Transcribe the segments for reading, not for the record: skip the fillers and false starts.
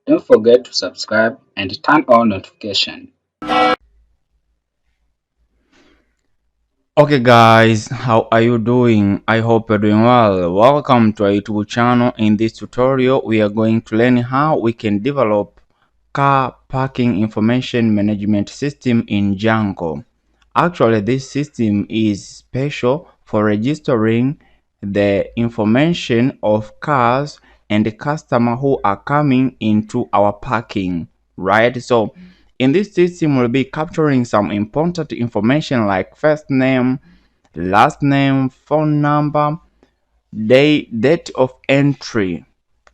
Don't forget to subscribe and turn on notification. Okay guys, how are you doing? I hope you're doing well. Welcome to our YouTube channel. In this tutorial, we are going to learn how we can develop car parking information management system in Django. Actually, this system is special for registering the information of cars and the customer who are coming into our parking, right? So in this system, we'll be capturing some important information like first name, last name, phone number, date of entry.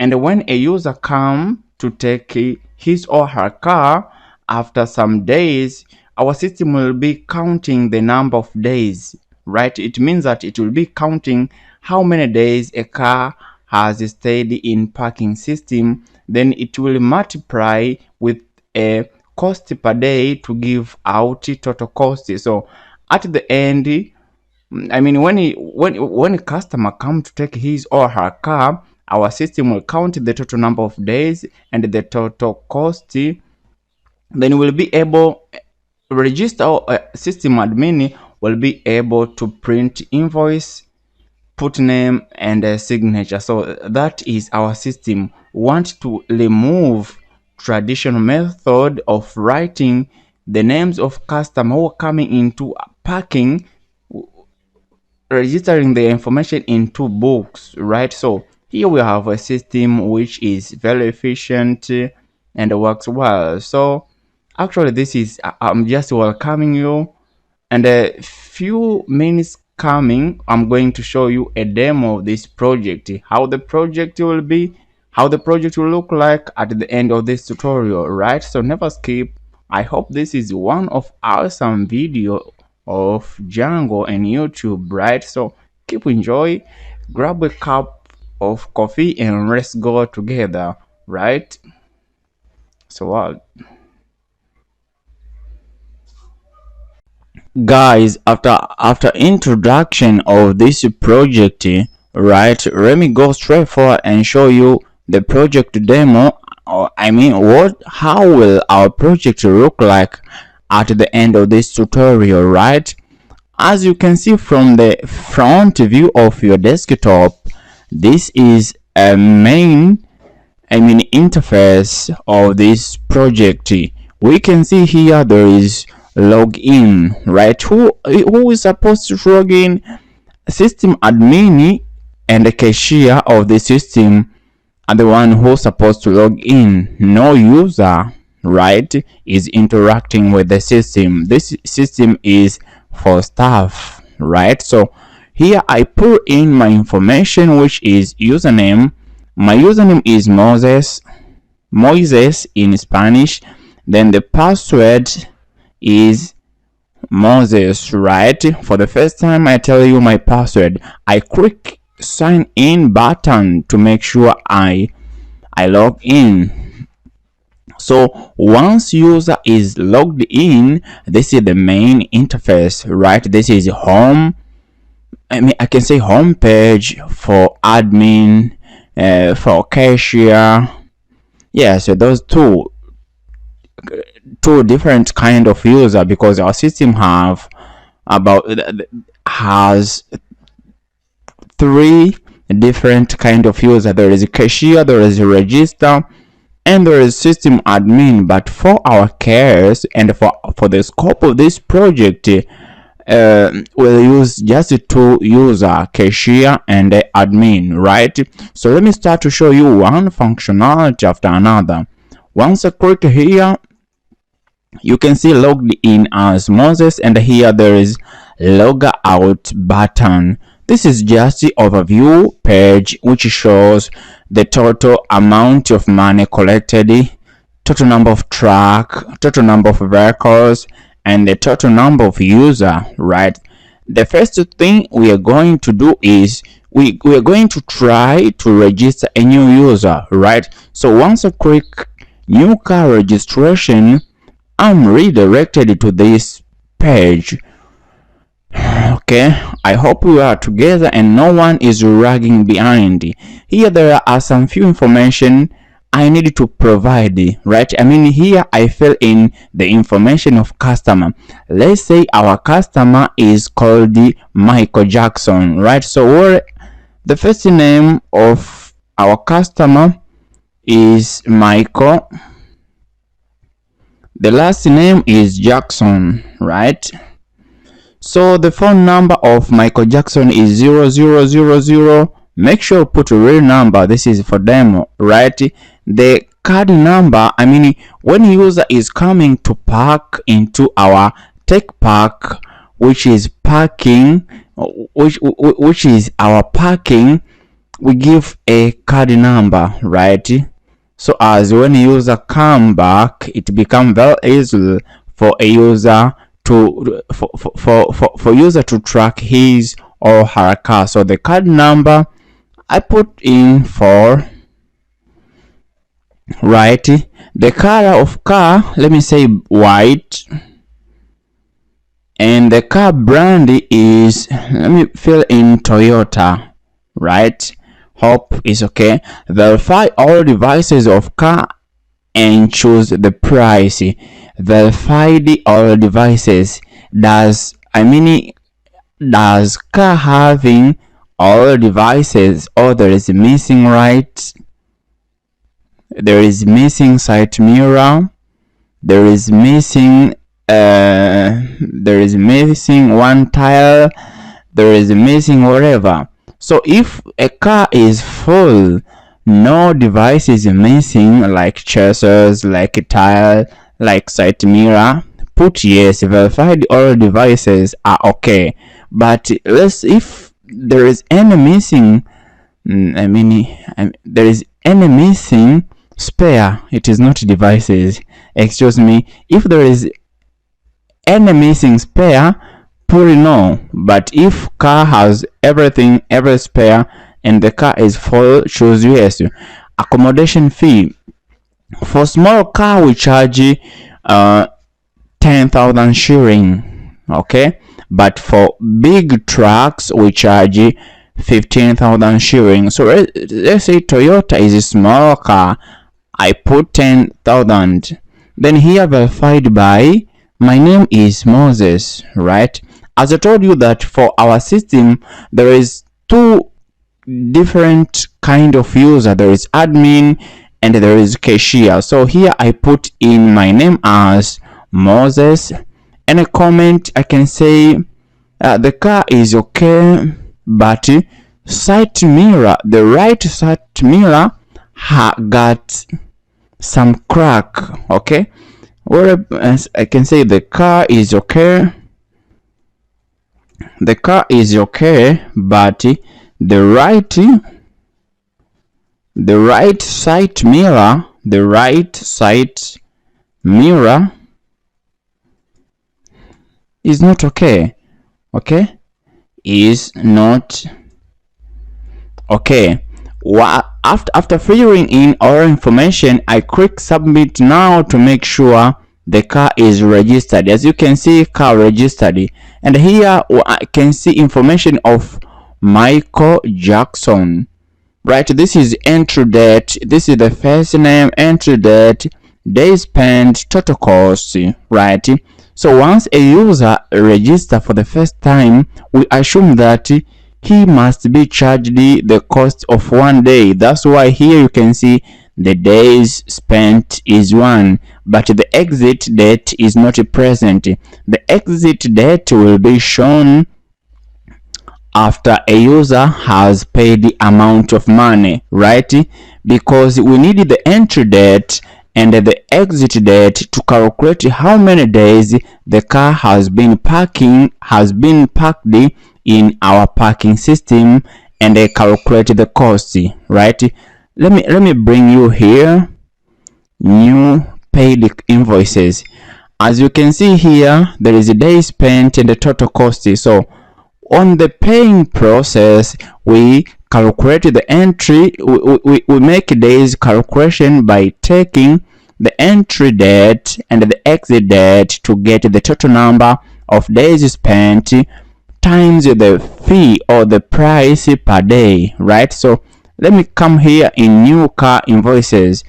And when a user comes to take his or her car, after some days, our system will be counting the number of days, right? It means that it will be counting how many days a car has stayed in parking system. Then it will multiply with a cost per day to give out total cost. So at the end, I mean, when a customer comes to take his or her car, our system will count the total number of days and the total cost. Then we'll be able register system admin will be able to print invoice, put name and a signature. So that is our system. Want to remove traditional method of writing the names of customer who are coming into parking, registering the information in two books, right? So here we have a system which is very efficient and works well. So actually this is I'm just welcoming you, and a few minutes coming I'm going to show you a demo of this project, how the project will be, how the project will look like at the end of this tutorial, right? So never skip. I hope this is one of awesome video of Django and YouTube, right? So keep enjoy, grab a cup of coffee and let's go together, right? So guys, after introduction of this project, right, let me go straight forward and show you the project demo, or I mean how will our project look like at the end of this tutorial, right? As you can see from the front view of your desktop, this is a main interface of this project. We can see here there is login, right? Who is supposed to log in? System admin and the cashier of the system are the one who's supposed to log in. No user, right, is interacting with the system. This system is for staff, right? So here I put in my information, which is username. My username is Moises in Spanish. Then the password is Moses, right? For the first time I tell you my password. I click sign in button to make sure I log in. So once user is logged in, this is the main interface, right? This is home. I can say home page for admin, for cashier. Yeah, so those two different kind of user, because our system has three different kind of user. There is a cashier, there is a register, and there is system admin. But for our case and for the scope of this project, we'll use just two user, cashier and admin, right? So let me start to show you one functionality after another. Once I click here, you can see logged in as Moses, and here there is Logout button. This is just the overview page which shows the total amount of money collected, total number of truck, total number of vehicles, and the total number of user, right? The first thing we are going to do is we are going to try to register a new user, right? So once I click new car registration, I'm redirected to this page. Okay, I hope we are together and no one is lagging behind. Here there are some few information I need to provide, right? I mean, here I fill in the information of customer. Let's say our customer is called Michael Jackson, right? So the first name of our customer is Michael. The last name is Jackson, right? So the phone number of Michael Jackson is 0000. Make sure put a real number. This is for demo, right? The card number, I mean, when user is coming to park into our tech park, which is parking, which is our parking, we give a card number, right? So as when user come back, it become very easy for a user to for user to track his or her car. So the card number I put in for, right, the color of car, let me say white, and the car brand is, let me fill in Toyota, right? Hope is okay. Verify all devices of car and choose the price. Verify all devices. Does car having all devices, or there is missing, right? There is missing side mirror, there is missing one tile, there is missing whatever. So if a car is full, no device is missing, like chassis, like a tile, like side mirror, put yes. Verified all devices are okay. But if there is any missing, there is any missing spare, it is not devices. Excuse me. If there is any missing spare, put no. But if car has everything, every spare, and the car is full, choose yes. Accommodation fee. For small car, we charge 10,000 shilling, okay? But for big trucks, we charge 15,000 shilling. So let's say Toyota is a small car, I put 10,000. Then here verified by, my name is Moses, right? As I told you that for our system, there is two different kind of user. There is admin and there is cashier. So here I put in my name as Moses, and a comment I can say the car is okay, but side mirror, the right side mirror got some crack, okay? Or I can say the car is okay, the car is okay, but the right side mirror, the right side mirror is not okay, okay, is not okay. After filling in our information, I click submit now to make sure the car is registered. As you can see, car registered, and here I can see information of Michael Jackson, right? This is entry date, this is the first name, entry date, day spent, total cost, right? So once a user register for the first time, we assume that he must be charged the cost of 1 day. That's why here you can see the days spent is 1, but the exit date is not present. The exit date will be shown after a user has paid the amount of money, right? Because we need the entry date and the exit date to calculate how many days the car has been parked in our parking system, and they calculate the cost, right? Let me bring you here new paid invoices. As you can see here, there is a day spent and the total cost. So on the paying process, we calculate the entry, we make days calculation by taking the entry date and the exit date to get the total number of days spent times the fee or the price per day, right? So let me come here in new car invoices.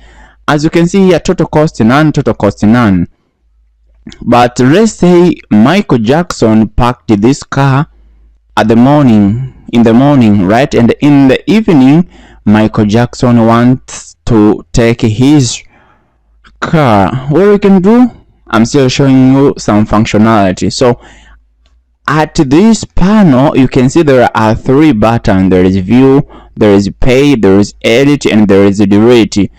As you can see here, total cost none, total cost none. But let's say Michael Jackson parked this car in the morning, right? And in the evening, Michael Jackson wants to take his car. What we can do? I'm still showing you some functionality. So at this panel, you can see there are 3 buttons. There is view, there is pay, there is edit, and there is delete.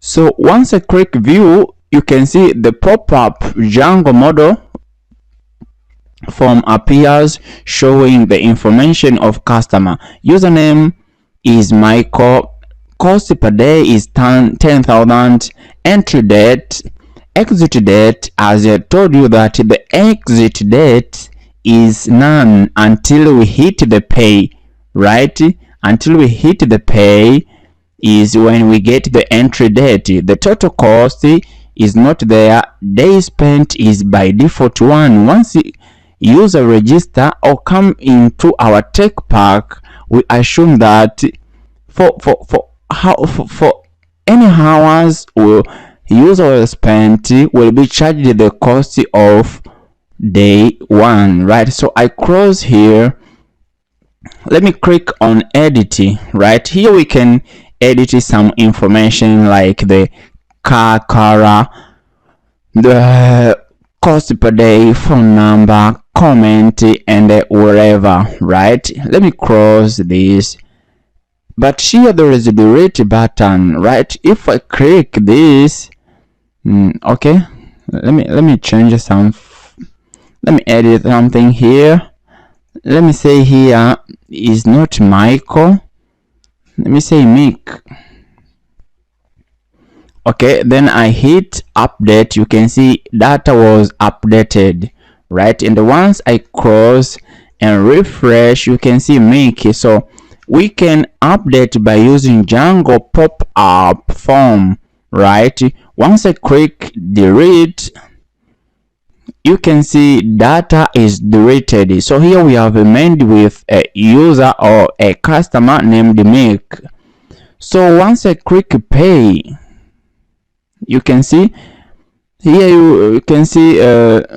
So once I click view, you can see the pop-up Django model form appears showing the information of customer. Username is Michael, cost per day is 10,000, entry date, exit date, as I told you that the exit date is none until we hit the pay, right? Until we hit the pay is when we get the entry date. The total cost is not there. Day spent is by default 1. Once user register or come into our tech pack, we assume that for any hours user will spend will be charged the cost of day 1, right? So I close here. Let me click on edit. Right here we can edit some information like the car color, the cost per day, phone number, comment, and whatever, right? Let me close this. But here there is a delete button, right? If I click this, okay, let me change some. Let me edit something here. Let me say here is not Michael. Let me say Mick. Okay, then I hit update. You can see data was updated, right? And once I close and refresh, you can see Mick. So we can update by using Django pop-up form, right? Once I click delete, you can see data is deleted. So here we have remained with a user or a customer named Mick. So once I click pay, you can see here you can see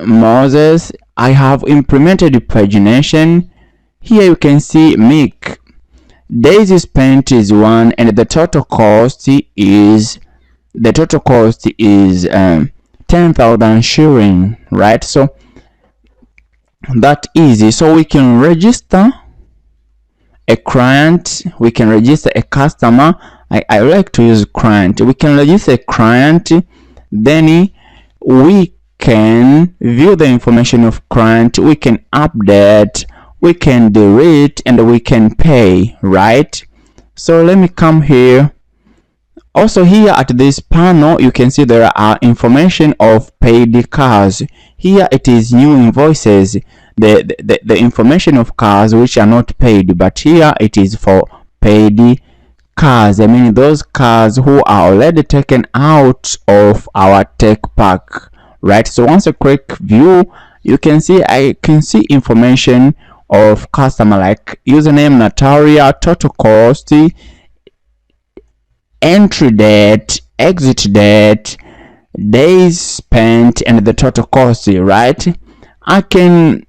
Moses. I have implemented pagination. Here you can see Mick. Days spent is 1, and the total cost is 10,000 shilling, right? So that easy. So we can register a client, we can register a customer. I like to use client. We can register a client, then we can view the information of client, we can update, we can delete, and we can pay, right? So let me come here. Also here at this panel, you can see there are information of paid cars. Here it is new invoices, the information of cars which are not paid, but here it is for paid cars. I mean those cars who are already taken out of our tech pack, right? So once I click view, you can see I can see information of customer like username Natalia, total cost, entry date, exit date, days spent, and the total cost, right? I can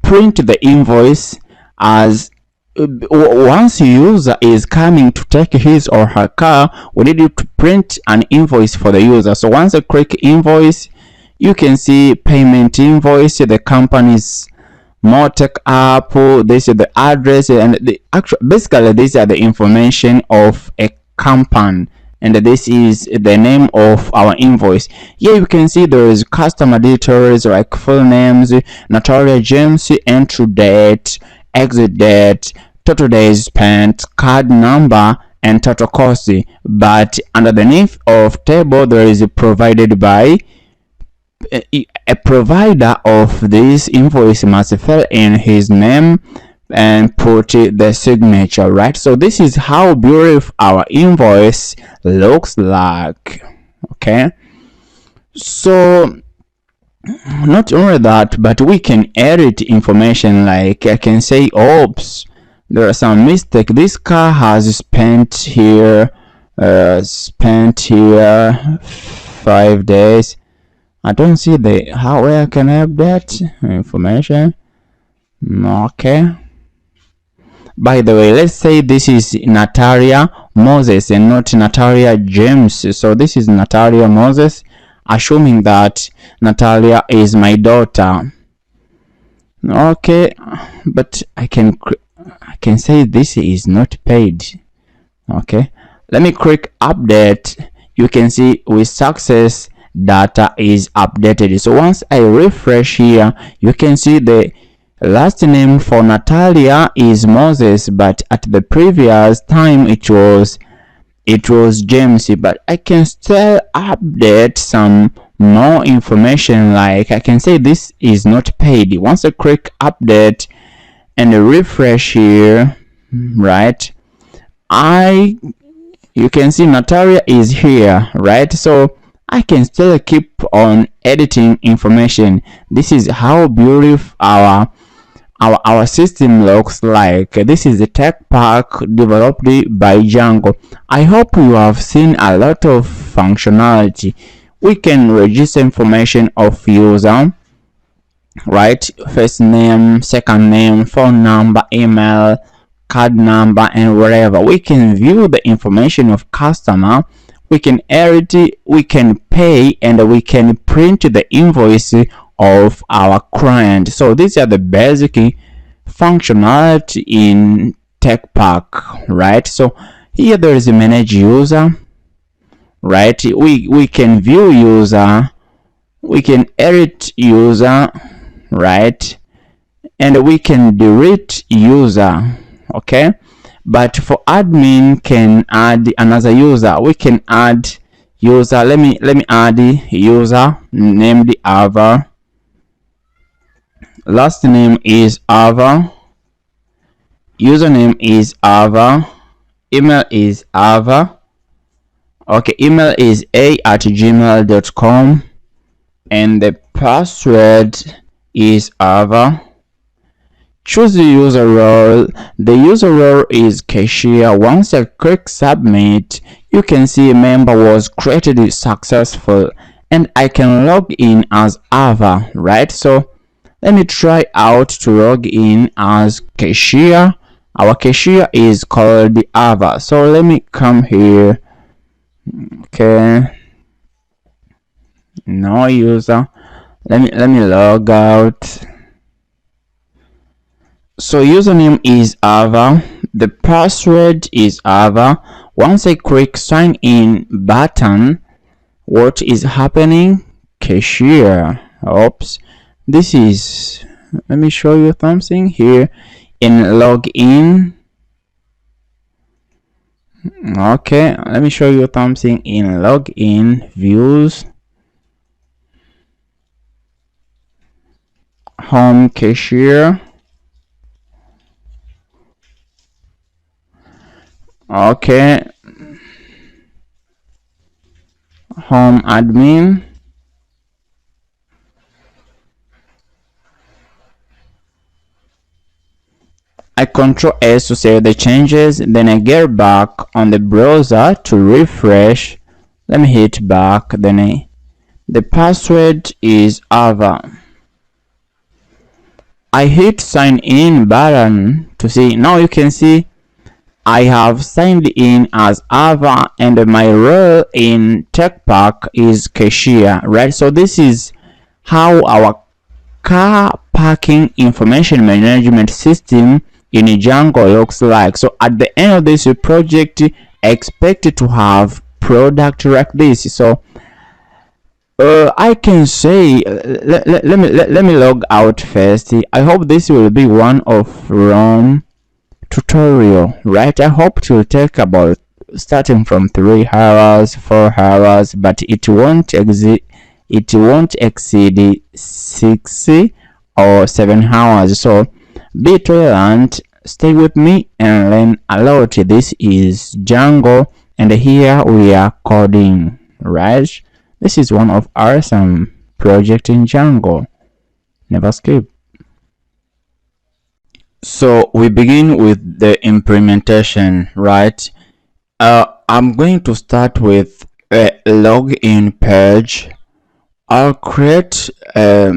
print the invoice as once a user is coming to take his or her car, we need to print an invoice for the user. So once I click invoice, you can see payment invoice, the company's Motec app, this is the address, and the actual basically these are the information of a company, and this is the name of our invoice. Here you can see there is customer details like full names, Natalia James, entry date, exit date, total days spent, card number, and total cost. But underneath of table there is provided by a provider of this invoice must fill in his name and put the signature, right? So this is how beautiful our invoice looks like. Okay, so not only that, but we can edit information. Like I can say oops, There are some mistake. This car has spent here 5 days. I don't see the where can I update information. Okay. By the way, let's say this is Natalia Moses and not Natalia James. So this is Natalia Moses, assuming that Natalia is my daughter. Okay, but I can say this is not paid. Okay, let me click update. You can see with success data is updated. So once I refresh here, you can see the last name for Natalia is Moses, but at the previous time it was James. But I can still update some more information, like I can say this is not paid. Once I click update and refresh here, right, you can see Natalia is here, right? So I can still keep on editing information. This is how beautiful our system looks like. This is the tech pack developed by Django. I hope you have seen a lot of functionality. We can register information of user, right? First name, second name, phone number, email, card number, and whatever. We can view the information of customer. We can edit, we can pay, and we can print the invoice of our client. So these are the basic functionality in tech pack, right? So here there is a manage user, right? We can view user, we can edit user, right? And we can delete user. Okay, but for admin can add another user. We can add user. Let me add user named Ava. Last name is Ava. Username is Ava. Email is Ava. Okay, email is a@gmail.com, and the password is Ava. Choose the user role. The user role is cashier. Once I click submit, you can see a member was created successful, and I can log in as Ava, right? So let me try out to log in as cashier. Our cashier is called Ava. So let me come here. Okay, no user. Let me log out. So username is Ava, the password is Ava. Once I click sign in button, what is happening? Cashier. Oops, this is, let me show you something here in login. Okay, let me show you something in login views, home cashier. Okay, home admin. I Ctrl S to save the changes, then I get back on the browser to refresh. Let me hit back, then the password is Ava. I hit sign in button to see. Now you can see I have signed in as Ava, and my role in TechPack is cashier, right? So this is how our car parking information management system in Django looks like. So at the end of this project, expect to have product like this. So I can say let me log out first. I hope this will be one of Rome tutorial, right? I hope to take about starting from 3 hours, 4 hours, but it won't exceed 6 or 7 hours. So be tolerant, stay with me and learn a lot. This is Django, and here we are coding, right? This is one of awesome project in Django. Never skip. So we begin with the implementation, right? I'm going to start with a login page. I'll create a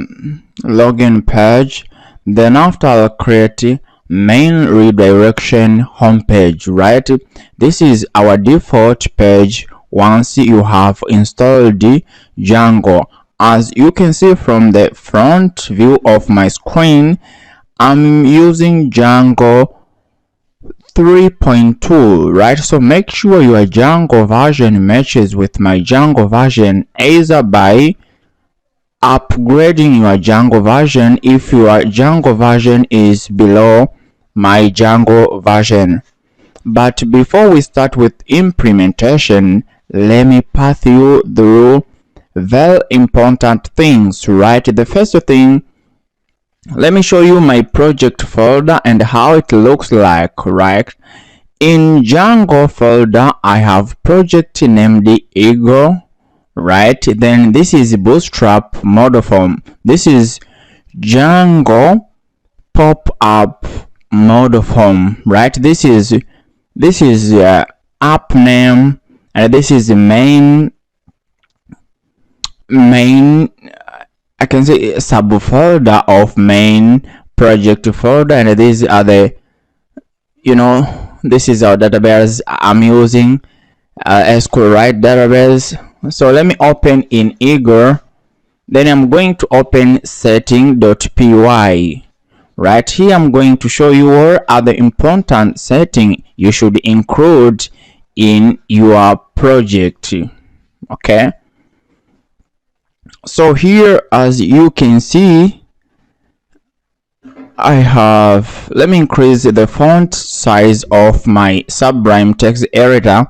login page, then after I'll create main redirection homepage, right? This is our default page once you have installed Django. As you can see from the front view of my screen, I'm using Django 3.2, right? So make sure your Django version matches with my Django version, either by upgrading your Django version if your Django version is below my Django version. But before we start with implementation, let me pass you through very important things, right? The first thing, let me show you my project folder and how it looks like, right? In Django folder, I have project named Eagle, right? Then this is Bootstrap model form. This is Django pop-up model form, right? This is app name, and this is the main I can say subfolder of main project folder, and these are the, this is our database I'm using, SQLite database. So let me open in Eagle, then I'm going to open setting.py. right here. I'm going to show you what are the important settings you should include in your project. Okay, so here, as you can see, I have, let me increase the font size of my Sublime text editor.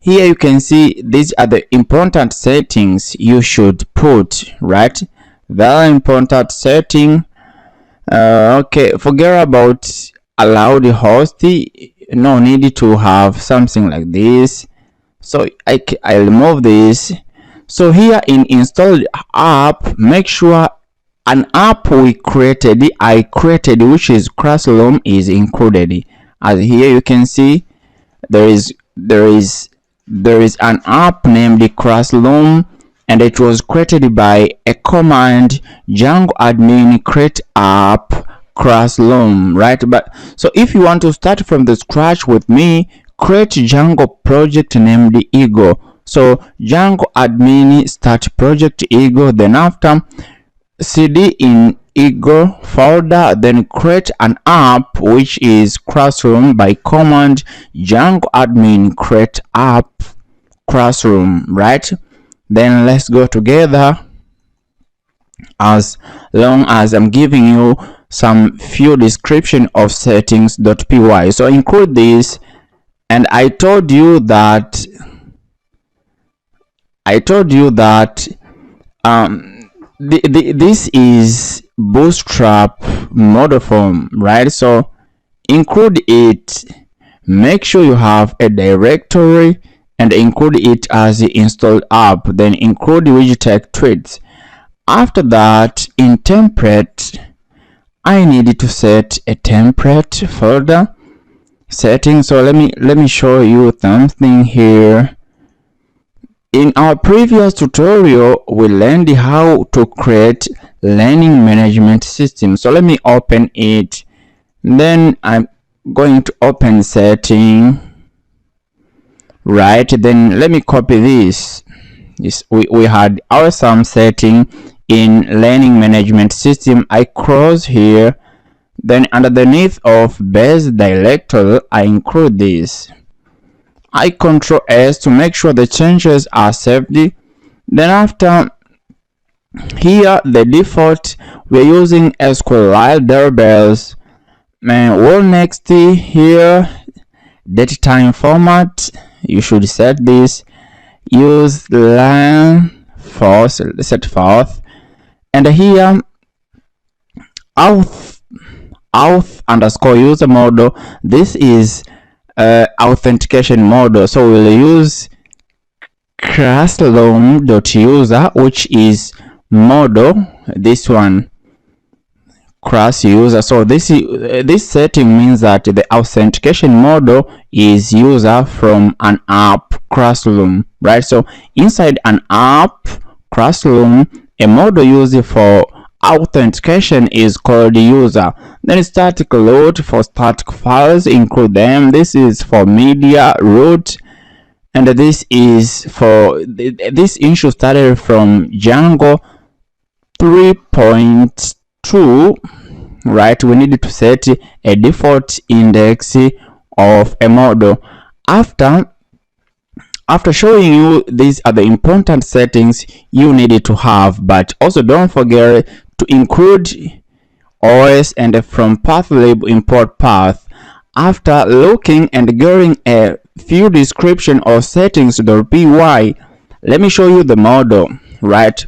Here you can see these are the important settings you should put, right? Very important setting. Okay, forget about allow the host. No need to have something like this. So I'll remove this. So here in installed app, make sure an app I created, which is Classroom, is included. As here you can see, there is an app named Classroom, and it was created by a command Django admin create app Classroom, right? But so if you want to start from the scratch with me, create Django project named Eagle. So Django admin start project Eagle, then after cd in Eagle folder, then create an app which is Classroom by command Django admin create app Classroom, right? Then let's go together, as long as I'm giving you some few description of settings.py. So include this, and I told you that this is Bootstrap model form, right? So include it. Make sure you have a directory and include it as the installed app. Then include widget tweets. After that, in template, I need to set a template folder setting. So let me show you something here. In our previous tutorial, we learned how to create learning management system. So let me open it. Then I'm going to open setting, right? Then let me copy this. We had awesome setting in learning management system. I cross here, then underneath of base directory I include this. I control S to make sure the changes are saved. Then after, here the default, we're using SQLite database. What next? Here date time format, you should set this. Use line force, set forth, and here auth underscore user model. This is authentication model, so we'll use classroom.user, which is model, this one, class user. So this setting means that the authentication model is user from an app classroom, right? So inside an app classroom, a model used for authentication is called user. Then static load for static files include them. This is for media root, and this is for this issue started from Django 3.2, right? We need to set a default index of a model. After showing you these are the important settings you need to have, but also don't forget to include OS and from path label import path. After looking and getting a few description of settings.py, let me show you the model, right?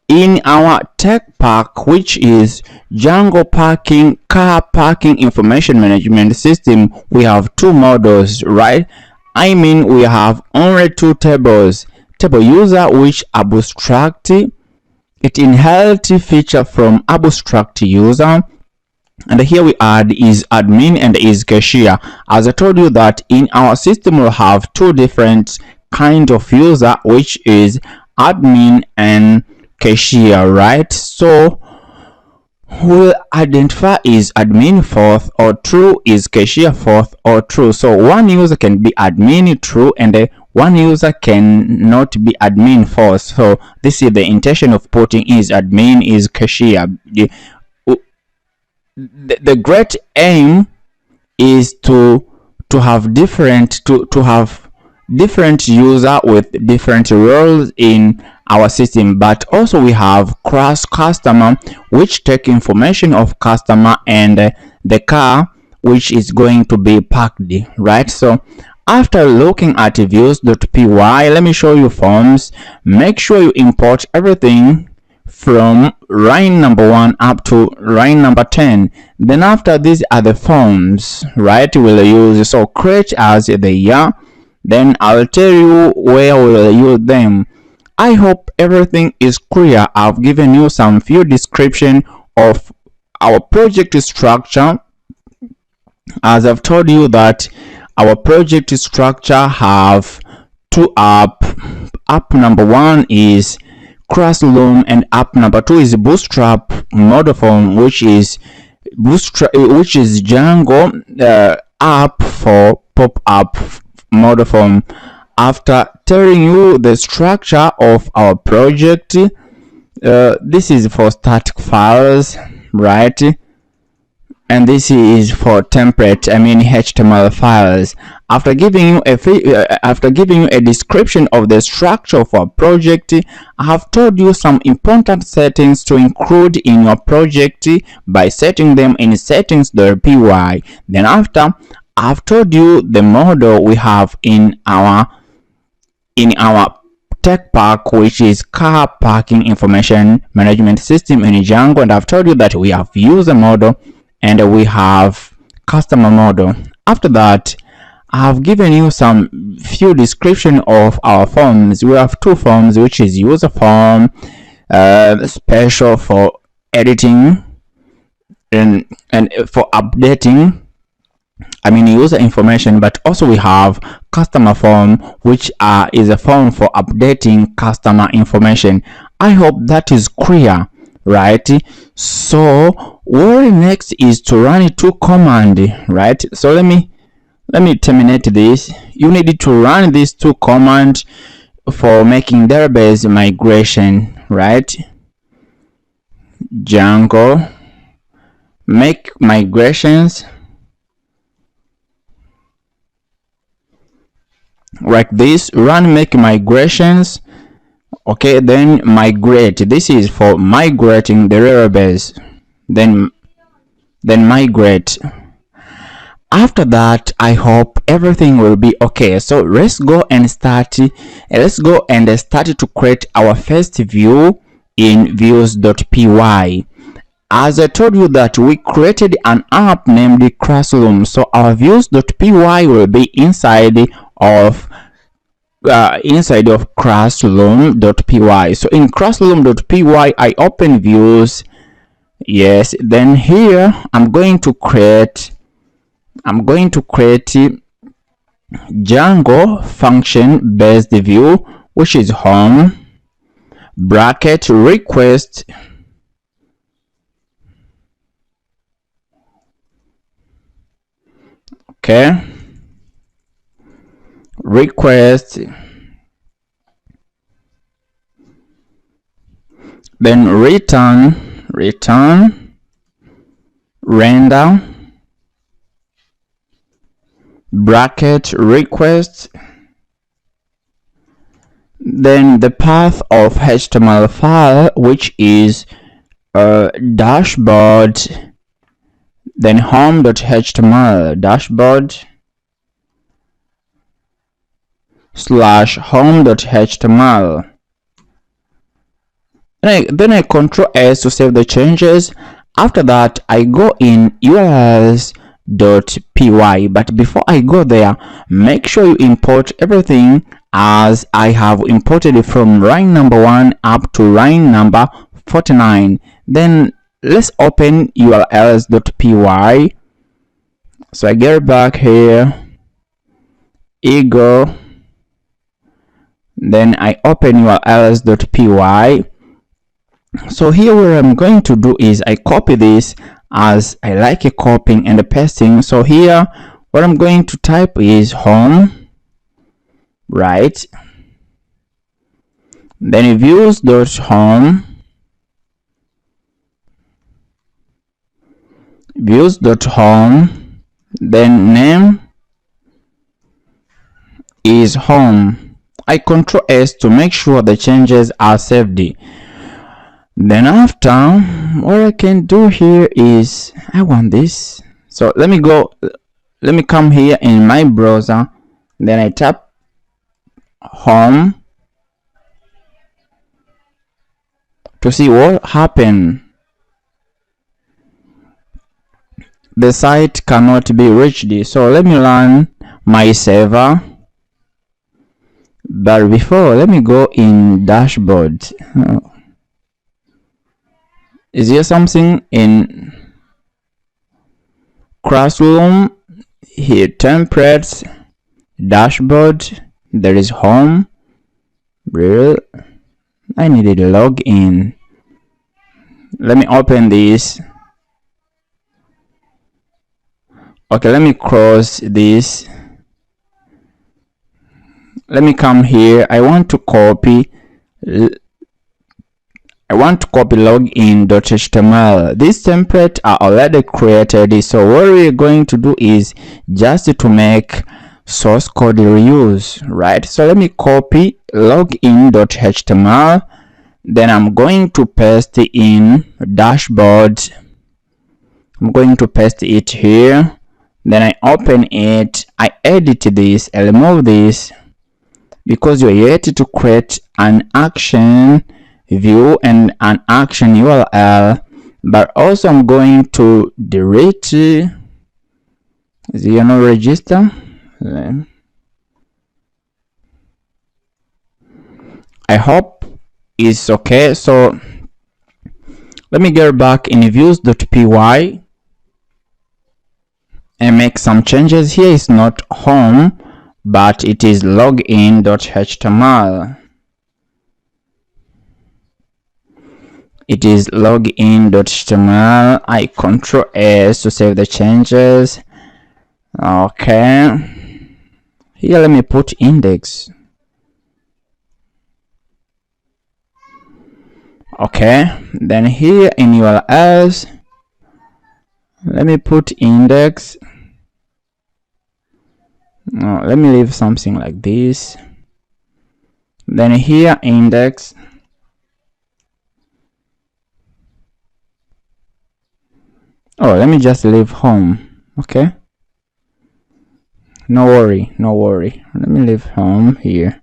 In our tech pack, which is Django parking car parking information management system, we have two models, right? I mean, we have only two tables. Table user, which abstract, it inherits feature from abstract user, and here we add is admin and is cashier. As I told you that in our system we'll have two different kind of user, which is admin and cashier, right? So we'll identify is admin false or true, is cashier false or true. So one user can be admin true and one user cannot be admin false. So this is the intention of putting is admin is cashier. The great aim is to have different user with different roles in our system, but also we have cross customer, which take information of customer and the car which is going to be parked, right? So after looking at views.py, let me show you forms. Make sure you import everything from line number 1 up to line number 10. Then after these are the forms, right? We'll use, so create as the year, then I'll tell you where we'll use them. I hope everything is clear. I've given you some few description of our project structure. As I've told you that our project structure have two app number 1 is Classroom and app number 2 is Bootstrap model form, which is Django app for pop-up model form. After telling you the structure of our project, this is for static files, right? And this is for template, I mean HTML files. After giving you a description of the structure of our project, I have told you some important settings to include in your project by setting them in settings.py. Then after, I've told you the model we have in our tech pack, which is car parking information management system in Django, and I've told you that we have user model and we have customer model. After that, I have given you some few description of our forms. We have two forms, which is user form, special for editing and for updating, I mean user information, but also we have customer form, which is a form for updating customer information. I hope that is clear, right? So what next is to run two command, right? So let me terminate this. You need to run these two commands for making database migration, right? Django make migrations like this, run make migrations. Okay, then migrate, this is for migrating the database, then migrate. After that, I hope everything will be okay. So let's go and start to create our first view in views.py. As I told you that we created an app named Classroom, so our views.py will be inside of classroom.py. So in classroom.py, I open views. Yes, then here I'm going to create Django function based view, which is home bracket request, okay, request, then return render bracket request, then the path of HTML file, which is dashboard, then home.html dashboard slash home.html. Then I control S to save the changes. After that, I go in urls.py, but before I go there, make sure you import everything as I have imported it from line number 1 up to line number 49. Then let's open urls.py. So I get back here, ego, then I open urls.py. So here what I'm going to do is I copy this, as I like copying and pasting. So here what I'm going to type is home, right? Then views.home, then name is home. I control S to make sure the changes are saved. Then after, what I can do here is I want this. So let me come here in my browser, then I tap home to see what happened. The site cannot be reached. So let me run my server, but before, let me go in dashboard. Is there something in classroom? Here, templates, dashboard, there is home. I needed a login. Let me open this. Okay, let me close this. Let me come here. I want to copy login.html. These templates are already created, so what we're going to do is just to make source code reuse, right? So let me copy login.html, then I'm going to paste in dashboard. I'm going to paste it here, then I open it, I edit this, I remove this because you're yet to create an action view and an action URL, but also I'm going to delete the register. I hope it's okay. So let me get back in views.py and make some changes. Here is not home, but it is login.html. It is login.html. I control S to save the changes. Okay, here let me put index. Okay, then here in URLs, let me put index. Let me leave something like this. Then here index. Oh, let me just leave home. Okay, no worry. Let me leave home here.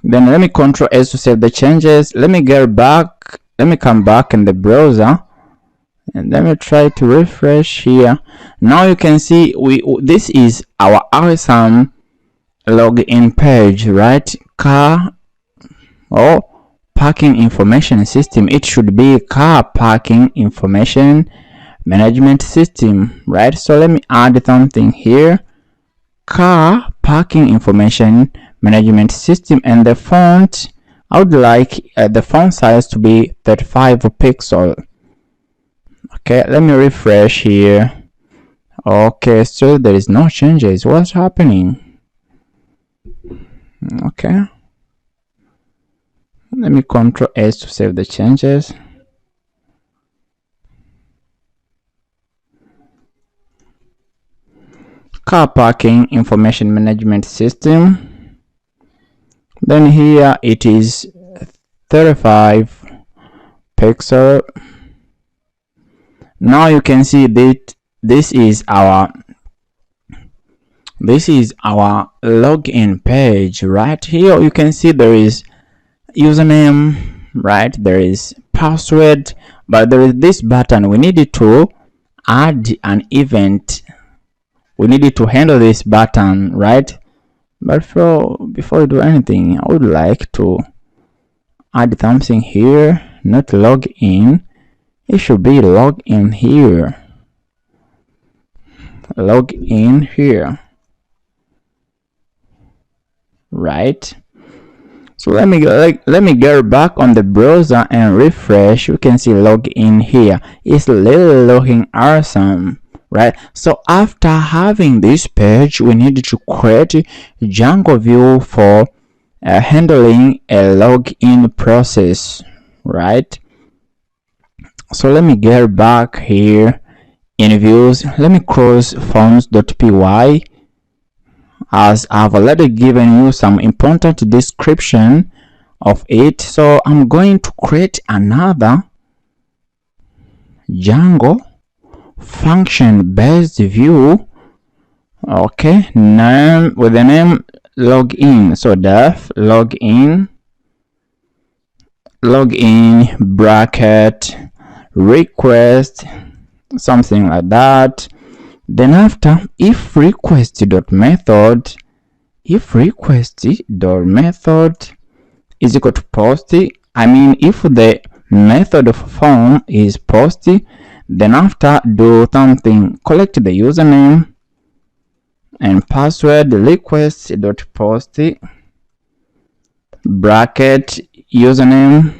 Then let me control S to save the changes. Let me get back. Let me come back in the browser and let me try to refresh here. Now you can see this is our awesome login page, right? Car parking information system, it should be car parking information management system, right? So let me add something here, car parking information management system, and the font, I would like the font size to be 35 pixel. Okay, let me refresh here. Okay, so there is no changes. What's happening? Okay, let me Ctrl S to save the changes. Car parking information management system, then here it is 35 pixel. Now you can see that this is our login page. Right here you can see there is username, right, there is password, but there is this button. We needed to add an event, we needed to handle this button, right? But before we do anything, I would like to add something here, not log in, it should be log in here, log in here, right? So let me get back on the browser and refresh. You can see log in here. It's really looking awesome, right? So after having this page, we need to create Django view for handling a login process, right? So let me get back here in views. Let me close forms.py, as I've already given you some important description of it. So I'm going to create another Django function based view, okay, name with the name login. So def login bracket request, something like that. Then after, if request.method is equal to post, I mean if the method of form is post, then after do something, collect the username and password, request.post bracket username.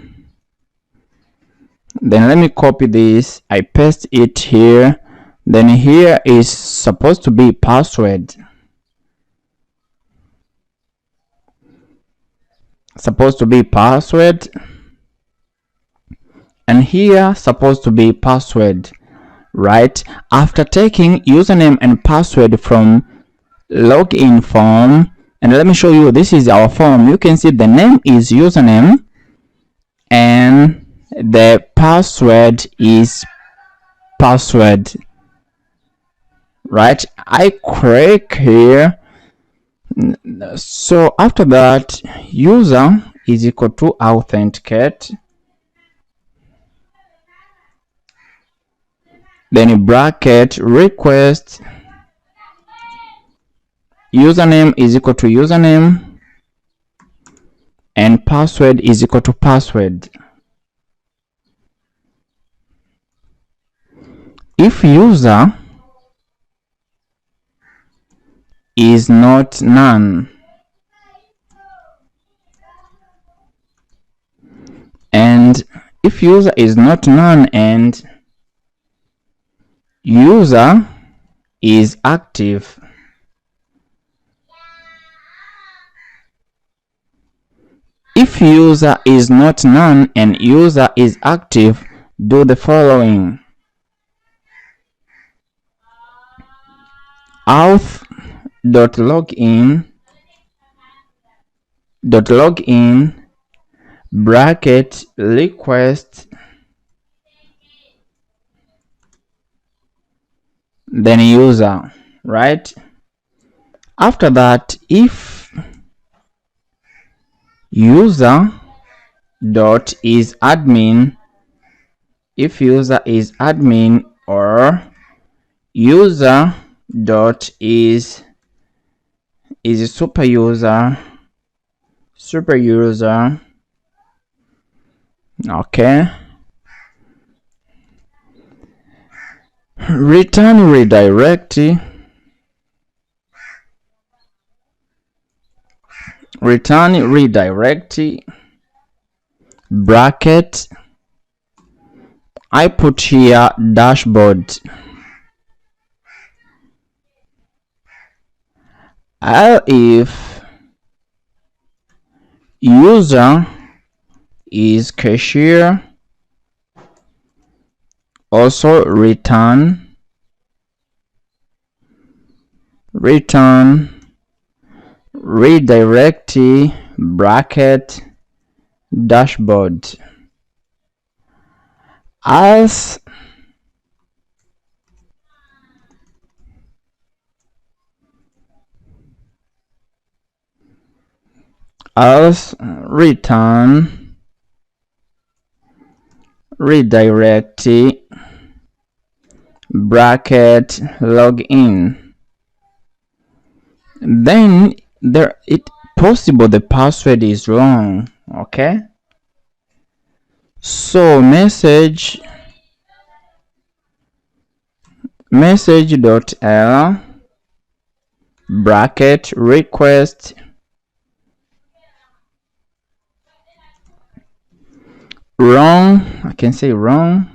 Then let me copy this, I paste it here. Then here is supposed to be password, and here supposed to be password, right? After taking username and password from login form, and let me show you, this is our form. You can see the name is username and the password is password, right? I click here. So after that, user is equal to authenticate, then bracket request username is equal to username and password is equal to password. If user is not none and if user is not none and user is active, if user is not none and user is active, do the following: auth.login bracket request, then user, right? After that, if user dot is admin, or user dot is super user, Okay. Return redirect. Return redirect. Bracket. I put here dashboard. If user is cashier, also return redirect bracket dashboard. Else return redirect bracket login. Then there it possible the password is wrong. Okay, so message.l bracket request wrong. I can say wrong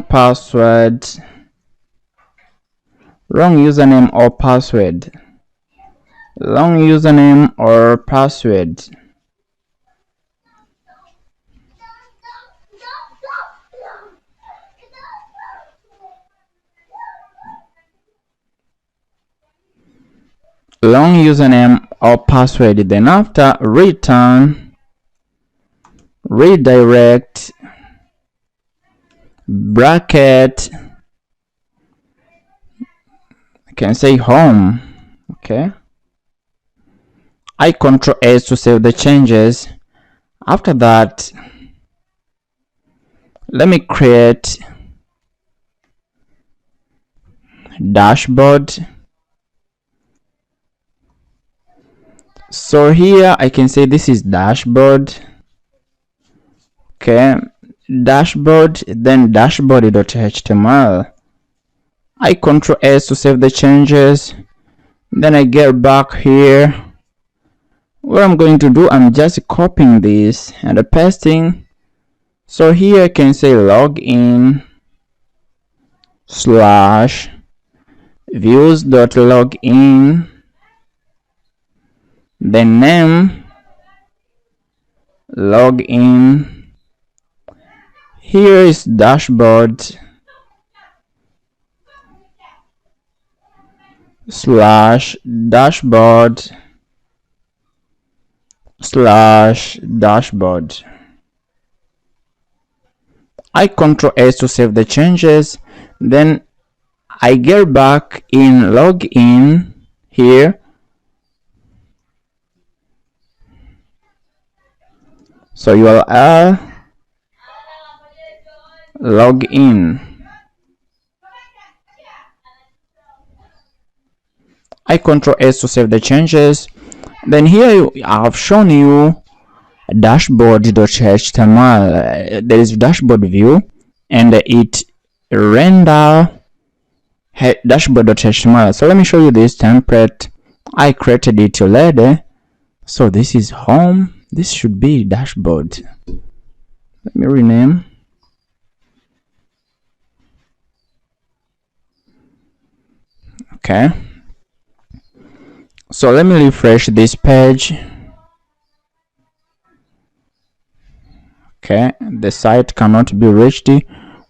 password, wrong username or password, wrong username or password. Long username or password. Then after return redirect bracket, I can say home. Okay, I Control S to save the changes. After that, let me create dashboard. So here I can say this is dashboard. Okay, dashboard, then dashboard.html. I Control S to save the changes. Then I get back here. What I'm going to do, I'm just copying this and pasting. So here I can say login slash views.login, then name login. Here is dashboard slash dashboard slash dashboard. I Control S to save the changes. Then I get back in login here. So URL login. I Control S to save the changes. Then here I have shown you dashboard.html. There is dashboard view and it render dashboard.html. So let me show you this template. I created it already. So this is home. This should be dashboard. Let me rename. Okay. So let me refresh this page. Okay, the site cannot be reached.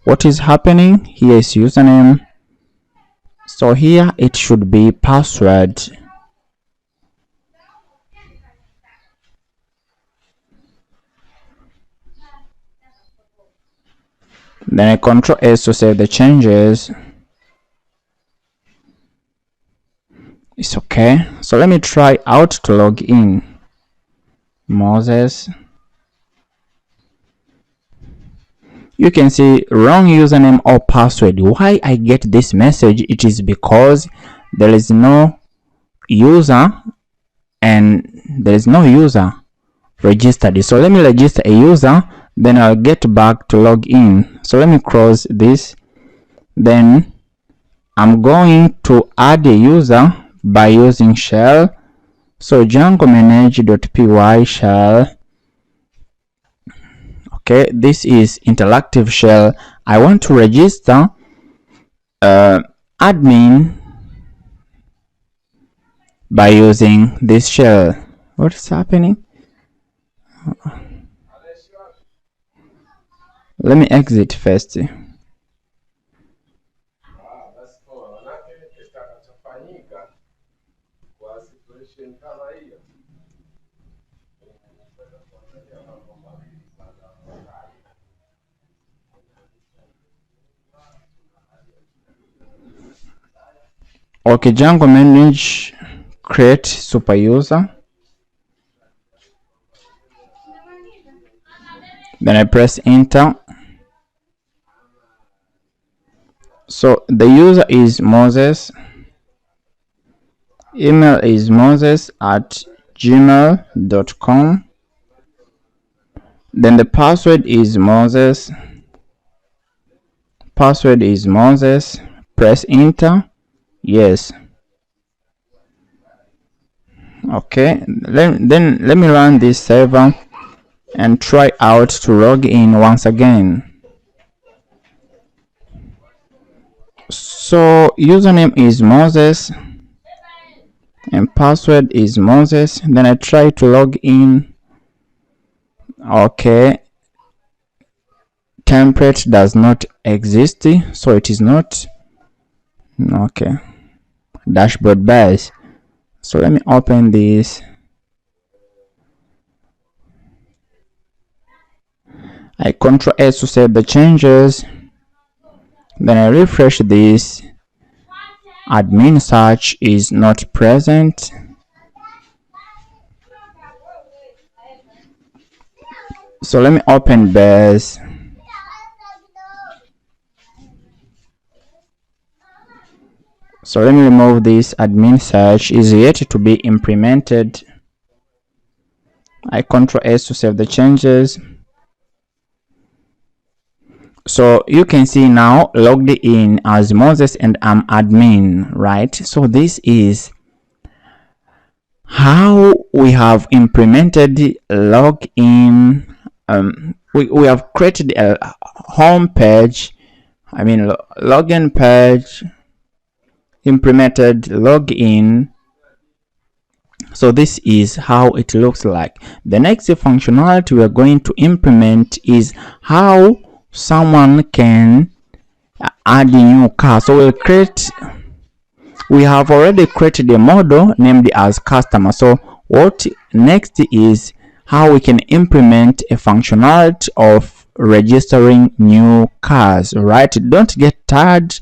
What is happening? Here is username. So here it should be password. Then I Control S to save the changes. It's okay. So let me try out to log in. Moses. You can see wrong username or password. Why I get this message? It is because there is no user and there is no user registered. So let me register a user, then I'll get back to log in. So let me close this. Then I'm going to add a user by using shell. So Django manage.py shell. Okay, this is interactive shell. I want to register admin by using this shell. What is happening? Let me exit first. Okay, Django manage create super user. Then I press enter. So the user is Moses. Email is moses@gmail.com. Then the password is Moses. Password is Moses. Press enter. Yes. Okay. Then let me run this server and try out to log in once again. So username is Moses and password is Moses. Then I try to log in. Okay, template does not exist, so it is not. Okay, dashboard base. So let me open this. I Ctrl S to save the changes. Then I refresh this. Admin search is not present. So let me open base. So let me remove this. Admin search is yet to be implemented. I Ctrl S to save the changes. So you can see now logged in as Moses and I'm admin, right? So this is how we have implemented login. We have created a home page, login page, implemented login. So this is how it looks like. The next functionality we are going to implement is how someone can add a new car. So we have already created a model named as customer. So what next is how we can implement a functionality of registering new cars, right? Don't get tired.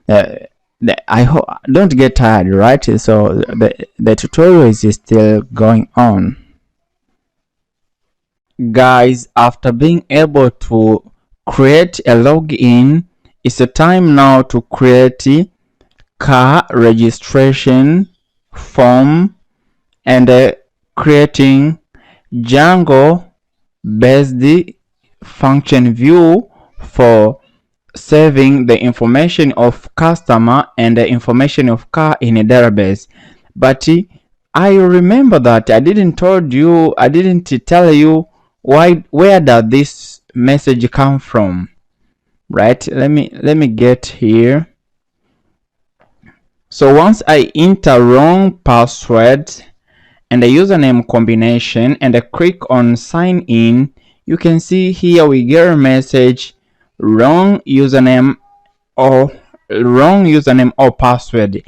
Don't get tired, right? So the tutorial is still going on. Guys, after being able to create a login, it's a time now to create car registration form and creating Django based function view for saving the information of customer and the information of car in a database. But I remember that I didn't tell you where does this message come from, right? Let me get here. So once I enter wrong password and the username combination and I click on sign in, you can see here we get a message wrong username or password.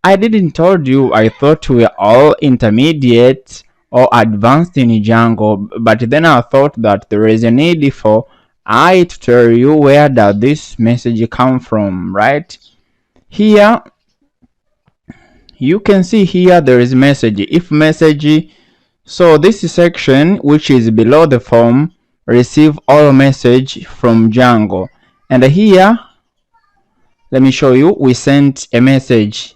I didn't told you, I thought we were all intermediate or advanced in Django, but then I thought that there is a need for I to tell you where does this message come from, right? Here you can see here there is message, if message. So this section which is below the form receive all message from Django, and here let me show you, we sent a message,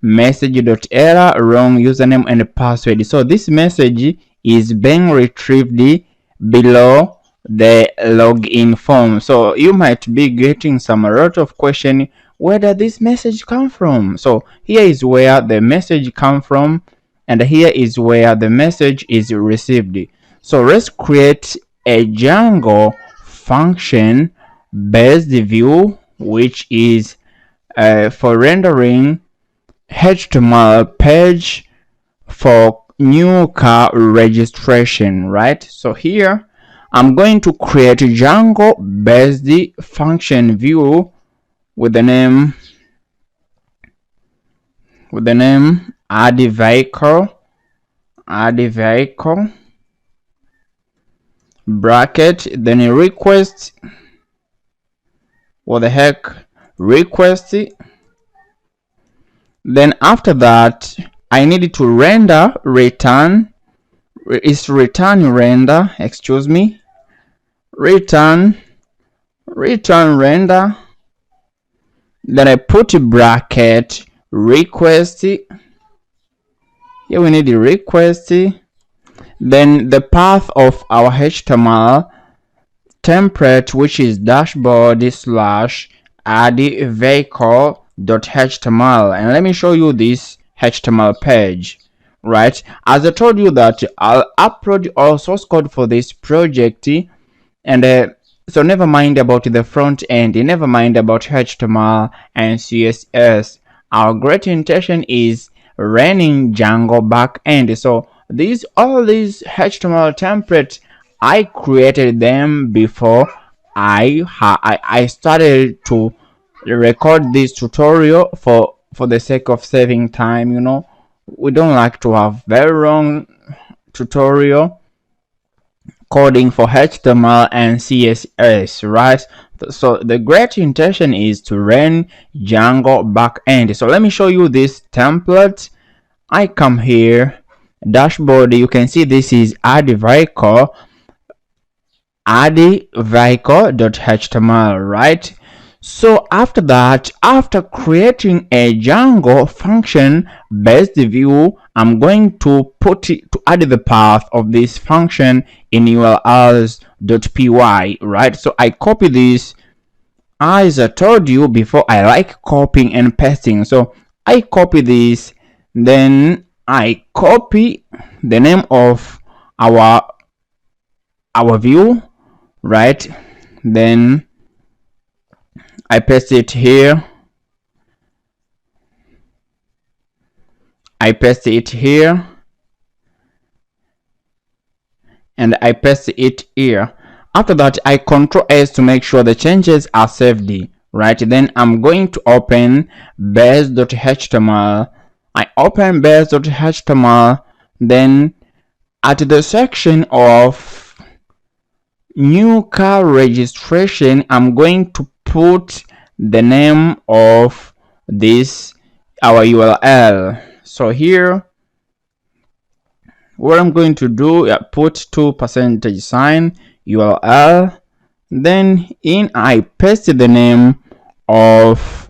message.error wrong username and password. So this message is being retrieved below the login form. So you might be getting a lot of question, where did this message come from? So here is where the message come from, and here is where the message is received. So let's create a Django function based view, which is for rendering HTML page for new car registration, right? So here I'm going to create a Django based function view with the name add vehicle bracket, then a request. What the heck? Request. Then after that, I need to render return. It's return render, excuse me. Return render. Then I put a bracket request. Here we need the request. Then the path of our HTML template, which is dashboard slash add vehicle.html, and let me show you this HTML page, right? As I told you that I'll upload all source code for this project, and so never mind about the front end, never mind about HTML and CSS. Our great intention is running Django backend. So all these HTML templates, I created them before I started to record this tutorial for the sake of saving time. You know, we don't like to have very long tutorial coding for HTML and CSS, right? So the great intention is to run Django backend. So let me show you this template. I come here, dashboard, you can see this is add vehicle.html, right? So after that, after creating a Django function based view, I'm going to add the path of this function in urls.py, right? So I copy this. As I told you before, I like copying and pasting. So I copy this, then I copy the name of our view, right? Then I paste it here. And I paste it here. After that, I Ctrl S to make sure the changes are saved, right? Then I'm going to open base.html. I open base.html. Then at the section of new car registration, I'm going to put the name of this, our URL. So here, what I'm going to do, put 2% URL, then I paste the name of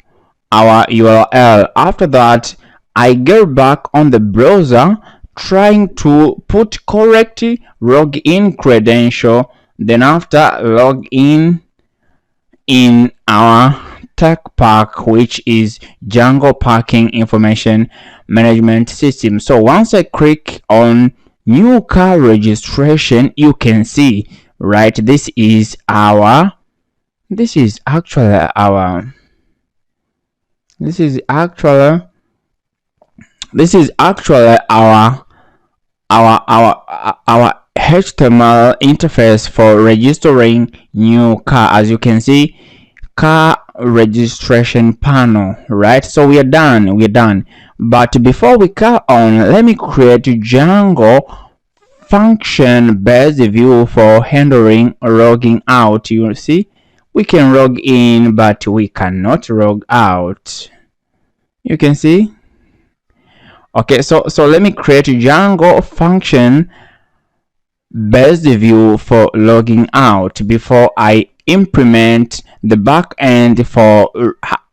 our URL. After that, I get back on the browser trying to put correct login credential. Then after login in our tech pack, which is Django Parking Information Management System. So once I click on new car registration, you can see, right, this is actually our HTML interface for registering new car. As you can see, car registration panel, right? So we're done. But before we carry on, let me create Django function based view for handling logging out. You see, we can log in, but we cannot log out. You can see. Okay, so let me create Django function based view for logging out before I implement the backend for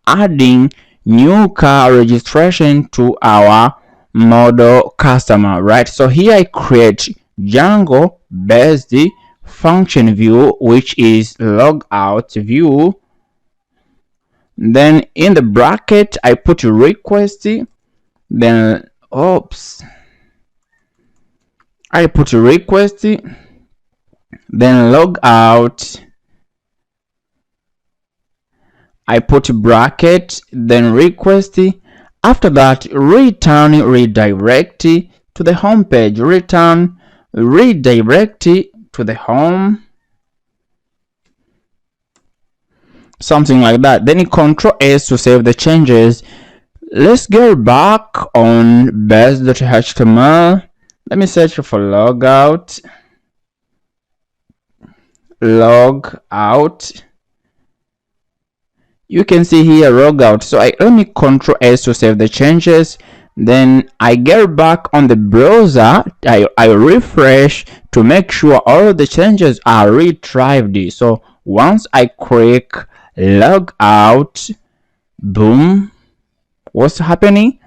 adding new car registration to our model customer, right? So here I create Django based function view, which is logout view. Then in the bracket I put request, then I put request, then logout, I put bracket, then request. After that, return redirect to the home page, return redirect to the home, something like that. Then Control S to save the changes. Let's go back on base.html. Let me search for logout. You can see here logout. So let me Control S to save the changes. Then I get back on the browser. I refresh to make sure all the changes are retrieved. So once I click logout, boom, what's happening?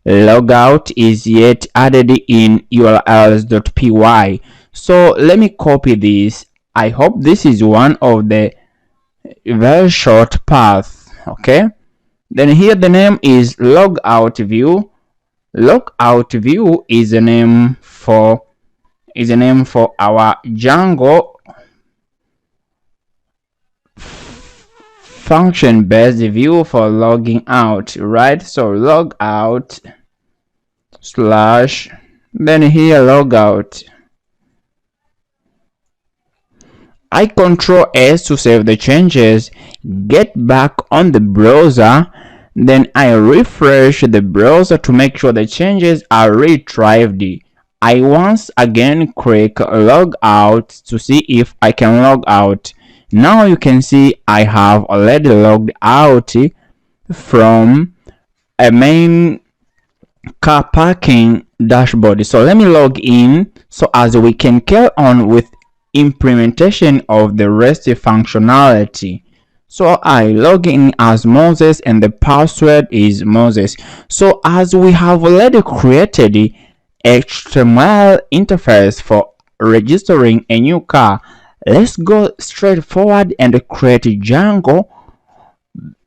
Logout is yet added in urls.py. So let me copy this. I hope this is one of the very short path. Okay, then here the name is logout view. Logout view is a name for our Django function based view for logging out, right? So logout slash, then here logout. I Control S to save the changes, get back on the browser, then I refresh the browser to make sure the changes are retrieved. I once again click log out to see if I can log out. Now you can see I have already logged out from a main car parking dashboard. So let me log in so as we can carry on with implementation of the rest functionality. So I log in as Moses and the password is Moses. So as we have already created the HTML interface for registering a new car, let's go straight forward and create a Django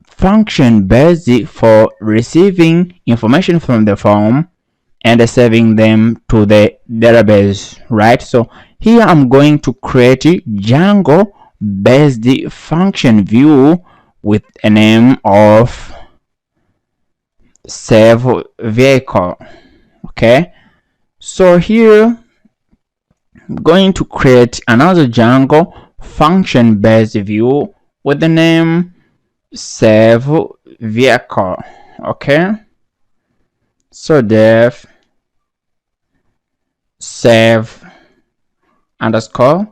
function based for receiving information from the form and saving them to the database, right? So here I'm going to create a Django based function view with a name of save vehicle. Okay, so here I'm going to create another Django function based view with the name save vehicle. Okay, so dev save underscore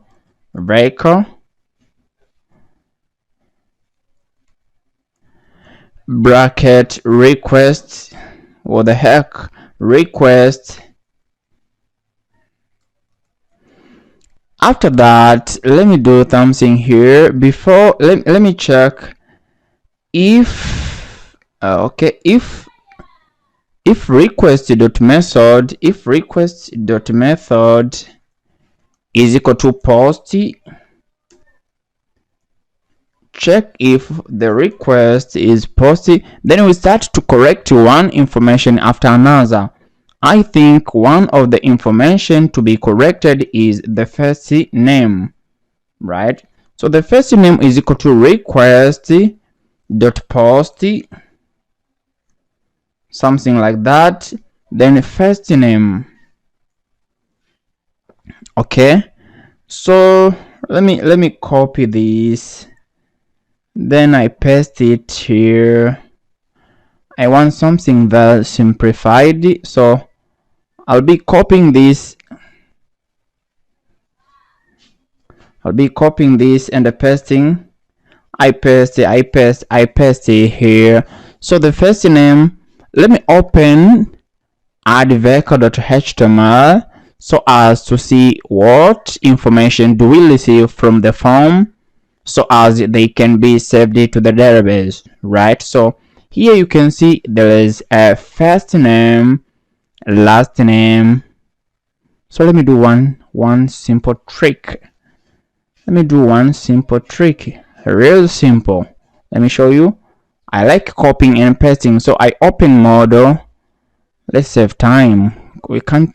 vehicle bracket request, what the heck, request. After that, let me do something here. Before, let me check if okay, if request.method is equal to post, check if the request is posted, then we start to correct one information after another. I think one of the information to be corrected is the first name, right? So the first name is equal to request dot post, something like that. Then first name. Okay, so let me copy this, then I paste it here. I want something very simplified, so I'll be copying this and pasting. I paste it here. So the first name, let me open add vehicle.html so as to see what information do we receive from the form, so as they can be saved to the database, right? So here you can see there is a first name, last name, So let me do one simple trick. Let me do one simple trick. Real simple. Let me show you. I like copying and pasting, so I open model. Let's save time. We can't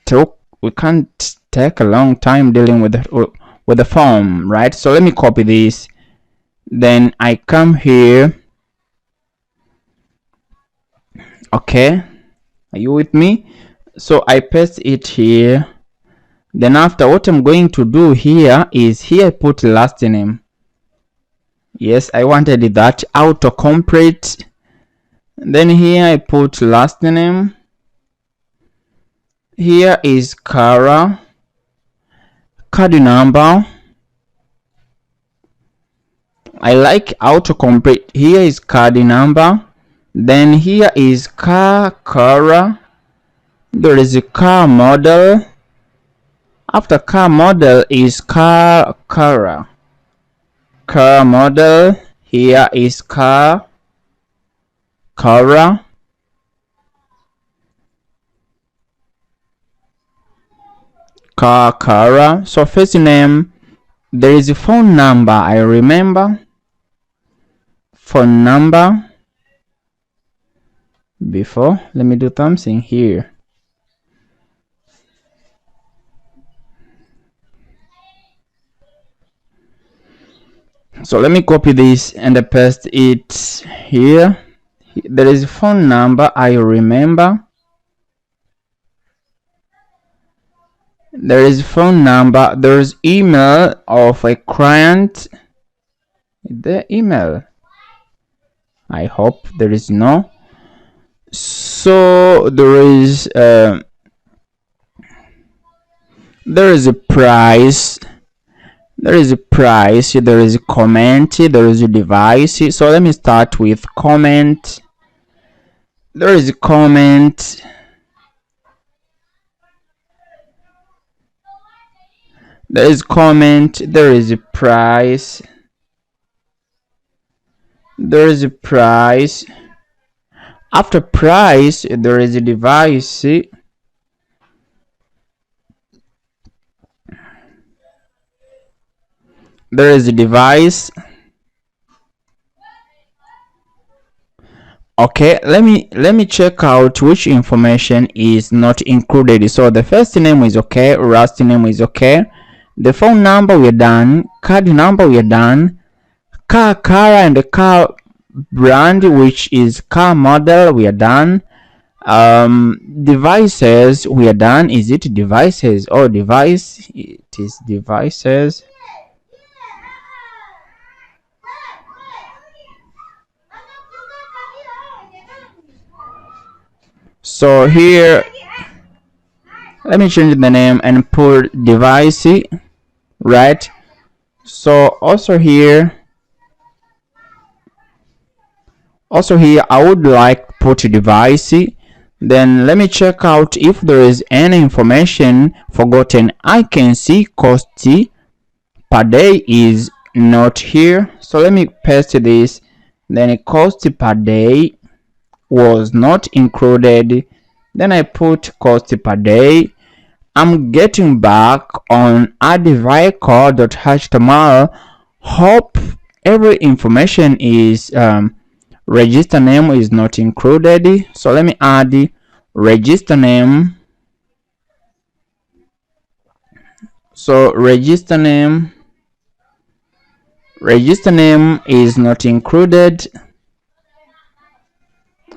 take a long time dealing with the form, right? So let me copy this. Then I come here. Okay, are you with me? So I paste it here. Then after, what I'm going to do here is here put last name. Yes, I wanted that autocomplete. Then here I put last name. Here is Kara, card number. I like autocomplete. Here is card number. Then here is Kara. There is a car model. After car model is Kara. Car model. Here is Kara. Kara. So first name, there is a phone number. I remember phone number. Before, let me do something here. So let me copy this and paste it here. There is a phone number. I remember. There is phone number. There is email of a client. The email. I hope there is no. So there is a price. There is a price. There is a comment. There is a device. So let me start with comment. There is a comment. There is comment. There is a price. There is a price. After price, there is a device. There is a device. Okay, let me check out which information is not included. So the first name is okay, last name is okay, the phone number we're done, card number we're done, car and the car brand, which is car model, we are done. Devices, we are done. Is it devices or device? It is devices. So here, let me change the name and put device, right? So also here I would like put device. Then let me check out if there is any information forgotten. I can see cost per day is not here, so let me paste this. Then cost per day was not included. Then I put cost per day. I'm getting back on addvehicle.html. Hope every information is register name is not included. So let me add the register name. So register name is not included.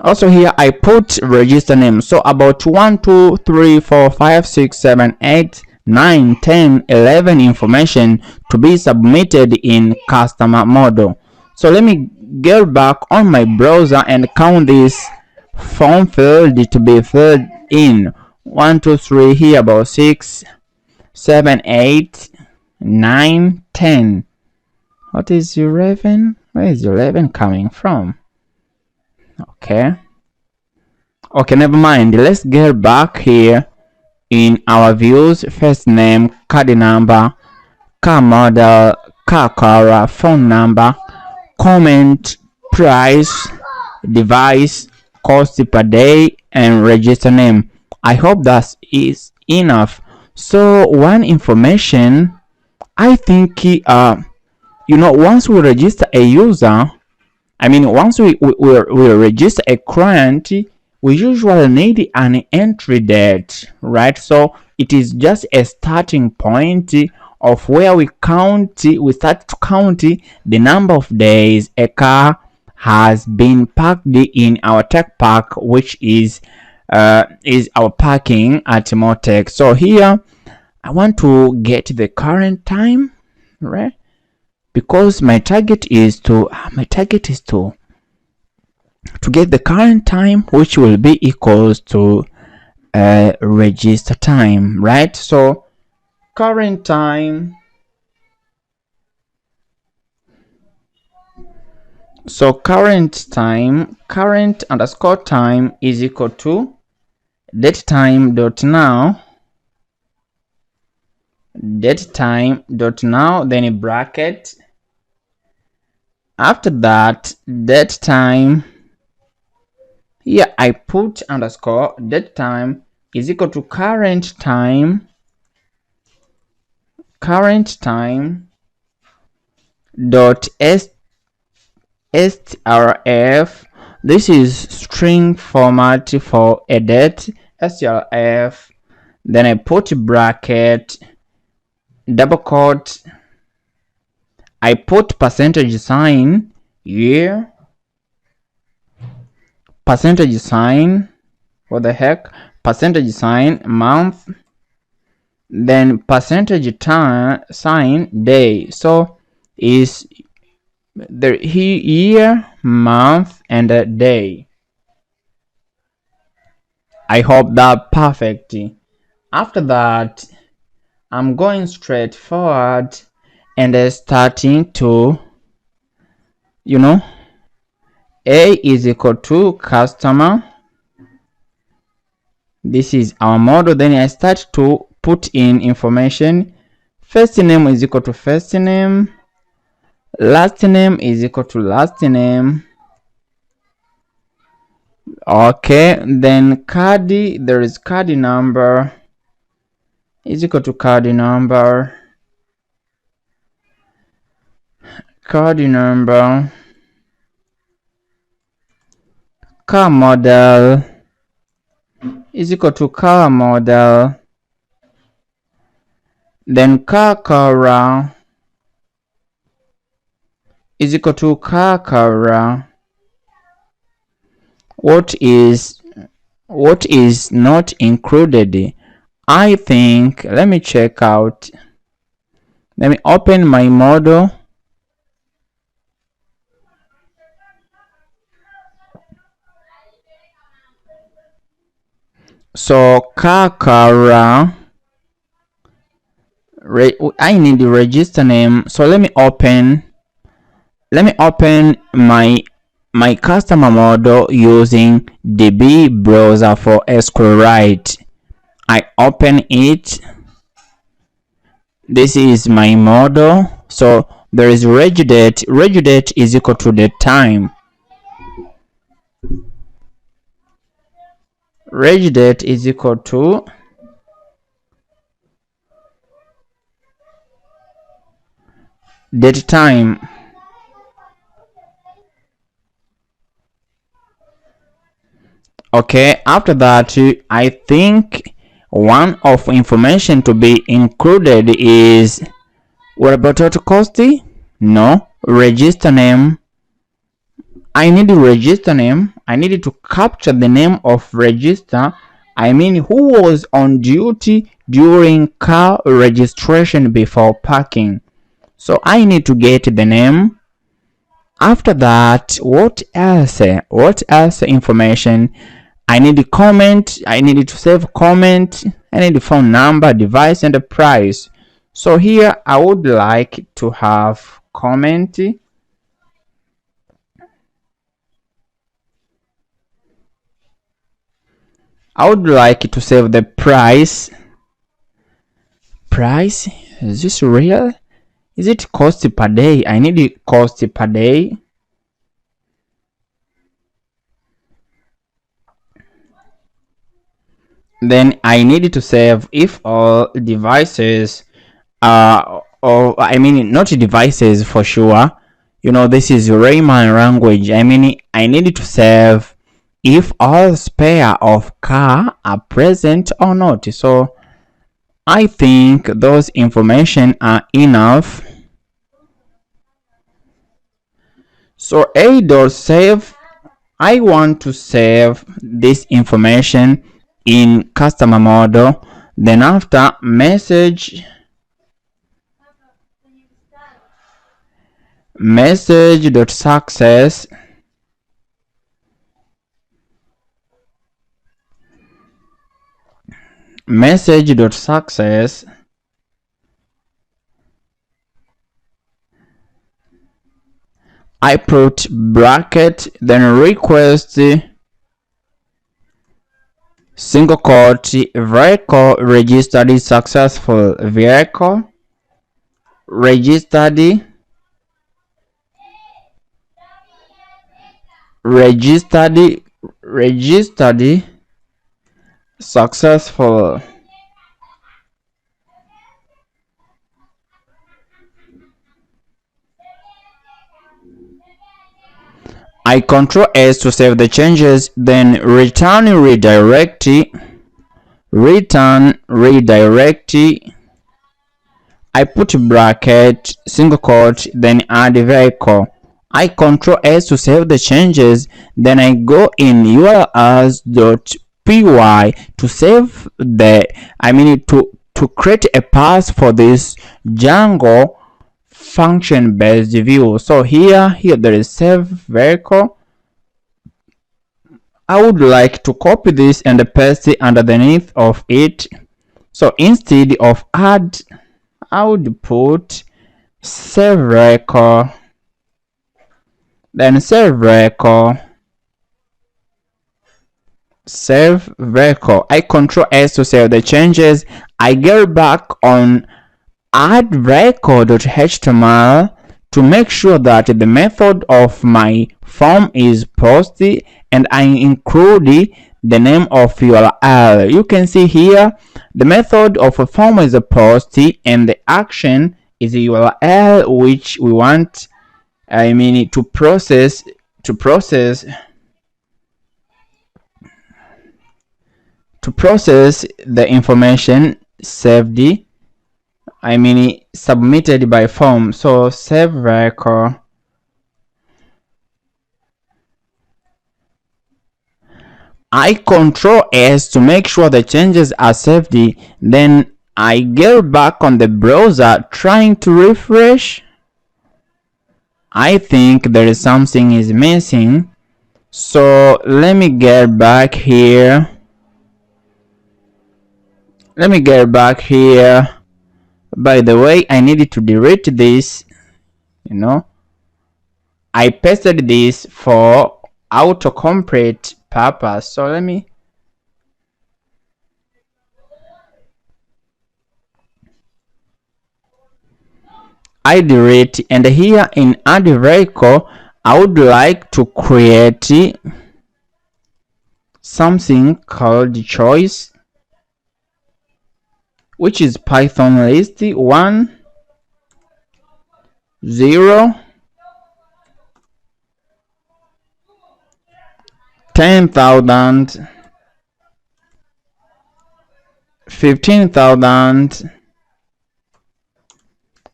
Also here I put register name. So about 1 2 3 4 5 6 7 8 9 10 11 information to be submitted in customer model. So let me get back on my browser and count this form field to be filled in. 1 2 3 here, about 6 7 8 9 10. What is 11? Where is 11 coming from? Okay, never mind. Let's get back here in our views. First name, card number, car model, car color, phone number, comment, price, device, cost per day, and register name. I hope that is enough. So one information, I think once we register a user, once we register a client, we usually need an entry date, right? So it is just a starting point of where we start to count the number of days a car has been parked in our tech park, which is our parking at Motec. So here I want to get the current time, right? Because my target is to get the current time, which will be equals to register time, right? So current time, current underscore time is equal to date time dot now, then a bracket. After that, date time, here I put underscore date time is equal to current time dot strf. This is string format for a date, strf. Then I put bracket, double quote, I put percentage sign year, percentage sign, what the heck, percentage sign month, then percentage time sign day. So is the year, month, and a day. I hope that perfect. After that, I'm going straight forward and starting to, A is equal to customer. This is our model. Then I start to put in information. First name is equal to first name. Last name is equal to last name. Okay, then card, there is card number is equal to card number. Car model is equal to car model. Then car color is equal to car color. What is not included? I think, let me check out. Let me open my model. So car color, I need the register name. So let me open my customer model using DB browser for SQLite. I open it. This is my model. So there is reg date. Reg date is equal to the time. Reg date is equal to date time. Okay, after that, I think one of information to be included is, what about total cost? No. Register name. I need the register name. I needed to capture the name of register. Who was on duty during car registration before parking. So I need to get the name. After that, what else information? I need the comment. I needed to save comment. I need the phone number, device, and the price. So here I would like to have comment. I would like to save the price. Price? Is this real? Is it cost per day? I need the cost per day. Then I need to save if all devices or I mean not devices for sure. This is Rayman language. I mean I need to save if all spare of car are present or not. So I think those information are enough. So a.save, I want to save this information in customer model. Then after message.success, message.success, I put bracket, then request single quote vehicle registered successful, vehicle registered registered successful. I Control S to save the changes, then return redirect. I put bracket, single quote, then add vehicle. I Control S to save the changes, then I go in urls.py to save to create a path for this Django function based view. So here there is save vehicle. I would like to copy this and paste it underneath of it. So instead of add, I would put save record, then save record. I Control S to save the changes. I get back on add record.html to make sure that the method of my form is posted, and I include the name of URL. You can see here the method of a form is a post and the action is a URL which we want to process the information saved, submitted by form. So save record. I Control S to make sure the changes are saved. Then I get back on the browser trying to refresh. I think there is something is missing. So let me get back here. By the way, I needed to delete this. I pasted this for autocomplete purpose. So I delete, and here in add vehicle I would like to create something called choice, which is Python list 1 0 10,000 15,000,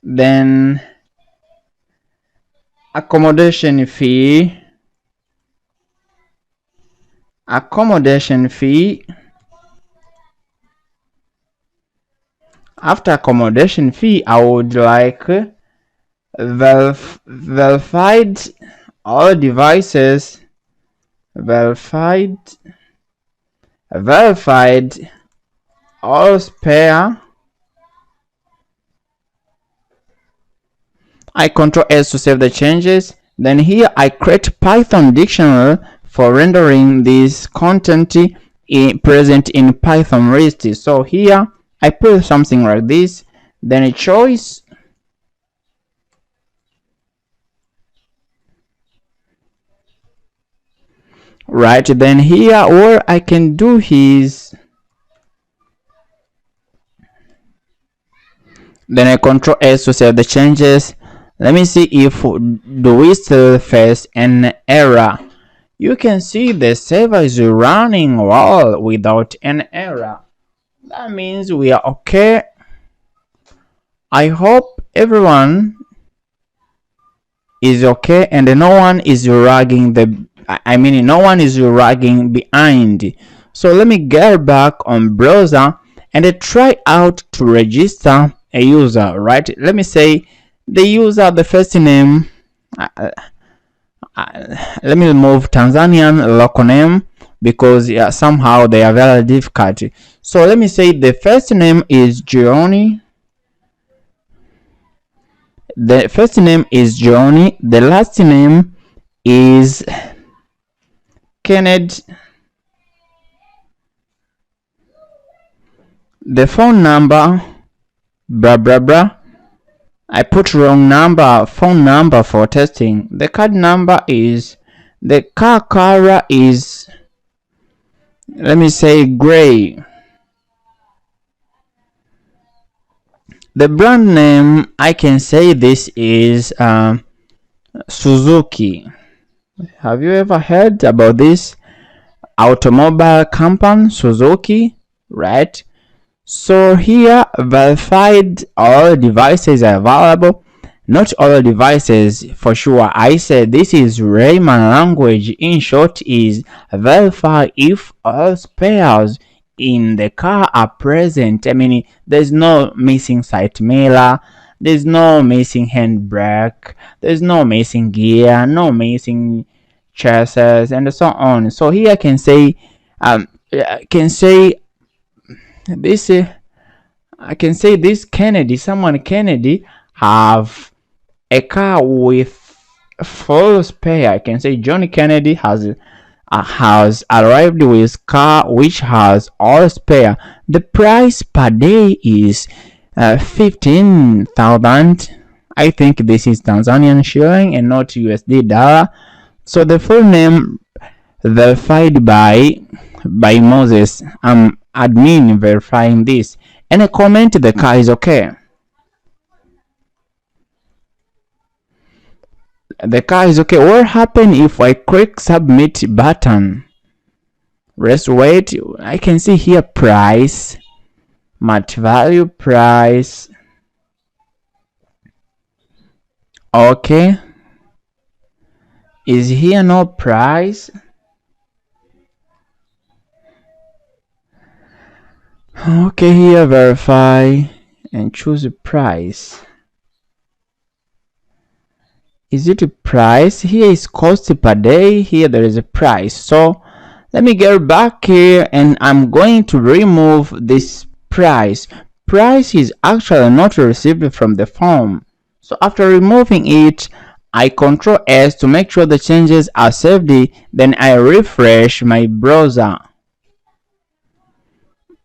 then accommodation fee. After accommodation fee, I would like verified all devices, verified all spare. I Control S to save the changes. Then here I create Python dictionary for rendering this content present in Python list. So here I put something like this, then a choice, right? Then here what I can do is Then I control S to save the changes. Let me see if do we still face an error. You can see the server is running well without an error. That means we are okay. I hope everyone is okay and no one is lagging no one is lagging behind. So let me get back on browser and try out to register a user, right? Let me say the user, the first name, let me remove Tanzanian local name because somehow they are very difficult. So let me say the first name is Johnny. The first name is Johnny. The last name is Kennedy. The phone number, blah blah blah. I put wrong number, phone number for testing. The card number is, the car color is, let me say gray. The brand name, I can say this is Suzuki. Have you ever heard about this automobile company, Suzuki, right? So here, verified all devices are available. Not all devices for sure. I said this is Rayman language. In short, is verify if all spares in the car are present. I mean, there's no missing side mirror, there's no missing handbrake, there's no missing gear, no missing chassis, and so on. So here I can say, I can say this. I can say this Kennedy, someone Kennedy, have a car with full spare. I can say Johnny Kennedy has arrived with car which has all spare. The price per day is 15,000. I think this is Tanzanian shilling and not USD dollar. So the full name verified by Moses. I'm admin verifying this, and I comment the car is okay. The car is okay. What happen if I click submit button? Let's wait. I can see here price, match value, price. Okay. Is here no price? Okay, here verify and choose a price. Is it a price? Here is cost per day. Here there is a price. So let me get back here and I'm going to remove this price. Price is actually not received from the form. So after removing it, I control S to make sure the changes are saved. Then I refresh my browser.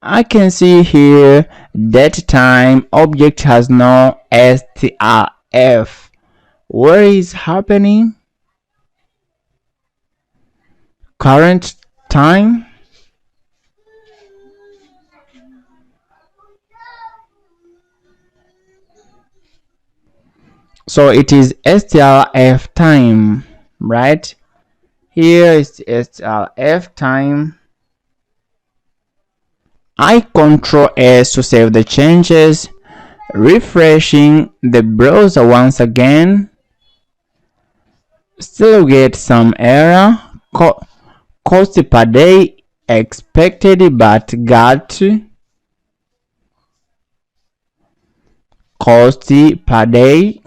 I can see here date time object has no strf. What is happening? Current time. So it is strf time, right? Here is strf time. I control S to save the changes, refreshing the browser once again. Still get some error. Cost per day expected but got cost per day.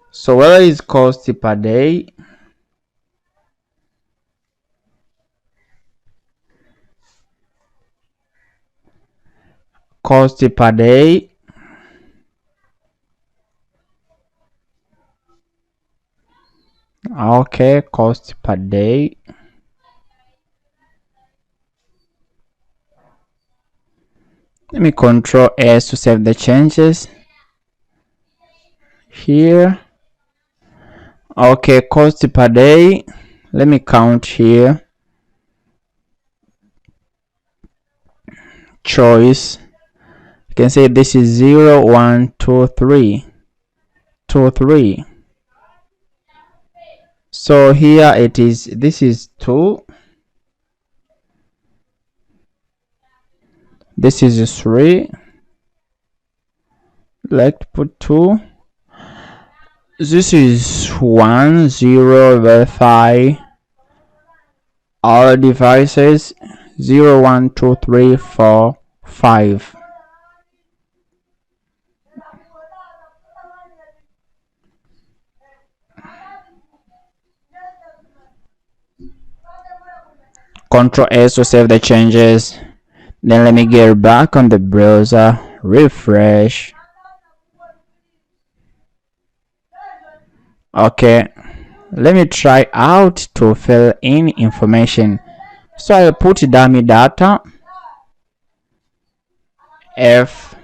So where is cost per day? Cost per day. Okay, cost per day. Let me control S to save the changes. Here. Okay, cost per day. Let me count here. choice. You can say this is 0, 1, 2, 3, 2, 3. So here it is, this is 2, this is 3. Let's put 2. This is 1, 0, verify all devices, 0, 1, 2, 3, 4, 5. Control S to save the changes. Then let me get back on the browser, refresh. Okay, let me try out to fill in information. So I'll put dummy data F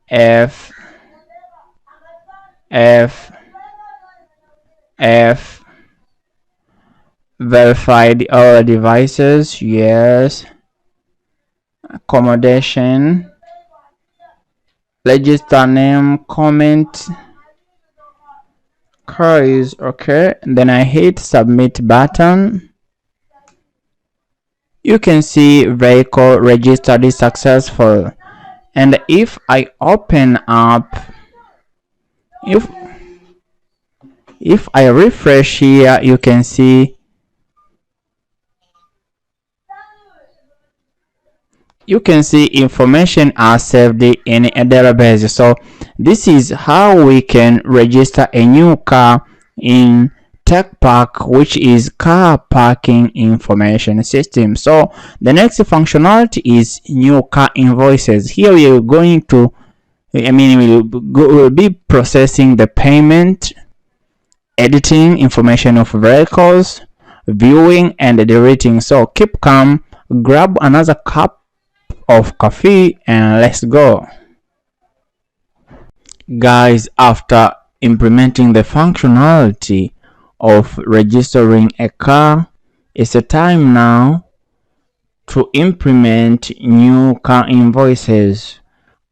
F F F verified all devices, yes. Accommodation, register name, comment, cars, okay. Then I hit submit button. You can see vehicle registered is successful. And if I open up, if I refresh here, you can see information are saved in a database. So this is how we can register a new car in TechPark, which is car parking information system. So the next functionality is new car invoices. Here we are going to, we'll be processing the payment, editing information of vehicles, viewing and deleting. So keep calm, grab another cup of coffee and let's go. Guys, after implementing the functionality of registering a car, it's a time now to implement new car invoices.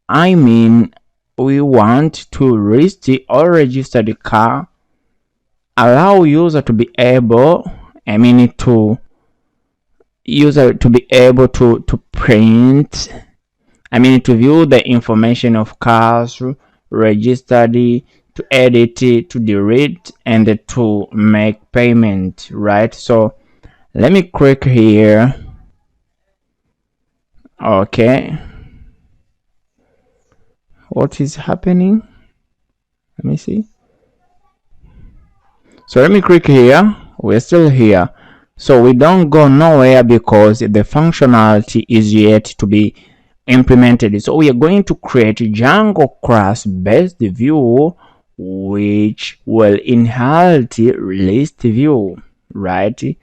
I mean, we want to list or register the car, allow user to be able, to print, to view the information of cars registered, to edit, to delete, and to make payment, right? So let me click here. Okay, what is happening? Let me see. So let me click here. We're still here, so we don't go nowhere because the functionality is yet to be implemented. So we are going to create a Django class based view which will inherit list view, right?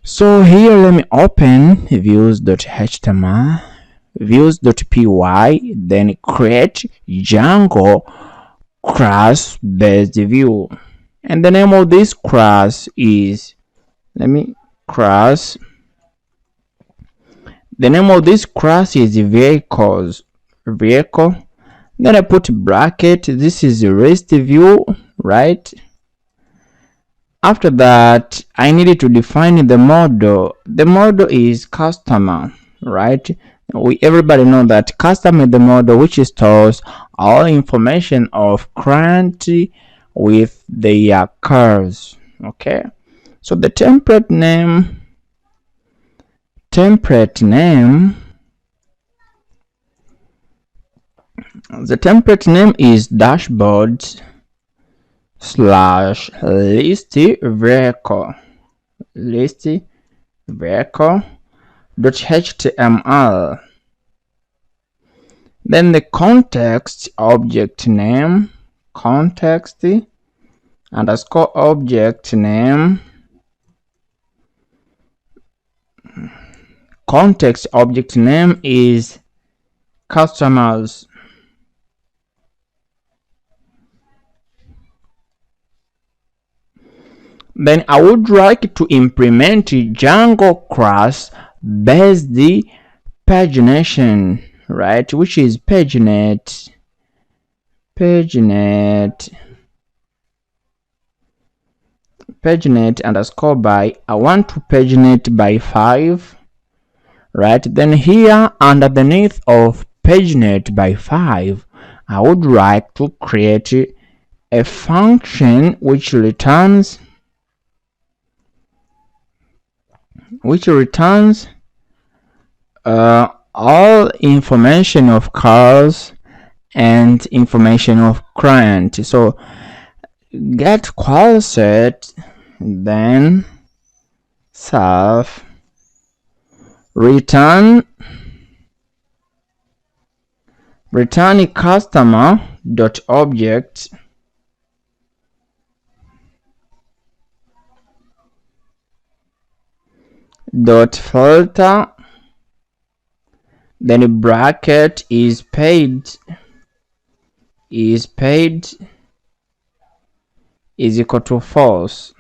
So here let me open views.html, views.py, then create Django class based view, and the name of this class is, the name of this class is vehicle. Then I put bracket, this is a list view, right? After that, I needed to define the model. The model is customer, right? Everybody know that customer is the model which stores all information of client with their cars. Okay, so the template name is dashboard slash list vehicle dot html. Then the context object name, context underscore object name, context object name is customers. Then I would like to implement Django class based pagination, right, which is paginate underscore by, I want to paginate by 5, right? Then here underneath of paginate by 5, I would like to create a function which returns all information of cars and information of client. So get call set, then self return customer dot object dot filter, then bracket is paid is equal to false.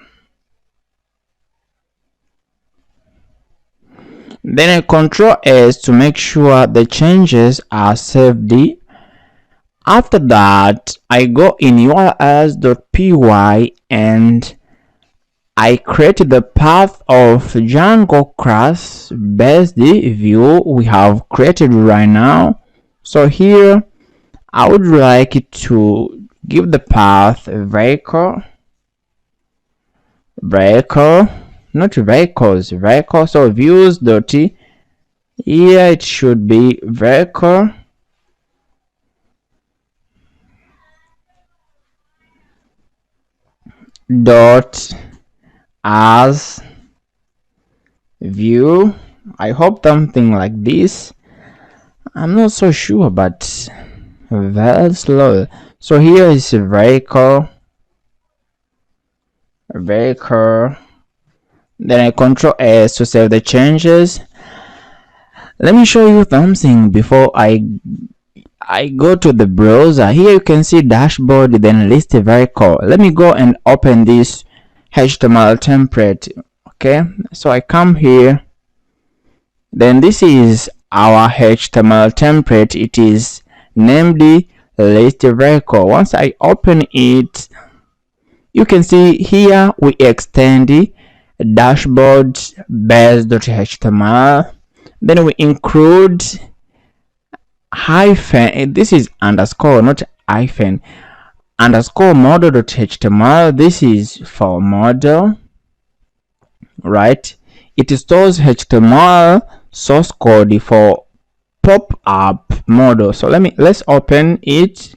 Then I control S to make sure the changes are saved. After that, I go in urls.py and I create the path of Django class based view we have created right now. So here I would like to give the path vehicle, not vehicles, so views dot, here it should be vehicle dot as view. I hope something like this, I'm not so sure, but very slow. So here is vehicle, then I control S to save the changes. Let me show you something before I go to the browser. Here you can see dashboard, then list vehicle. Let me go and open this HTML template. Okay, so I come here, then this is our HTML template. It is named list vehicle. Once I open it, you can see here we extend dashboard base.html, then we include hyphen, this is underscore, not hyphen, underscore model.html. This is for model, right? It stores HTML source code for pop-up model. So let's open it,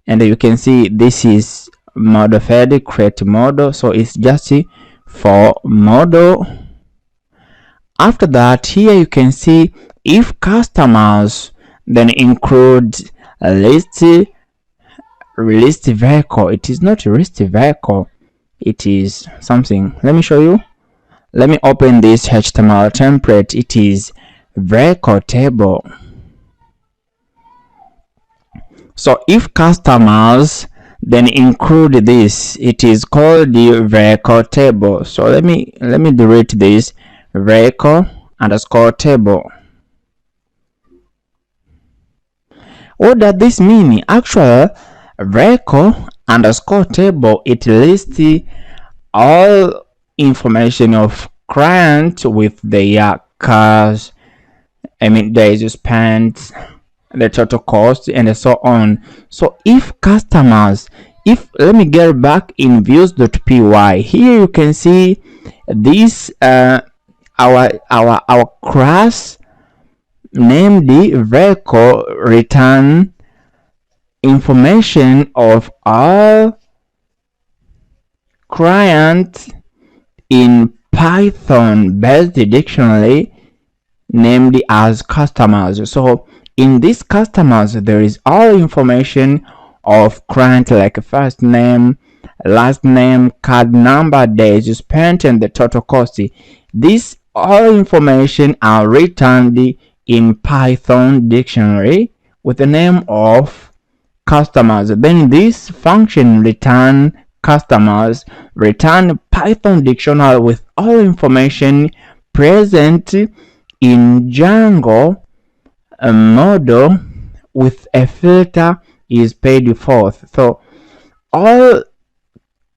and you can see this is model fed create model, so it's just for model. After that, here you can see if customers, then include a list vehicle. It is not a list vehicle, it is something. Let me show you. Let me open this HTML template. It is vehicle table. So if customers, then include this, it is called the vehicle table. So let me delete this vehicle underscore table. What does this mean? Actually, vehicle underscore table, it lists all information of client with their cars, there is spent, the total cost, and so on. So if customers, let me get back in views.py, here you can see this our class named the vehicle return information of all clients in Python based dictionary named as customers. So in these customers, there is all information of client, like first name, last name, card number, days spent, and the total cost. These all information are returned in Python dictionary with the name of customers. Then this function return customers return Python dictionary with all information present in Django a model with a filter is paid fourth. So all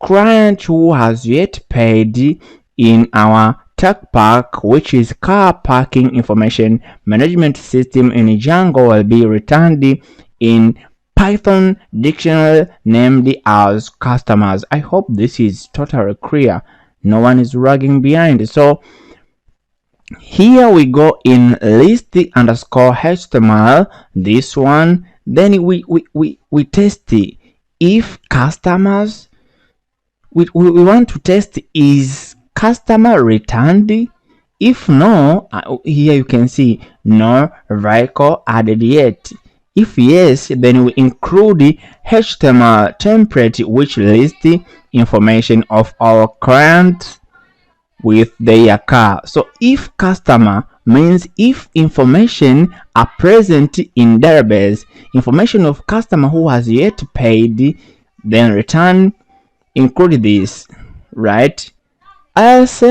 client who has yet paid in our tech pack, which is car parking information management system in Django, will be returned in Python dictionary named as customers. I hope this is totally clear. No one is lagging behind. So here we go in list underscore HTML, this one. Then we test it. If customers, we want to test is customer returned. If no, here you can see no record added yet. If yes, then we include the HTML template which lists information of our clients with their car. So if customer means if information are present in database, information of customer who has yet paid, then return include this, right? Else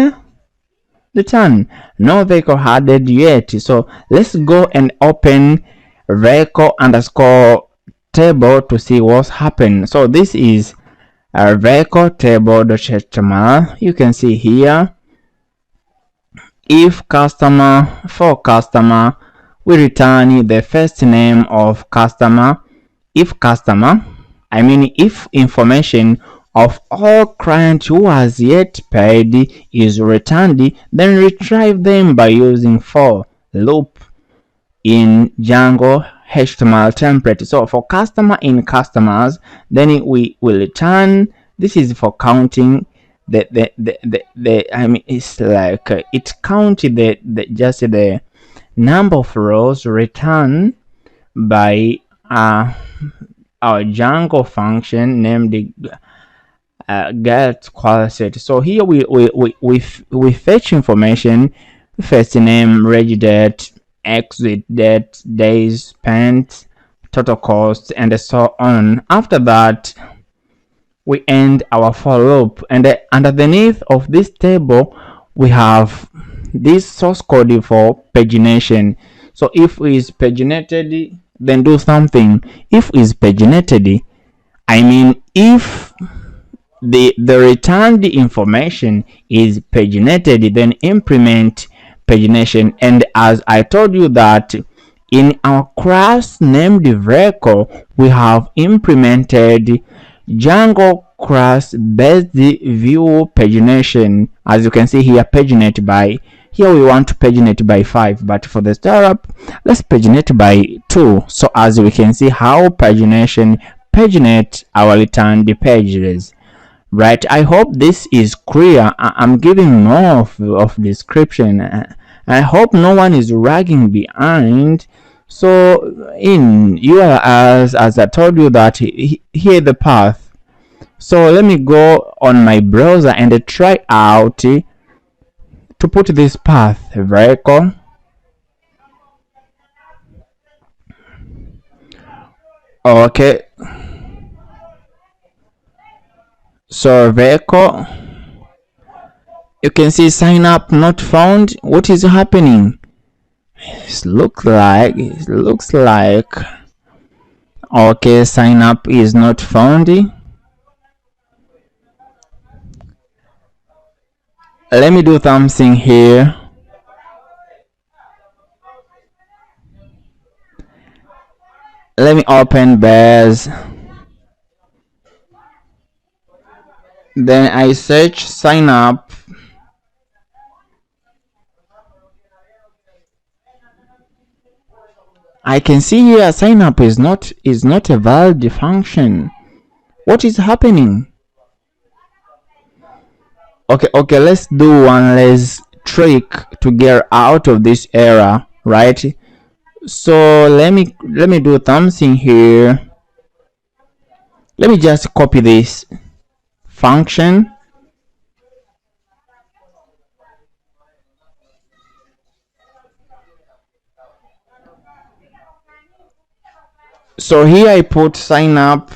return no vehicle added yet. So let's go and open vehicle underscore table to see what's happened. So this is a vehicle table.html. You can see here if customer, for customer we return the first name of customer. If customer, I mean if information of all client who has yet paid is returned, then retrieve them by using for loop in Django HTML template. So for customer in customers, then we will return. This is for counting the I mean it's like it counted the just the number of rows returned by our Django function named get quality. So here we fetch information: first name, reg date, exit date, days spent, total cost, and so on. After that, we end our for loop, and underneath of this table we have this source code for pagination. So if is paginated, then do something. If is paginated, I mean if the returned information is paginated, then implement pagination. And as I told you that in our class named vehicle, we have implemented Django class based view pagination. As you can see here, paginate by, here we want to paginate by 5, but for the startup, let's paginate by 2. So as we can see how pagination paginate our returned pages. Right, I hope this is clear. I'm giving more of description. I hope no one is lagging behind. So in URLs, as I told you that here the path. So let me go on my browser and try out to put this path vehicle. Okay. So vehicle, you can see sign up not found. What is happening? It looks like okay, sign up is not found. Let me do something here. Let me open bears. Then I search sign up. I can see here sign up is not a valid function. What is happening? Okay, let's do one less trick to get out of this error, right? So let me do something here. Let me just copy this function. So here I put sign up,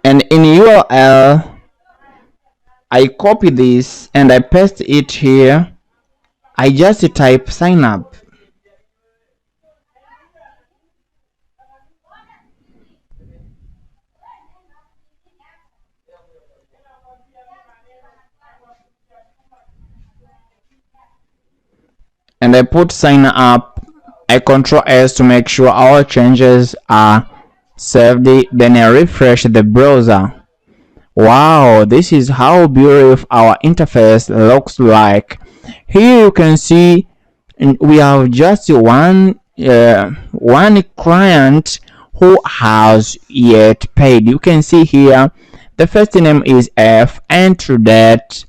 and in URL I copy this and I paste it here. I just type sign up. And I put sign up. I control S to make sure all changes are saved. Then I refresh the browser. Wow, this is how beautiful our interface looks like. Here you can see we have just one client who has yet paid. You can see here the first name is F, entry date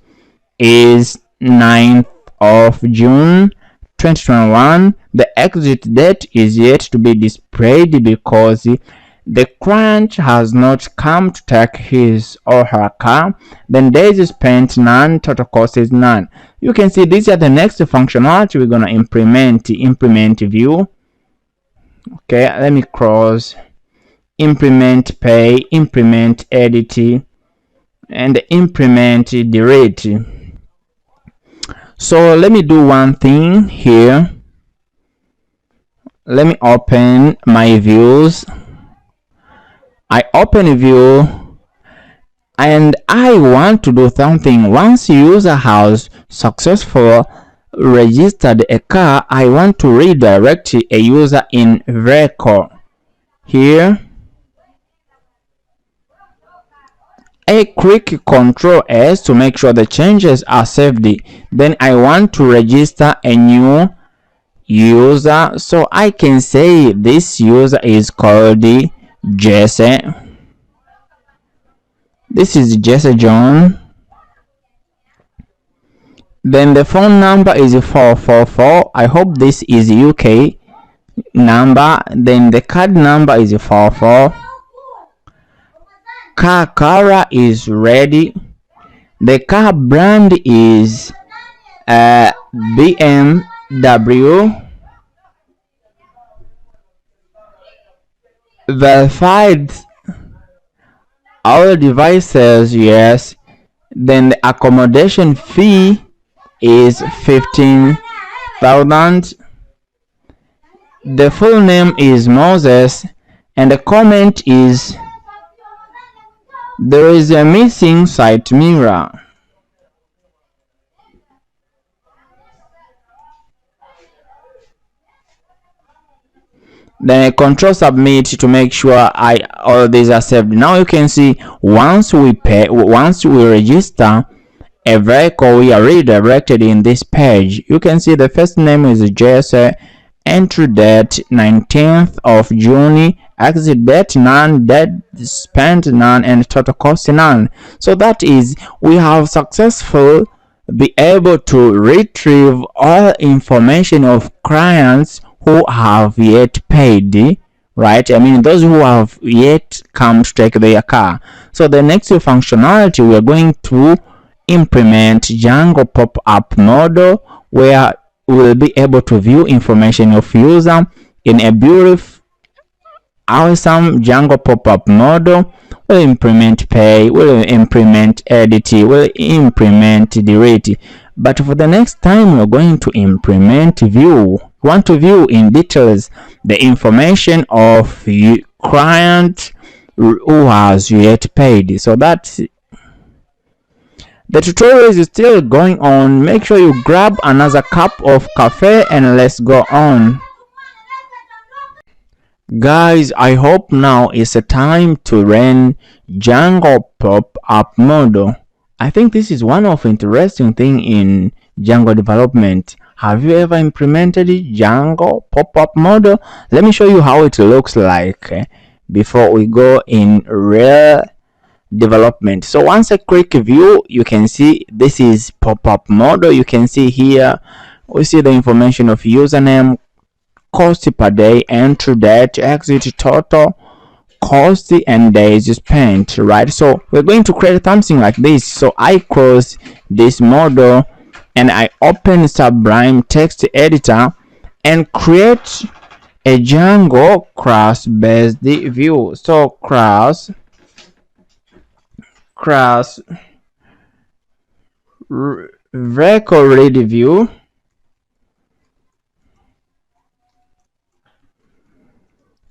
is 9th of June 2021. The exit date is yet to be displayed because the client has not come to take his or her car. Then days spent none, total cost is none. You can see these are the next functionality we're gonna implement view. Okay, let me cross implement pay, implement edit, and implement delete. So let me do one thing here. Let me open my views. I open a view and I want to do something. Once user has successfully registered a car, I want to redirect a user in vehicle. Here I click Ctrl S to make sure the changes are saved. Then I want to register a new user, so I can say this user is called Jesse. This is Jesse John. Then the phone number is 444. I hope this is UK number. Then the card number is 44. Car color is red. The car brand is BMW. Verified all devices, yes. Then the accommodation fee is 15,000. The full name is Moses, and the comment is there is a missing side mirror. Then I control submit to make sure all these are saved. Now you can see once we register a vehicle, we are redirected in this page. You can see the first name is Jesse, entry date 19th of June, exit date none, date spent none, and total cost none. So that is, we have successfully be able to retrieve all information of clients who have yet paid, right? I mean those who have yet come to take their car. So the next functionality, we are going to implement Django pop-up model, where we will be able to view information of user in a beautiful, awesome Django pop-up model. We'll implement pay, we'll implement edit, we'll implement delete. But for the next time, we're going to implement view. We want to view in details the information of client who has yet paid. So that's the tutorial is still going on. Make sure you grab another cup of coffee and let's go on. Guys, I hope now is a time to run Django pop-up model. I think this is one of interesting thing in Django development. Have you ever implemented Django pop-up model? Let me show you how it looks like before we go in real development. So once I click view, you can see this is pop-up model. You can see here we see the information of username, cost per day, entry date, exit, total cost, and days spent, right? So we're going to create something like this. So I close this model and I open Sublime text editor and create a Django class based view. So class vehicle read view.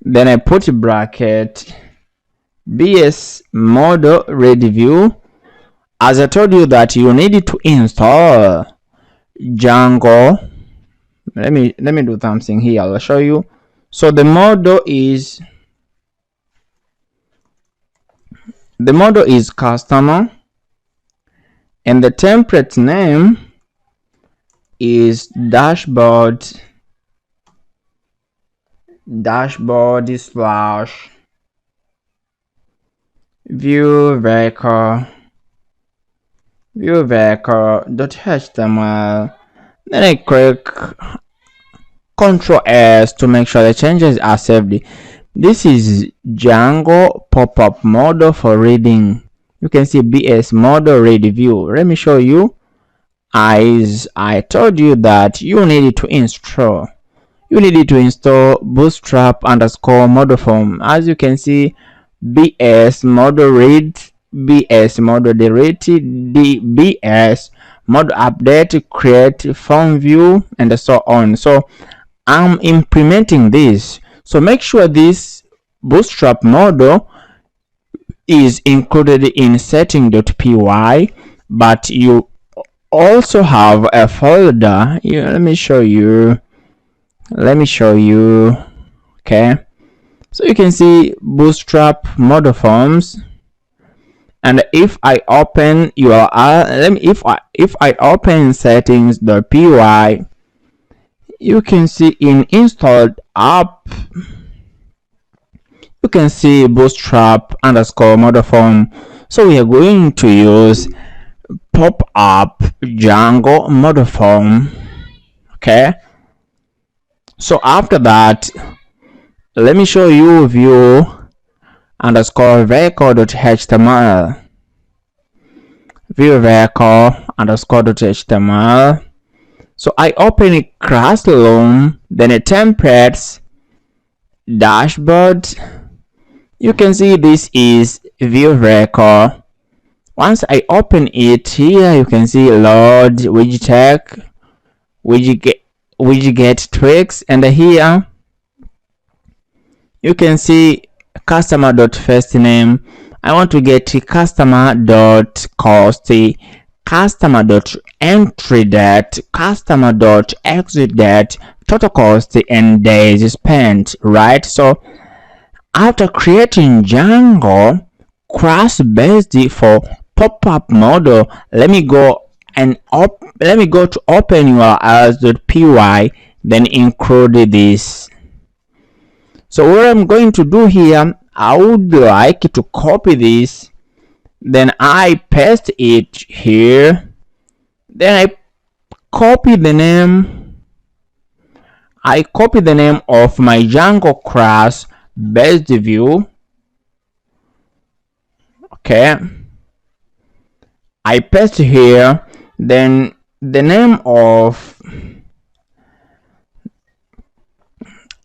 then I put a bracket bs model ready view. As I told you that you need to install Django. Let me do something here. I'll show you. So the model is customer, and the template name is dashboard slash view vehicle.html. Then I click Ctrl S to make sure the changes are saved. This is Django pop-up model for reading. You can see BS model read view. Let me show you. As I told you that you need to install bootstrap underscore model form. As you can see, BS model read, BS model delete, BS model update, create form view, and so on. So I'm implementing this. So make sure this bootstrap model is included in setting.py, but you also have a folder. Let me show you. Okay, so you can see bootstrap model forms, and if I open if I open settings.py, you can see in installed app, you can see bootstrap underscore model form. So we are going to use pop-up Django model form. Okay, so after that, let me show you view underscore vehicle.html, view vehicle underscore.html. So I open a classroom, then a templates dashboard. You can see this is view vehicle. Once I open it here, you can see load widget tricks, and here you can see customer.firstname. I want to get customer.cost, customer.entry.date, customer.exit.date, total cost, and days spent, right? So after creating Django class-based for pop-up model, let me go to openurls.py, then include this. So what I'm going to do here, I would like to copy this, then I paste it here, then I copy the name of my Django class based view. Okay, I paste here, then the name of,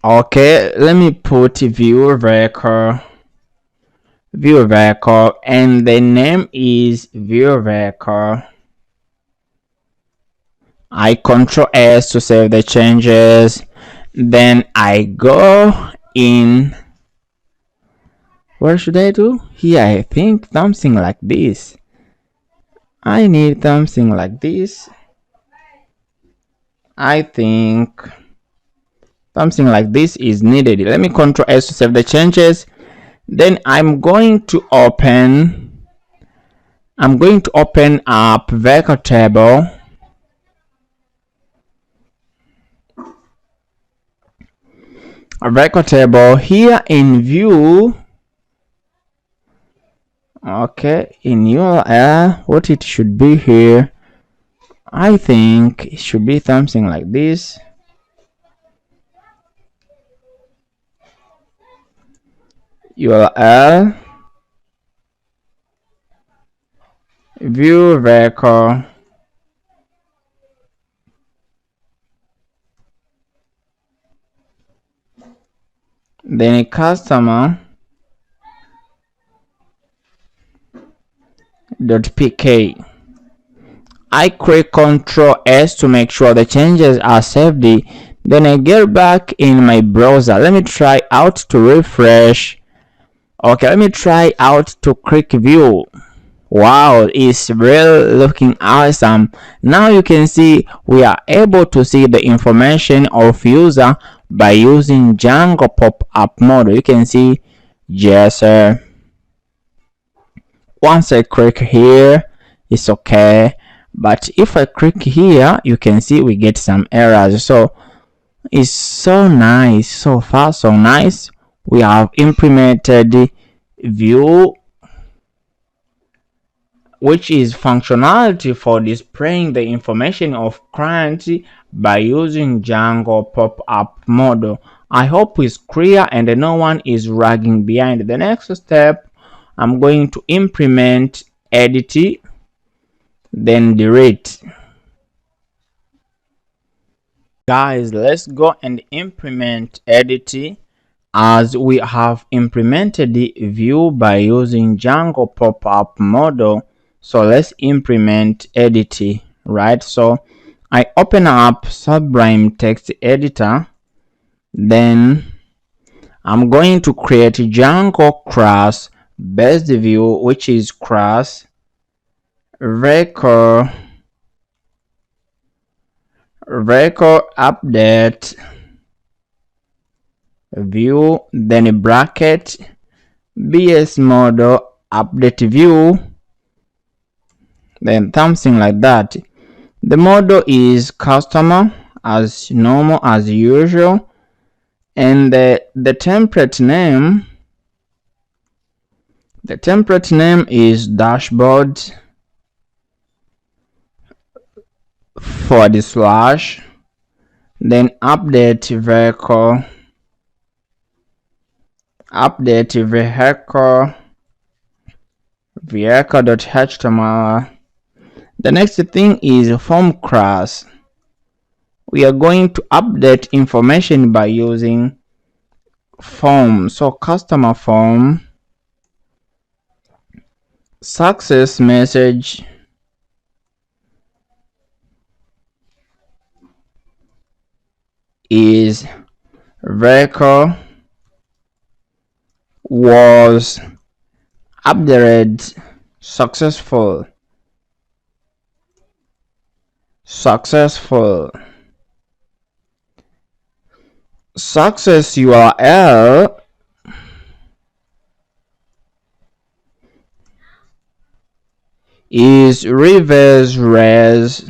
okay, let me put view vehicle, and the name is view vehicle. I Ctrl S to save the changes. Then I go in, where should I do? Here, I think something like this. I need something like this. I think something like this is needed. Let me Ctrl S to save the changes. Then I'm going to open up vehicle table. A record table here in view. Okay, in URL, what it should be here, I think it should be something like this. URL view record, then a customer .pk. I click Ctrl S to make sure the changes are saved. Then I get back in my browser. Let me try out to refresh. Okay, let me try out to click view. Wow, it's really looking awesome. Now you can see we are able to see the information of user by using Django pop-up model. You can see yes sir. Once I click here, it's okay, but if I click here, you can see we get some errors. So it's so nice, so far so nice. We have implemented view, which is functionality for displaying the information of client by using Django pop-up model. I hope it's clear and no one is lagging behind. The next step, I'm going to implement edit, then delete. Guys, let's go and implement edit, as we have implemented the view by using Django pop-up model. So let's implement edit, right? So I open up Sublime text editor, then I'm going to create Django class based view, which is class record update view, then a bracket bs model update view, then something like that. The model is customer as normal as usual, and the template name is dashboard / then update vehicle.html. The next thing is form class. We are going to update information by using form. So customer form, success message, is vehicle was updated successful. Success URL is reverse res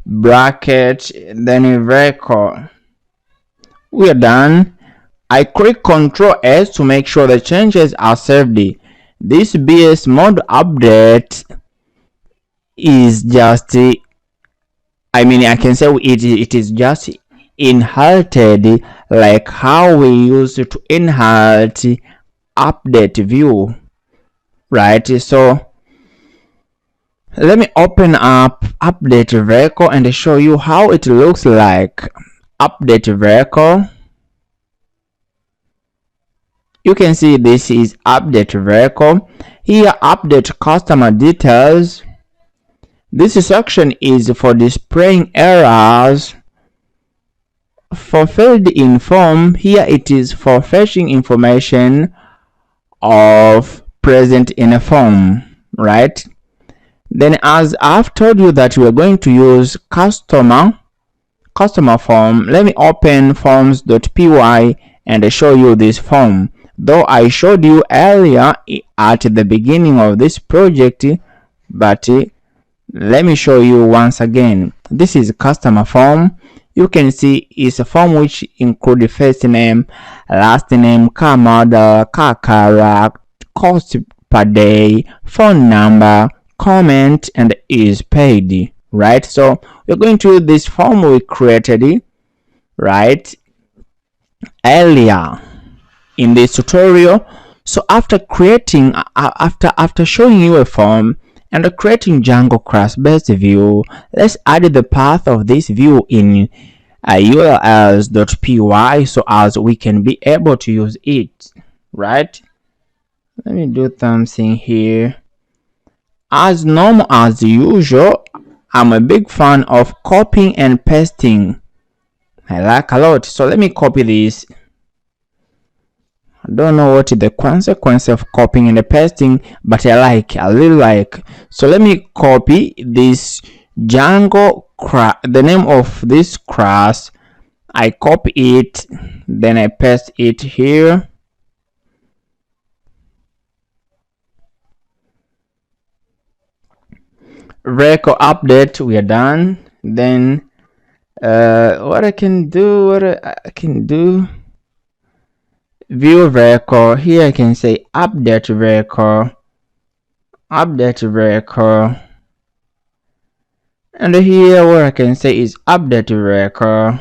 bracket then a record. We are done. I click Ctrl S to make sure the changes are saved. This BS mode update is just, I can say it is just inherited like how we used to inherit update view, right? So let me open up update vehicle and show you how it looks like. Update vehicle, you can see this is update vehicle. Here update customer details. This section is for displaying errors. For filled in form, here it is for fetching information of present in a form, right? Then as I've told you that we are going to use customer form, let me open forms.py and show you this form. Though I showed you earlier at the beginning of this project, but let me show you once again. This is customer form. You can see it's a form which includes first name, last name, car model, car color, cost per day, phone number, comment, and is paid, right? So we're going to use this form we created right earlier in this tutorial. So after creating after showing you a form and creating Django class based view, let's add the path of this view in urls.py so as we can be able to use it, right? Let me do something here. As normal as usual, I'm a big fan of copying and pasting. I like a lot. So let me copy this. I don't know what is the consequence of copying and pasting, but I really like. So let me copy this Django, the name of this class. I copy it, then I paste it here. Record update, we are done. Then what I can do, view record. Here I can say update record, and here what I can say is update record.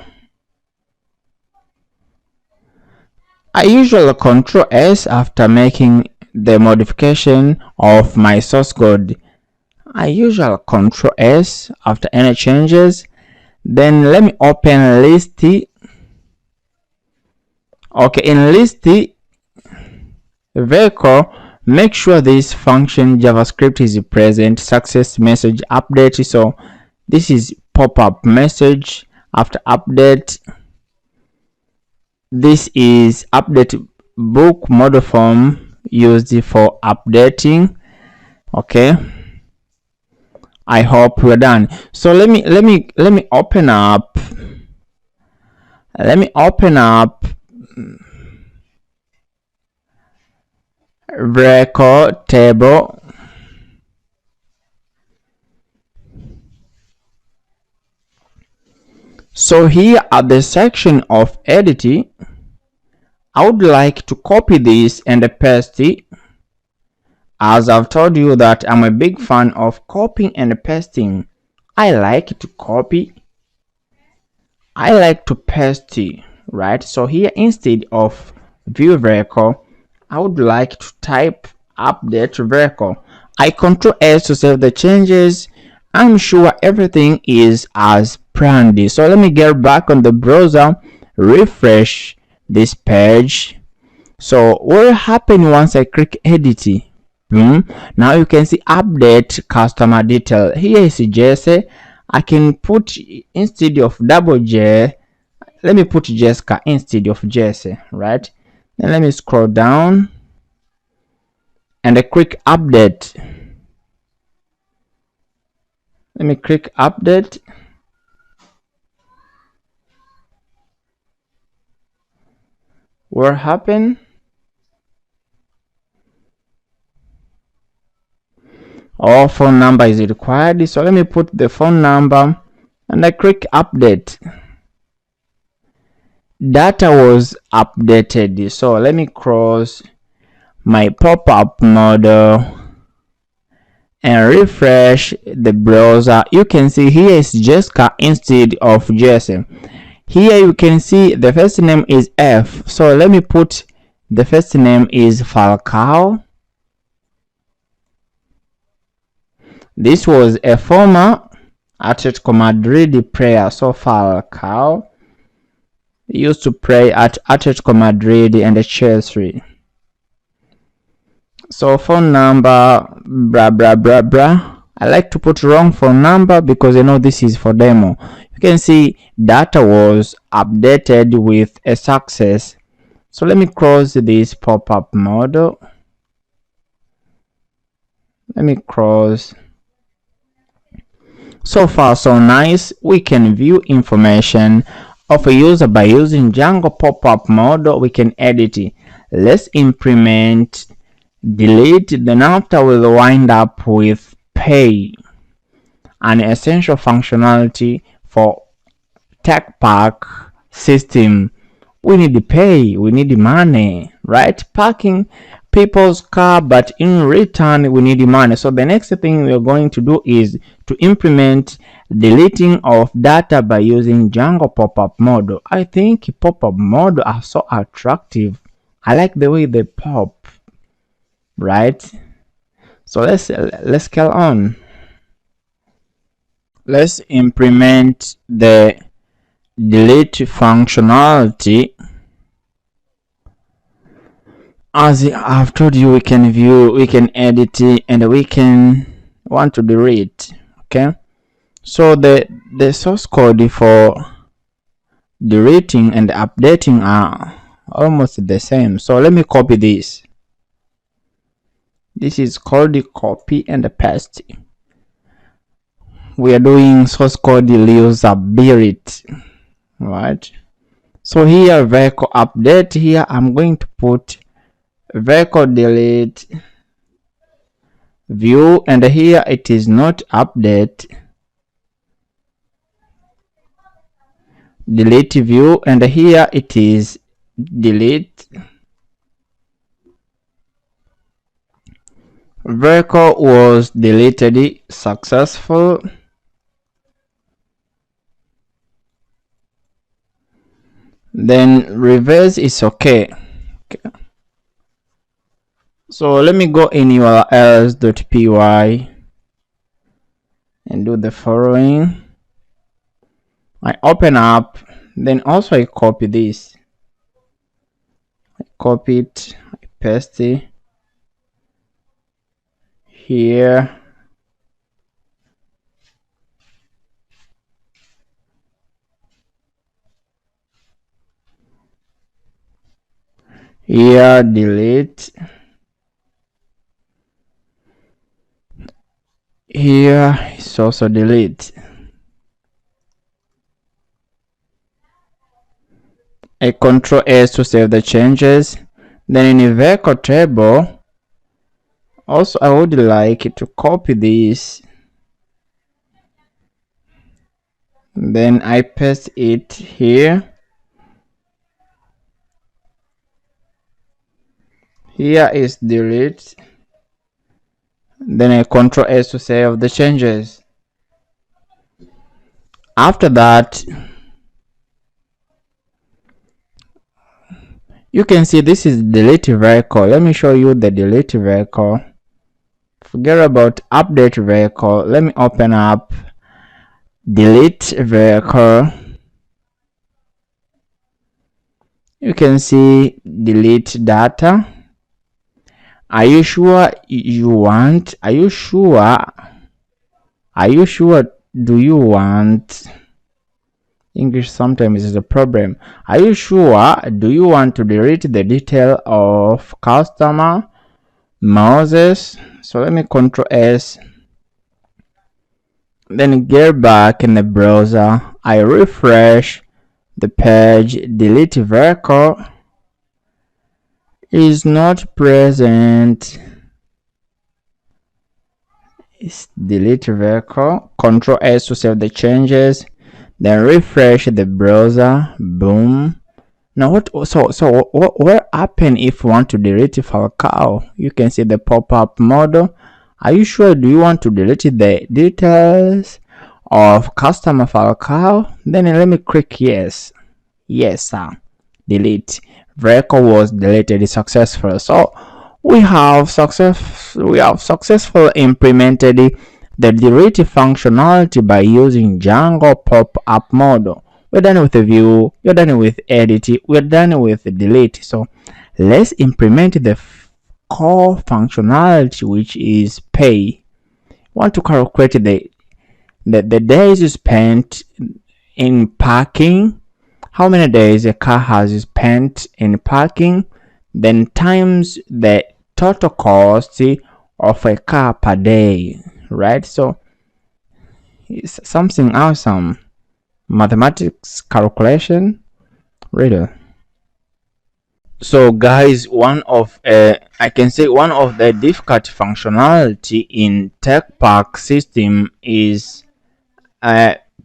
I usually Control S after making the modification of my source code. I usually Control S after any changes. Then let me open list. Okay, in list vehicle, make sure this function JavaScript is present. Success message update. So this is pop-up message after update. This is update book model form used for updating. Okay, I hope we're done. So let me open up. Record table. So here at the section of editing, I would like to copy this and paste it. As I've told you that I'm a big fan of copying and pasting. I like to copy, I like to paste it, right? So here instead of view record, I would like to type update record. I Control S to save the changes. I'm sure everything is as planned. So let me get back on the browser, refresh this page. So what will happen once I click edit? Now you can see update customer detail. Here is Jesse. I can put instead of double J, let me put Jessica instead of Jesse, right? Then let me scroll down and I click update. Let me click update. What happened? Or phone number is required. So let me put the phone number and I click update. Data was updated. So let me cross my pop-up model and refresh the browser. You can see here is Jessica instead of Jesse. Here you can see the first name is F. So let me put the first name is Falcao. This was a former Atletico Madrid player. So Falcao used to play at Atletico Madrid and Chelsea. So phone number blah blah blah blah. I like to put wrong phone number because I know this is for demo. You can see data was updated with a success. So let me close this pop-up model. Let me close. So far so nice. We can view information of a user by using Django pop-up model. We can edit it. Let's implement delete. Then after we'll wind up with pay, an essential functionality for tech pack system. We need pay, we need money, right? Parking people's car, but in return we need money. So the next thing we're going to do is to implement deleting of data by using Django pop-up model. I think pop-up model are so attractive. I like the way they pop, right? So let's scale on. Let's implement the delete functionality. As I've told you, we can view, we can edit it, and we can want to delete. Okay, So the source code for deleting and updating are almost the same. So let me copy this. This is called the copy and paste. We are doing source code reusability, right? So here vehicle update, here I'm going to put vehicle delete view, and here it is not update, delete view, and here it is delete. Vehicle was deleted successful. Then reverse is okay. So let me go in urls.py and do the following. I open up, then also I copy this. I copy it, I paste it here. Here, delete. Here is also delete. I Control S to save the changes. Then in a vehicle table, also I would like to copy this. Then I paste it here. Here is delete. Then I Control S to save the changes. After that, you can see this is delete vehicle. Let me show you the delete vehicle. Forget about update vehicle. Let me open up delete vehicle. You can see delete data. Are you sure you want? Are you sure? Do you want? English sometimes is a problem. Are you sure? Do you want to delete the detail of customer Moses? So let me Control S. Then get back in the browser. I refresh the page. Delete vehicle is not present. It's delete vehicle. Control S to save the changes. Then refresh the browser. Boom. Now what happen if you want to delete Falcao? You can see the pop-up model. Are you sure? Do you want to delete the details of customer Falcao? Then let me click yes. Yes, sir. Delete. Vehicle was deleted successful. So we have successfully implemented the delete functionality by using Django pop-up model. We're done with the view, you're done with edit, we're done with delete. So let's implement the core functionality, which is pay. Want to calculate the days spent in parking, how many days a car has spent in parking, then times the total cost of a car per day, right? So it's something awesome. Mathematics calculation, really. So guys, I can say one of the difficult functionality in TechPark system is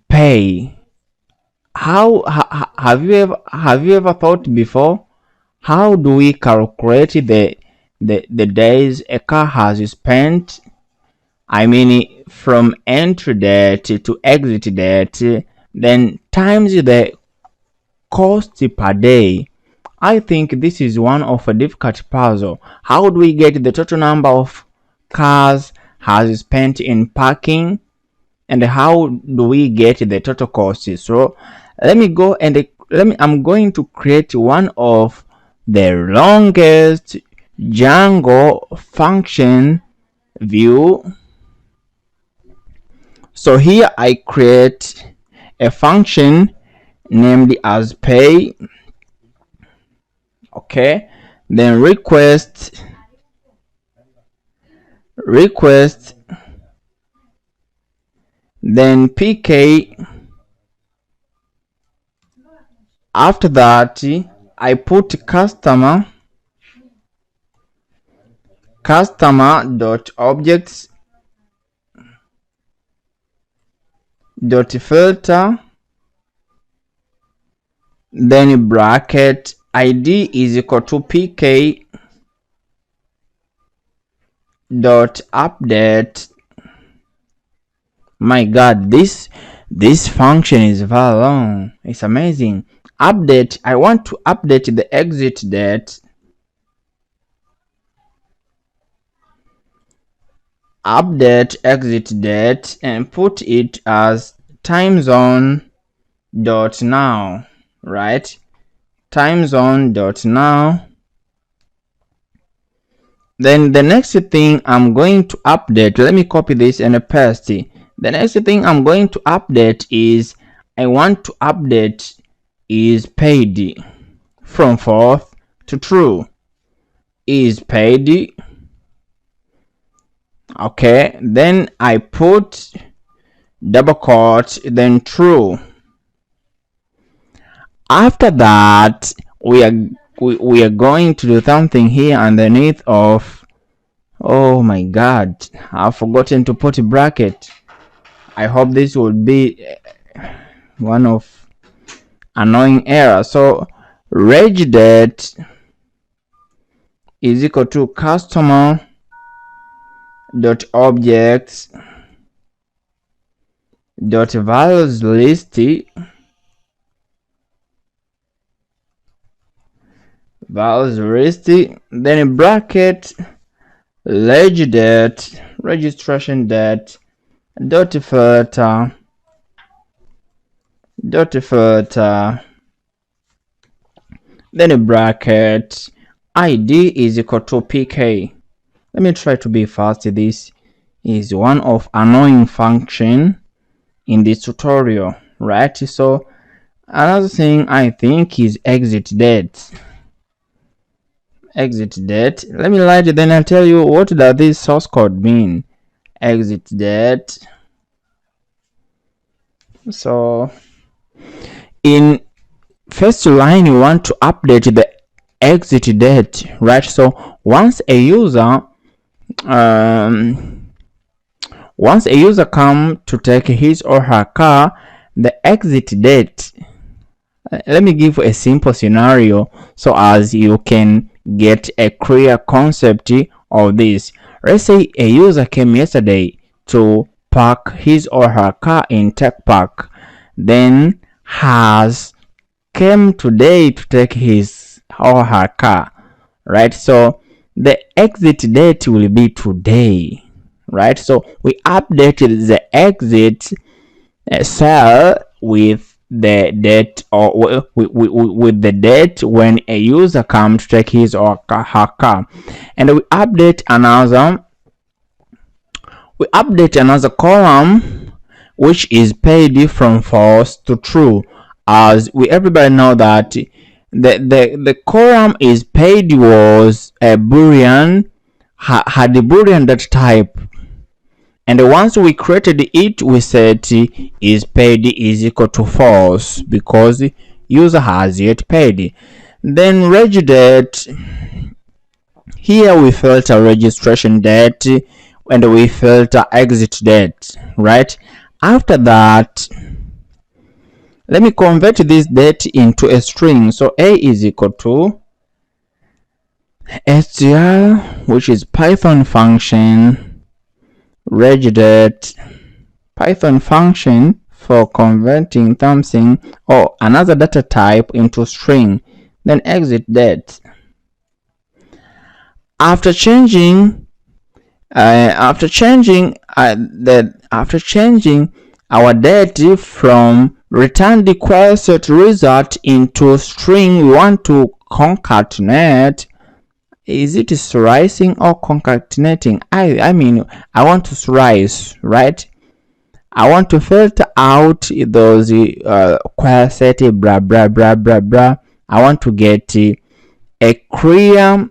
pay. Have you ever thought before, how do we calculate the days a car has spent? I mean, from entry date to exit date, then times the cost per day. I think this is one of a difficult puzzle. How do we get the total number of cars has spent in parking, and how do we get the total cost? So let me go and I'm going to create one of the longest Django function view. So here I create a function named as pay. Okay, then request, then pk. After that I put customer dot objects dot filter, then bracket id is equal to pk dot update. My god, this function is very long. It's amazing. Update, I want to update the exit date. Update exit date and put it as time zone dot now, right? Time zone dot now. Then the next thing I'm going to update, let me copy this and paste it. The next thing I'm going to update is I want to update is paid from false to true. Is paid. Okay, then I put double quote, then true. After that, we are going to do something here underneath of, oh my god, I've forgotten to put a bracket. I hope this will be one of annoying error. So reg date is equal to customer dot objects dot values list, then a bracket reg date, registration date dot filter, then a bracket id is equal to pk. Let me try to be fast. This is one of annoying function in this tutorial, right? So another thing I think is exit date. Let me write it, then I'll tell you what does this source code mean. Exit date. So in first line you want to update the exit date, right? So once a user come to take his or her car, the exit date, let me give a simple scenario so as you can get a clear concept of this. Let's say a user came yesterday to park his or her car in Tech Park, then has came today to take his or her car, right? So the exit date will be today, right? So we updated the exit cell with the date, or with the date when a user comes to take his or her car, and we update another column which is paid from false to true, as we everybody know that the column is paid was a boolean, had the boolean data type, and once we created it we said is paid is equal to false because user has yet paid. Then reg date, here we filter registration date and we filter exit date, right? After that, let me convert this date into a string. So a is equal to str, which is Python function reg date, Python function for converting something or another data type into string, then exit date. After changing our date from returned equals to result into string, we want to concatenate. Is it slicing or concatenating? I mean I want to slice, right? I want to filter out those query set blah blah blah blah blah. I want to get a clear.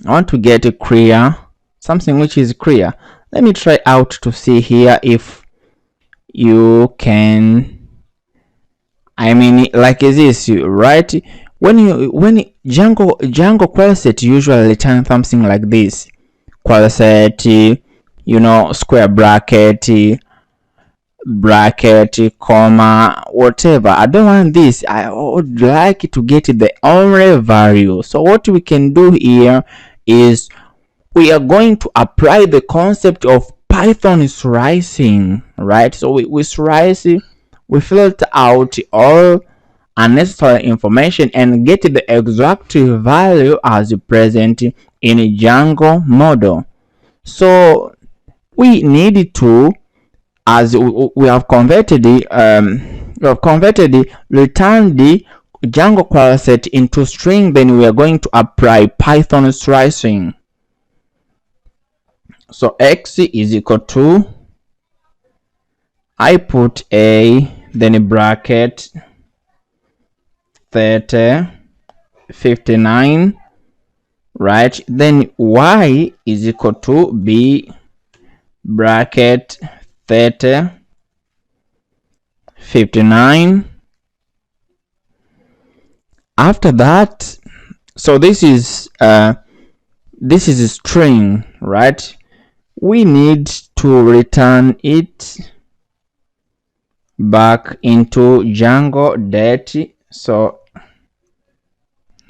I want to get a clear, something which is clear. Let me try out to see here if you can, I mean, like this, right? When Django query set usually return something like this: query set, square bracket, comma, whatever. I don't want this. I would like to get the only value. So what we can do here is we are going to apply the concept of Python slicing, right? So we slice, we filter out all unnecessary information and get the exact value as present in a Django model. So we need to, as we have converted the return the Django query set into string, then we are going to apply Python slicing. So x is equal to, I put a, then a bracket 30 59, right? Then y is equal to b bracket 30 59. After that, so this is a string, right? We need to return it back into Django date. So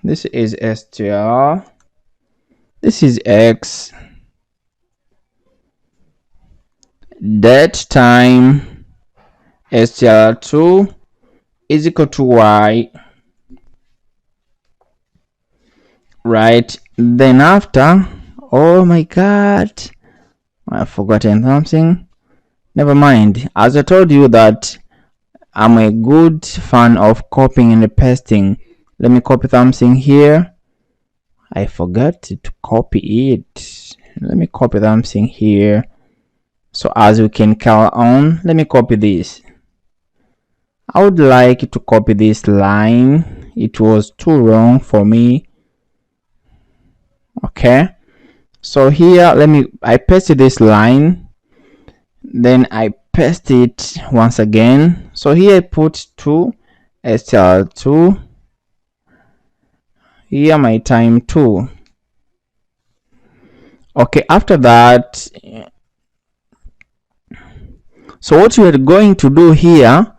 this is str, this is x, date time str2 is equal to y, right? Then after, oh my god, I've forgotten something. Never mind. As I told you that I'm a good fan of copying and pasting. Let me copy something here. I forgot to copy it. Let me copy something here. So as we can carry on, let me copy this. I would like to copy this line. It was too long for me. Okay. So here, I paste this line. Then I paste it once again. So here I put 2 str2, here my time 2. Okay, after that, so what we are going to do here,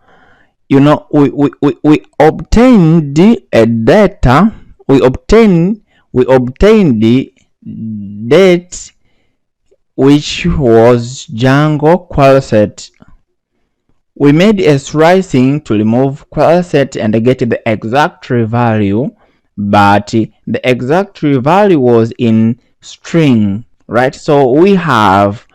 we obtained a data, we obtained the date which was Django query set. We made a slicing to remove query set and get the exact value, but the exact value was in string, right? So we have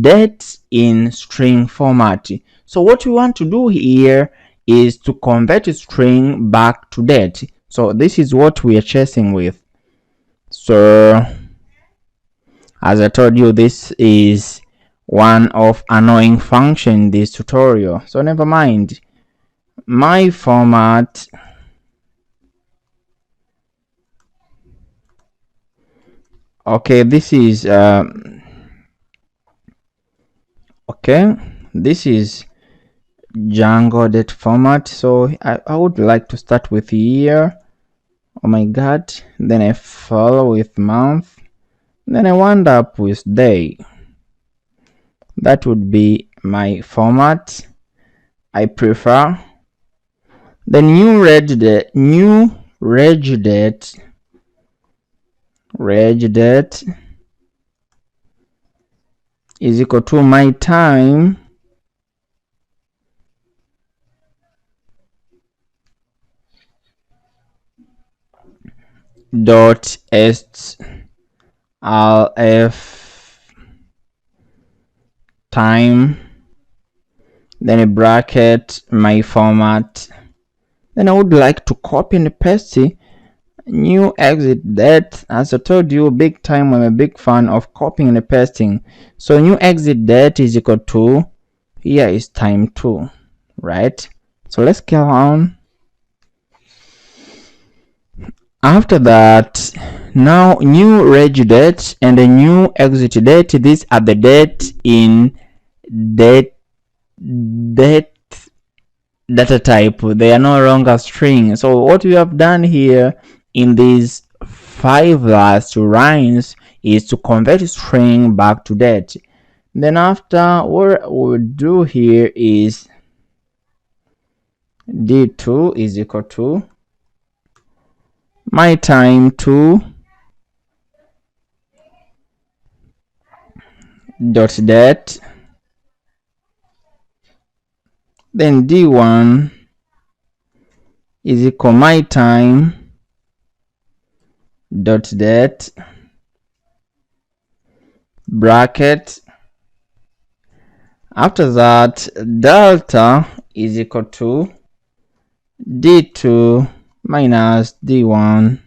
date in string format. So what we want to do here is to convert string back to date. So this is what we are chasing with. So as I told you, this is one of annoying function in this tutorial, so never mind. My format, okay, this is this is Django date format. So I would like to start with year, oh my god, then I follow with month, then I wind up with day. That would be my format. I prefer the new reg date is equal to my time dot strf time, then a bracket, my format. Then I would like to copy and paste new exit date. As I told you big time, I'm a big fan of copying and pasting. So new exit date is equal to here is time 2, right? So let's go on. After that, now new reg date and a new exit date. These are the date in date data type. They are no longer string. So what we have done here in these 5 last lines is to convert string back to date. Then after, what we'll do here is d2 is equal to my time 2 dot date, then d1 is equal my time dot date bracket. After that, delta is equal to d2 minus d1.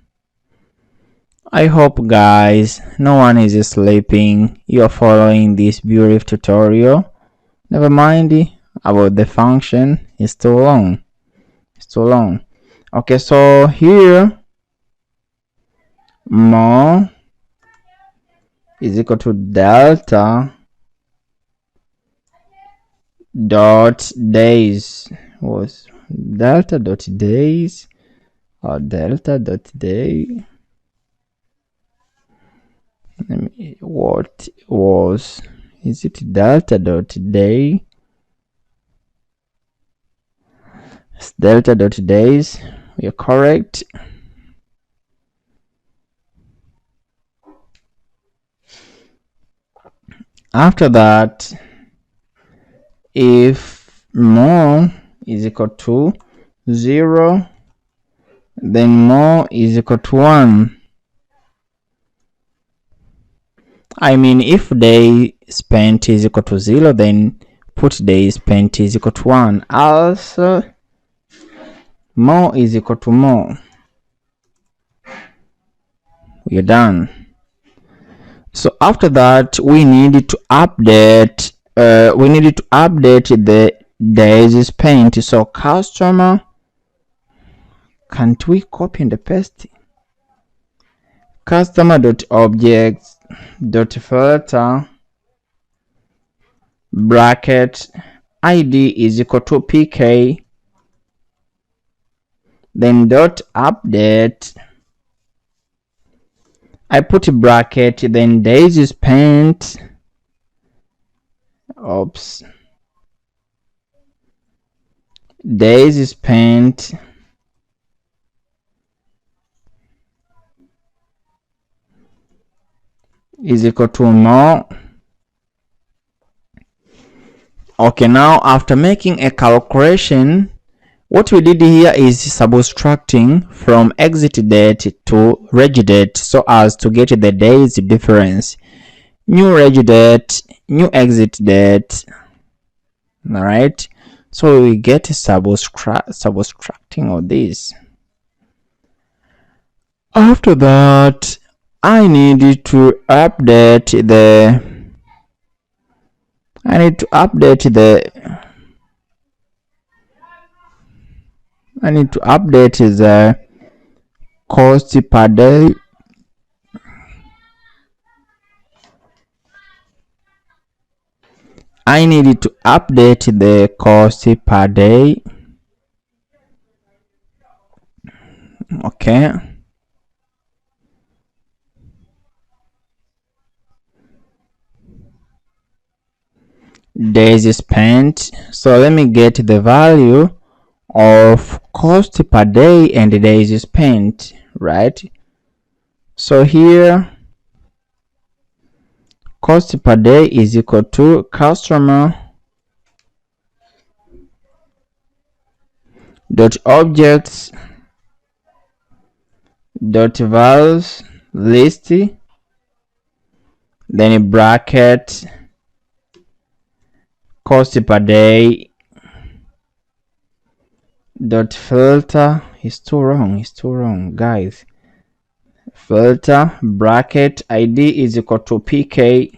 I hope guys no one is sleeping, you're following this beautiful tutorial. Never mind about the function, it's too long. Okay, so here more is equal to delta dot days, was delta dot days or delta dot day. What was, is it delta dot day? It's delta dot days. You're correct. After that, if more is equal to 0, then more is equal to 1. I mean, if day spent is equal to 0, then put day spent is equal to 1. Also, more is equal to more. We're done. So after that, we need to update. We needed to update the days spent. So customer, can't we copy and paste? Customer dot objects dot filter bracket id is equal to pk, then dot update. I put a bracket, then days spent. Oops. Days spent is equal to more. Okay, now after making a calculation, what we did here is subtracting from exit date to reg date so as to get the days difference. New reg date, new exit date. All right, so we get subtracting all this. After that, I need to update the cost per day. I needed to update the cost per day. Okay. Days spent. So let me get the value of cost per day and days spent, right? So here cost per day is equal to customer dot objects dot values list, then a bracket cost per day dot filter. It's too wrong guys. Filter bracket id is equal to pk,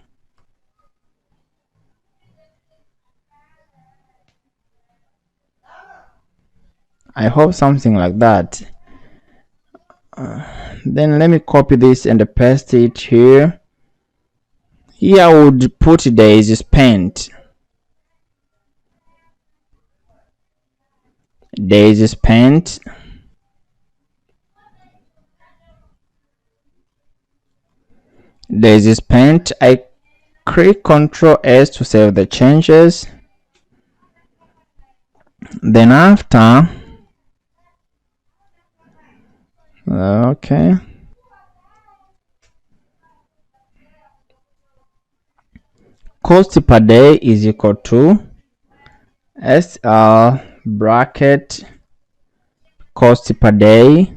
I hope something like that. Then let me copy this and paste it here. Here I would put days spent. Days spent. Days spent. I click Ctrl S to save the changes. Then after, okay, cost per day is equal to SL bracket cost per day.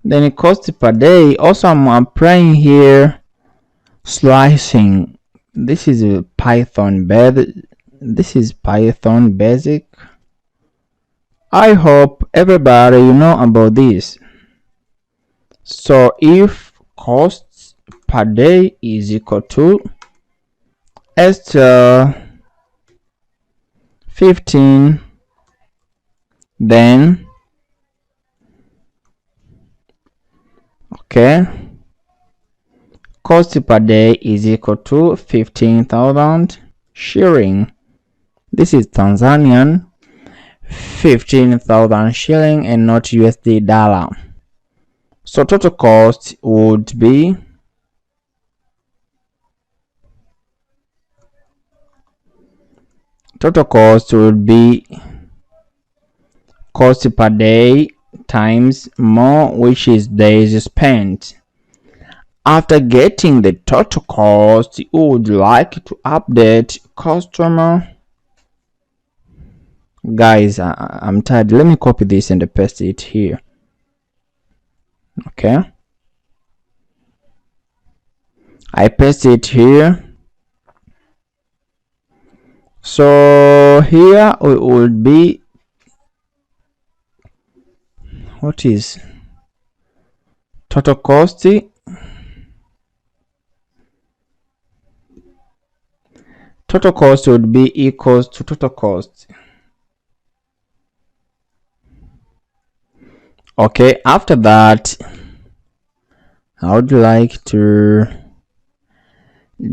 Then cost per day, also I'm applying here slicing. This is a Python basic. I hope everybody know about this. So if costs per day is equal to SL 15, then okay, cost per day is equal to 15,000 shilling. This is Tanzanian, 15,000 shilling and not USD dollar. So total cost would be cost per day times more, which is days spent. After getting the total cost, you would like to update customer. Guys, I'm tired. Let me copy this and paste it here. Okay, I paste it here. So here it would be, what is total cost? Total cost would be equals to total cost. Okay, after that, I would like to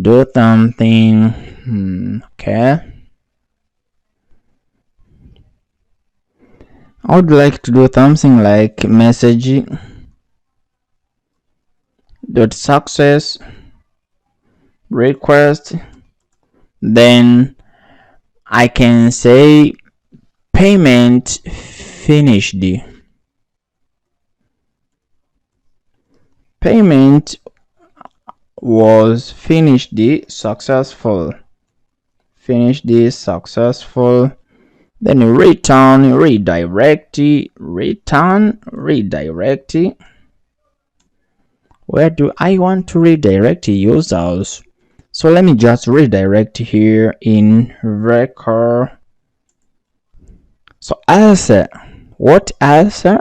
do something. Okay, I would like to do something like message dot success request. Then I can say payment finished. Payment was finished successful. Then return redirect. Where do I want to redirect users? So let me just redirect here in record. So answer, what answer?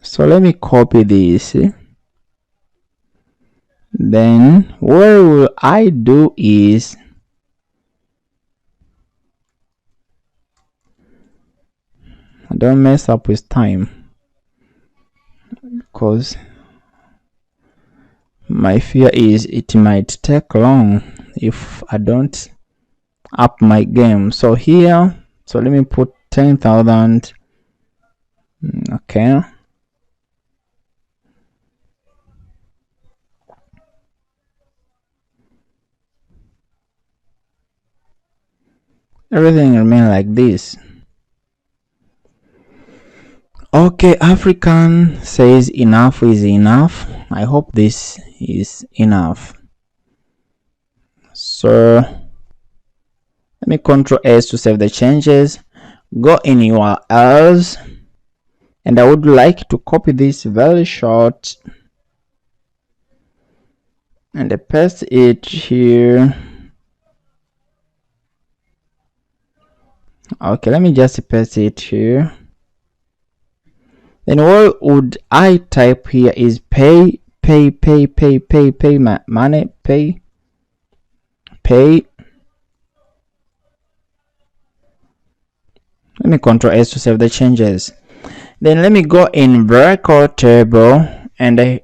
So let me copy this. Then what will I do is don't mess up with time, because my fear is it might take long if I don't up my game. So here, so let me put 10,000. Okay, everything remain like this. Okay, African says enough is enough. I hope this is enough. So let me Ctrl S to save the changes. Go in URLs, and I would like to copy this very short and paste it here. Okay, let me just paste it here. Then what would I type here is pay my money, pay. me Control S to save the changes. Then let me go in record table, and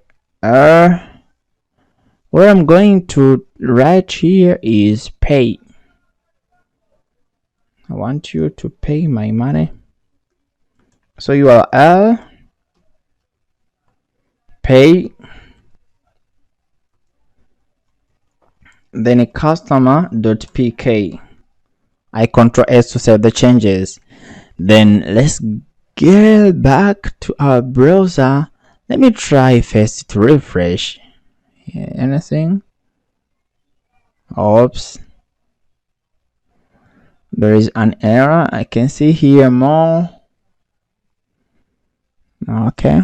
what I'm going to write here is pay. I want you to pay my money. So URL pay, then a customer.pk. I Control S to save the changes. Then let's get back to our browser. Let me try first to refresh. Anything? Oops, there is an error. I can see here more. Okay,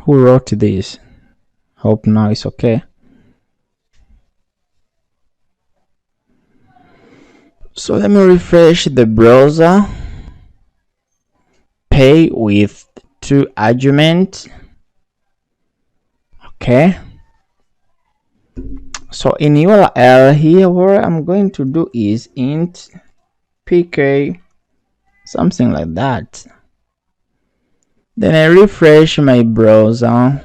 who wrote this? Hope now it's okay. So let me refresh the browser. Pay with 2 arguments. Okay, so in URL here, what I'm going to do is int pk, something like that. Then I refresh my browser.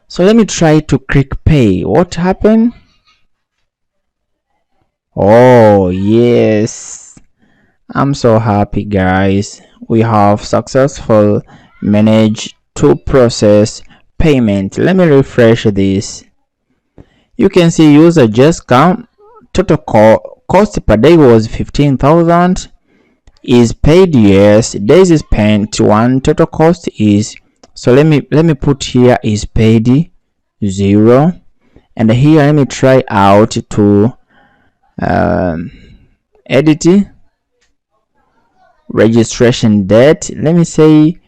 So let me try to click pay. What happened? Oh yes, I'm so happy guys. We have successful managed to process payment. Let me refresh this. You can see user just come. Total cost per day was 15,000. Is paid yes. Days spent 1. Total cost is, so let me put here is paid 0. And here let me try out to edit registration date. Let me say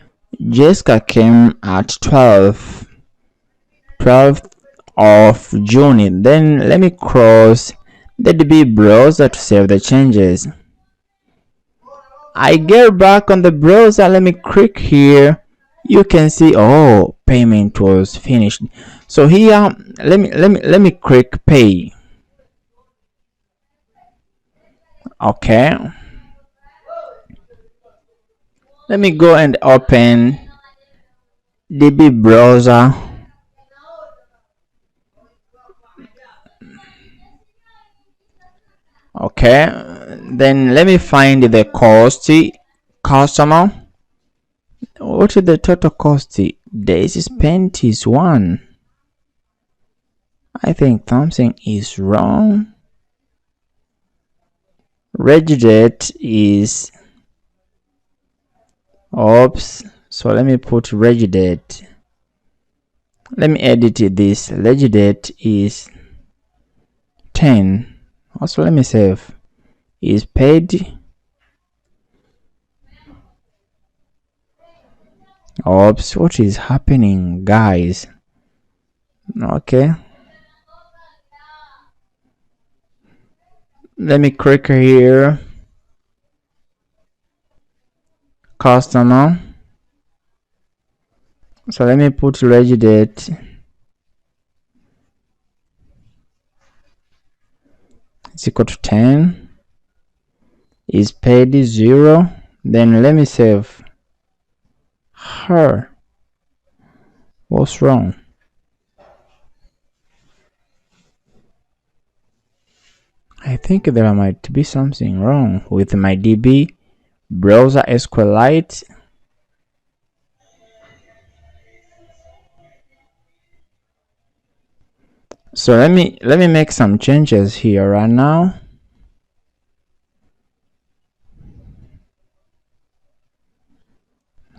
Jessica came at 12th of June. Then let me cross the DB browser to save the changes. I get back on the browser. Let me click here. You can see, oh, payment was finished. So here let me click pay. Okay, let me go and open DB browser. Okay, then let me find the cost customer. What is the total cost? Days spent is 1. I think something is wrong. Reg date is, oops, so let me put reg date. Let me edit this. Reg date is 10. Also let me save. Is paid. Oops, what is happening guys? Okay, let me click here, customer. So let me put reg date is equal to 10. Is paid 0. Then let me save. Her, what's wrong? I think there might be something wrong with my DB browser SQLite. So let me make some changes here right now.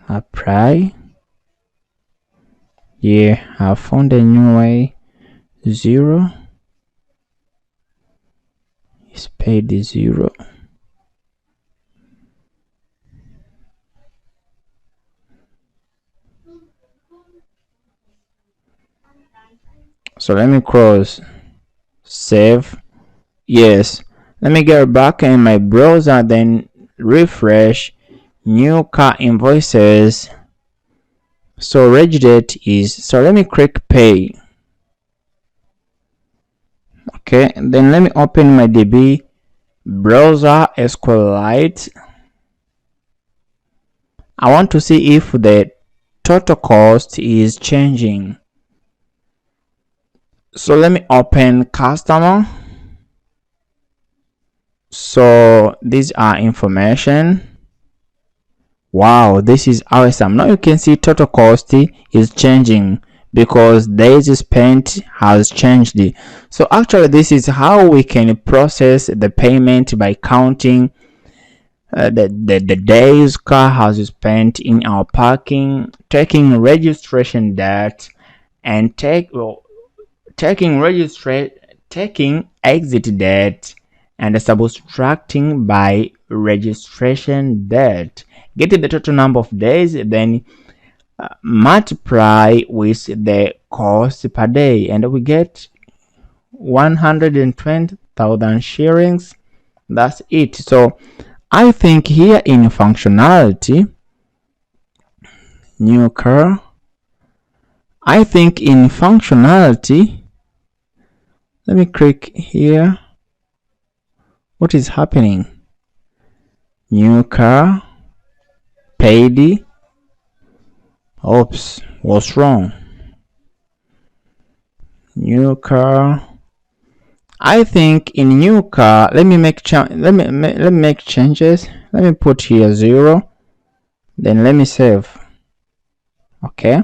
Apply. Yeah, I found a new way. 0 is paid 0. So let me cross save. Yes, let me get back in my browser, then refresh new car invoices. So reg date is, so let me click pay. Okay, and then let me open my DB browser SQLite. I want to see if the total cost is changing. So let me open customer. So these are information. Wow, this is awesome. Now you can see total cost is changing because days spent has changed. So actually this is how we can process the payment by counting the days car has spent in our parking, taking registration date, and taking exit date, and subtracting by registration date, getting the total number of days, then multiply with the cost per day, and we get 120,000 shillings. That's it. So I think here in functionality, new car, I think in functionality, let me click here. What is happening? New car, paid. Oops, what's wrong? New car. I think in new car, let me make changes. Let me put here 0. Then let me save. Okay.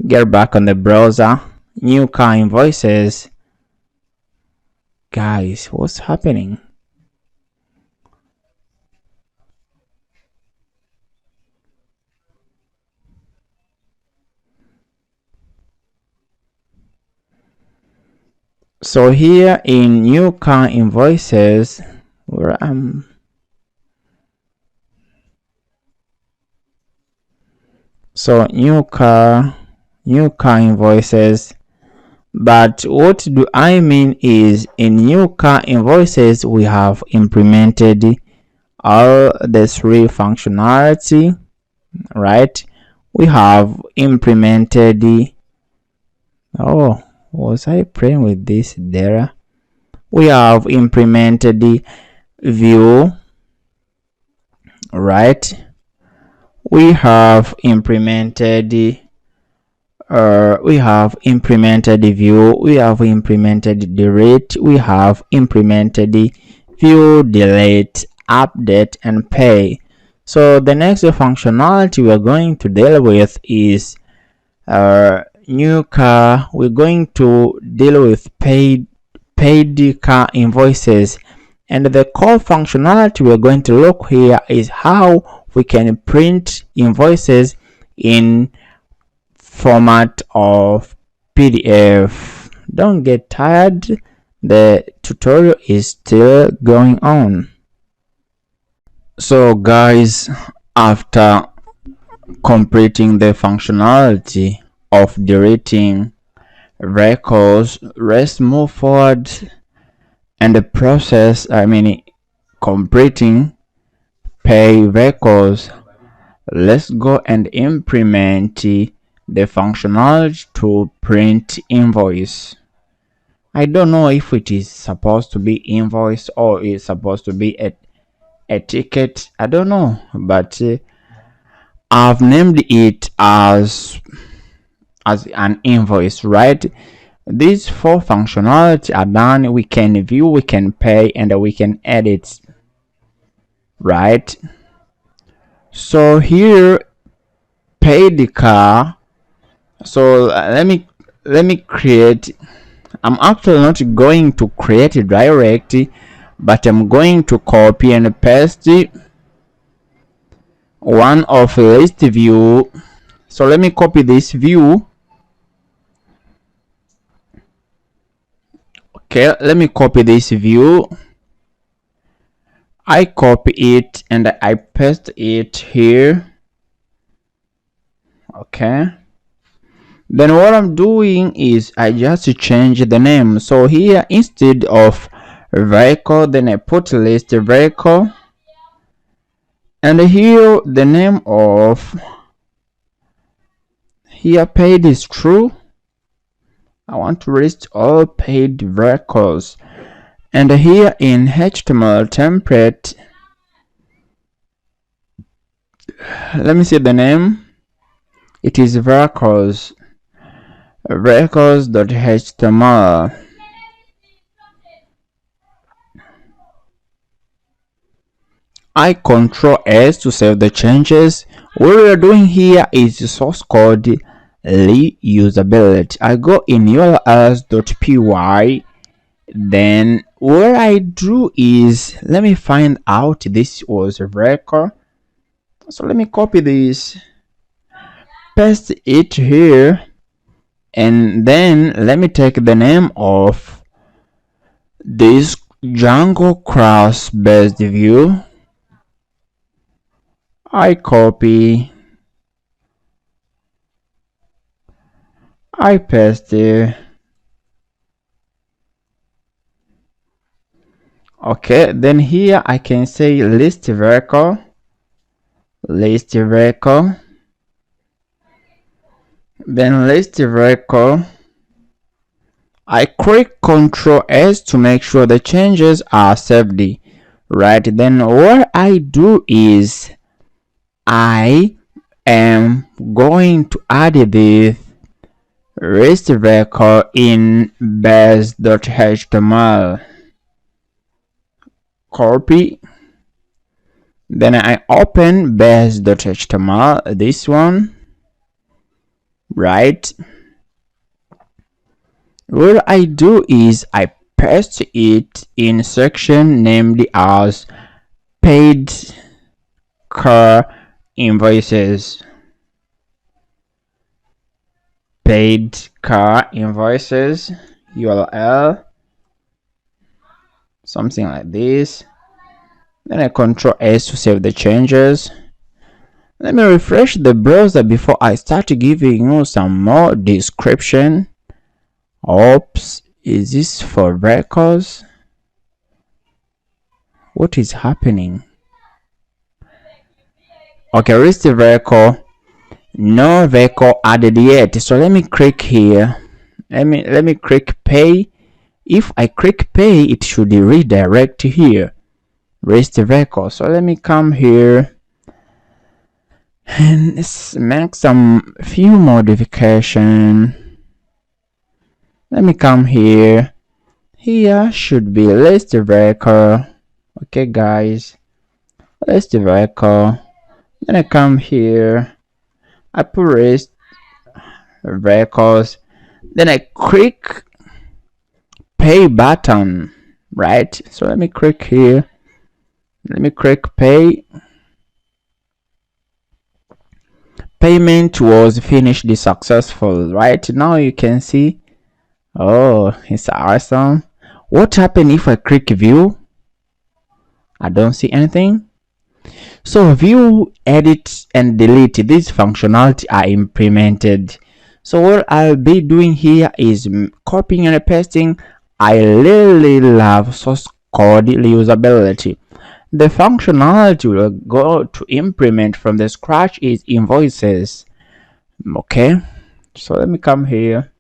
Get back on the browser. New car invoices. Guys, what's happening? So here in new car invoices, where so new car invoices, but what do I mean is in new car invoices we have implemented all the 3 functionality, right? We have implemented oh, was I playing with this there? We have implemented the view, right? We have implemented the view, we have implemented delete, we have implemented the view, delete, update, and pay. So the next functionality we're going to deal with is new car. We're going to deal with paid car invoices, and the core functionality we're going to look here is how we can print invoices in format of PDF. Don't get tired, the tutorial is still going on. So guys, after completing the functionality of deleting records, let's move forward and the process, completing pay records. Let's go and implement the functionality to print invoice. I don't know if it is supposed to be invoice or it's supposed to be a ticket. I don't know, but I've named it as an invoice, right? These 4 functionality are done. We can view, we can pay, and we can edit, right? So here, pay the car. So let me create. I'm actually not going to create it directly, but I'm going to copy and paste one of list view. So let me copy this view. Okay, let me copy this view. I copy it and I paste it here. Okay, then what I'm doing is I just change the name. So here, instead of vehicle, then I put list vehicle, and here the name of Here paid is true. I want to list all paid records. And here in HTML template, let me see the name. It is records.html. I Control S to save the changes. What we are doing here is source code reusability. I go in urls.py. Then what I do is, let me find out this was a record. So let me copy this, paste it here, and then let me take the name of this Django cross based view. I copy, I paste it. Okay, then here I can say list record. Then list record. I click Ctrl S to make sure the changes are saved. Right, then what I do is I am going to add the list record in base.html. Copy. Then I open base.html, this one. Right. What I do is I paste it in section named as paid car invoices. Paid car invoices URL, something like this. Then I Control S to save the changes. Let me refresh the browser before I start giving you some more description. Oops, is this for records? What is happening? Okay, list record, no record added yet. So let me click here. Let me click pay. If I click pay, it should redirect here. List record. So let me come here and let's make some few modification. Let me come here. Here should be list record. Okay guys, list record. Then I come here, I put list records, then I click pay button. Right, so let me click here, let me click pay. Payment was finished successful. Right now you can see, oh, it's awesome. What happened if I click view? I don't see anything. So view, edit and delete, these functionality are implemented. So what I'll be doing here is copying and pasting. I really love source code reusability. The functionality we'll go to implement from the scratch is invoices. Okay, so let me come here,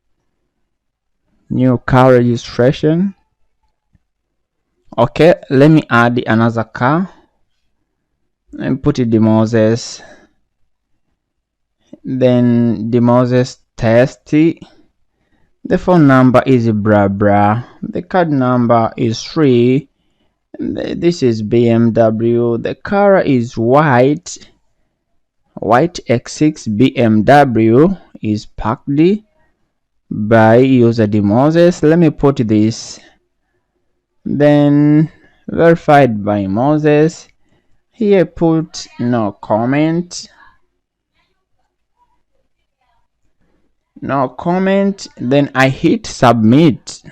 new car registration. Okay, let me add another car and put it Moses. Then Moses testy. The phone number is blah blah. The card number is 3. This is BMW. The car is white X6 BMW is packed by user Moses. Let me put this. Then verified by Moses. Here put no comment. Then I hit submit.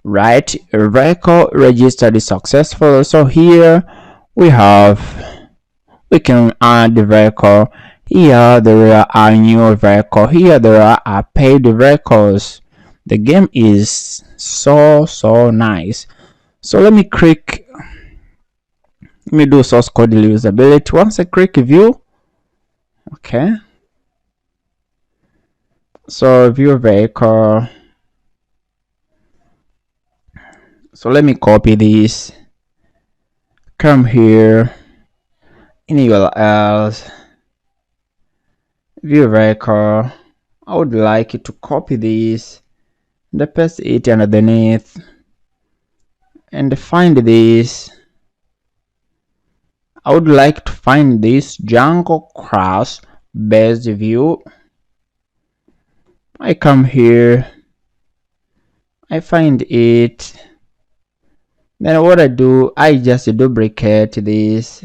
Right, record registered is successful. So here we can add the record. Here there are new record. Here there are paid records. The game is so nice. So let me do source code reusability. Once I click view, okay, So view vehicle. So let me copy this. Come here in URLs. View vehicle. I would like to copy this and paste it underneath and find this. I would like to find this Django class based view. I come here, I find it. Then what I do, I just duplicate this.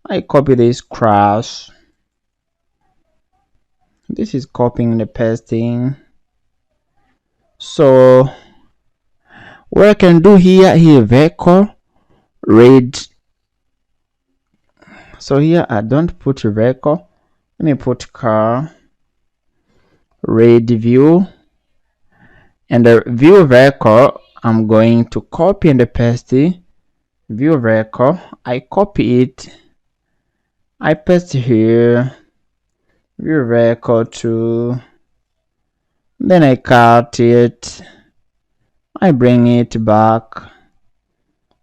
I copy this class. This is copying and pasting. So what I can do here vehicle read. So here I don't put vehicle. Let me put car read view, and the view vehicle I'm going to copy and paste it. View vehicle, I copy it, I paste here. View vehicle 2, then I cut it, I bring it back.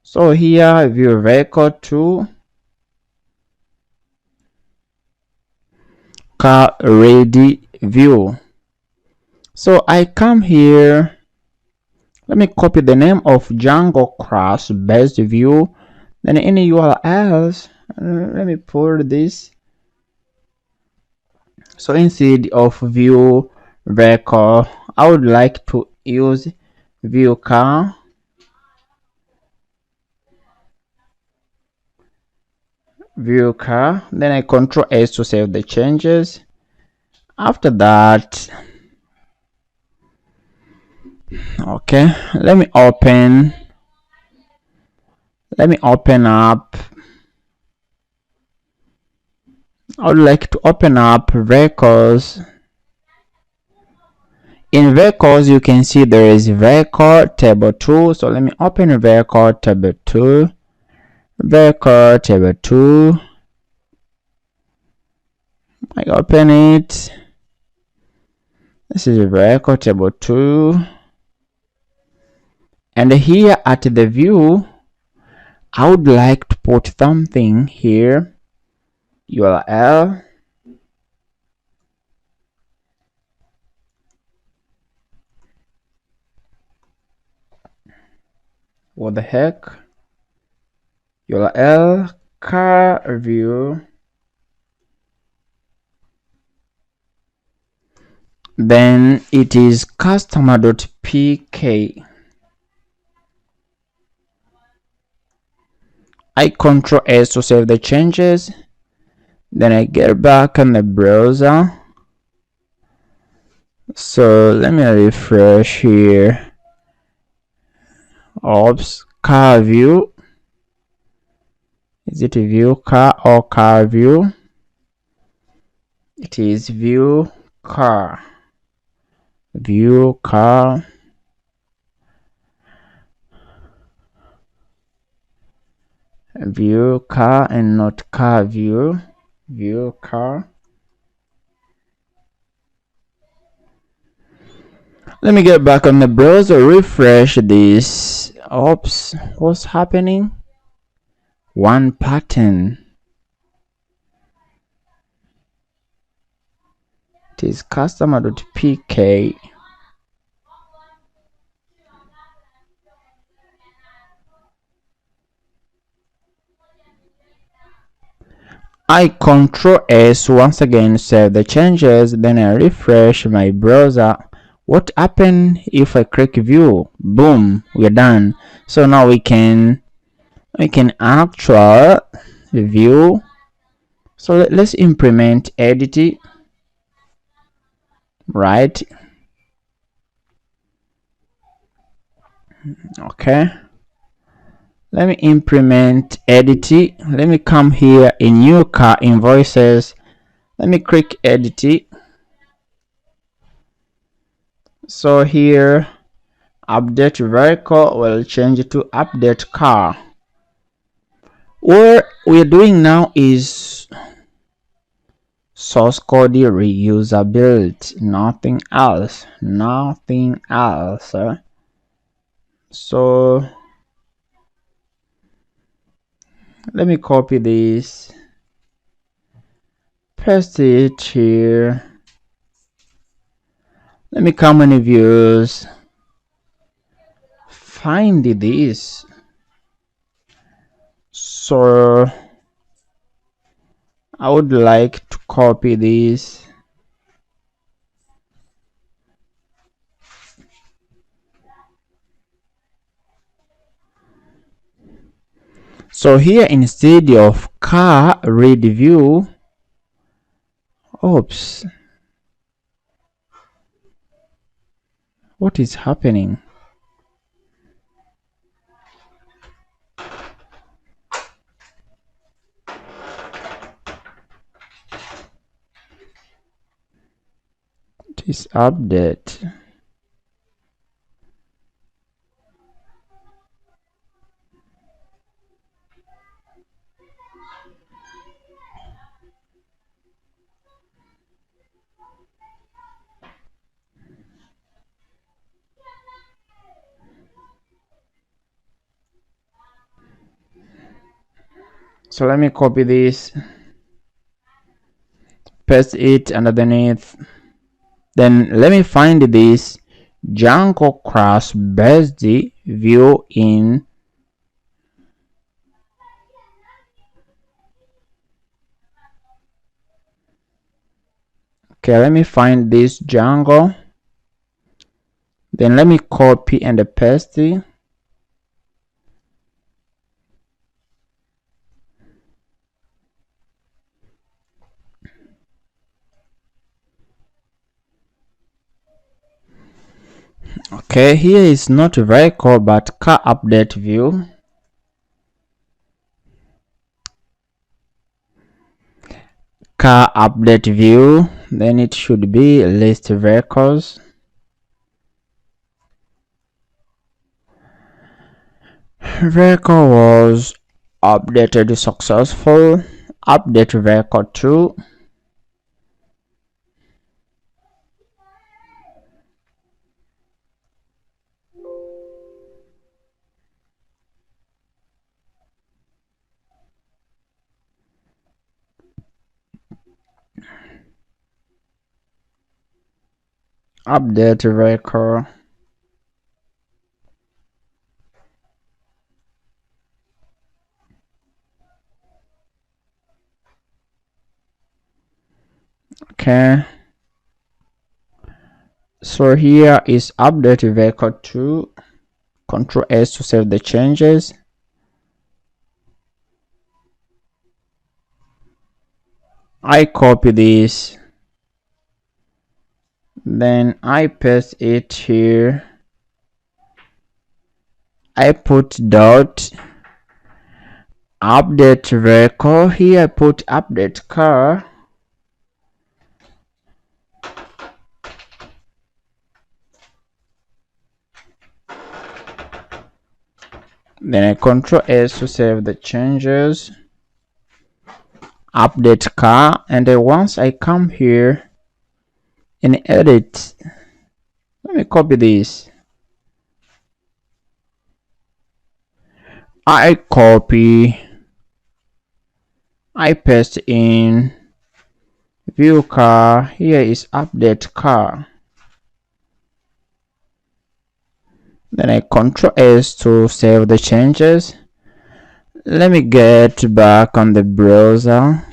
So here view vehicle 2, car ready view. So I come here, let me copy the name of Django class based view, then in URLs, let me put this. So instead of view vehicle, I would like to use view car. View car, then I control S to save the changes. After that, okay, let me open up. I would like to open up vehicles. In vehicles, you can see there is vehicle table 2. So let me open vehicle table 2. Vehicle table 2. I open it. This is vehicle table 2. And here at the view, I would like to put something here. URL. What the heck? URL car view. Then it is customer.pk. I control S to save the changes. Then I get back on the browser. So let me refresh here. Oops, car view. Is it a view car or car view? It is view car. View car. View car and not car view. View car. Let me get back on the browser, refresh this. Oops, what's happening? One pattern. It is customer.pk. I control S once again, save the changes, then I refresh my browser. What happened if I click view? Boom, we're done. So now we can actual view. So let's implement edit, right? Okay, let me implement edit. Let me come here in new car invoices. Let me click edit. So here update vehicle will change to update car. What we are doing now is source code reusability, nothing else, So let me copy this, paste it here. Let me come in views, find this. So I would like to copy this. So here, instead of car read view, oops, what is happening? This update. So let me copy this, paste it underneath. Then let me find this Django class based view in let me find this Django. Then let me copy and paste it. Okay, here is not a vehicle but car update view. Car update view, then it should be list vehicles. Vehicle was updated successful. Update vehicle 2. Update vehicle. Okay, so here is update vehicle 2. Control S to save the changes. I copy this, then I paste it here. I put dot update vehicle. Here I put update car. Then I Control S to save the changes. Update car, and then once I come here and edit, let me copy this. I copy, I paste in view car. Here is update car. Then I Control S to save the changes. Let me get back on the browser.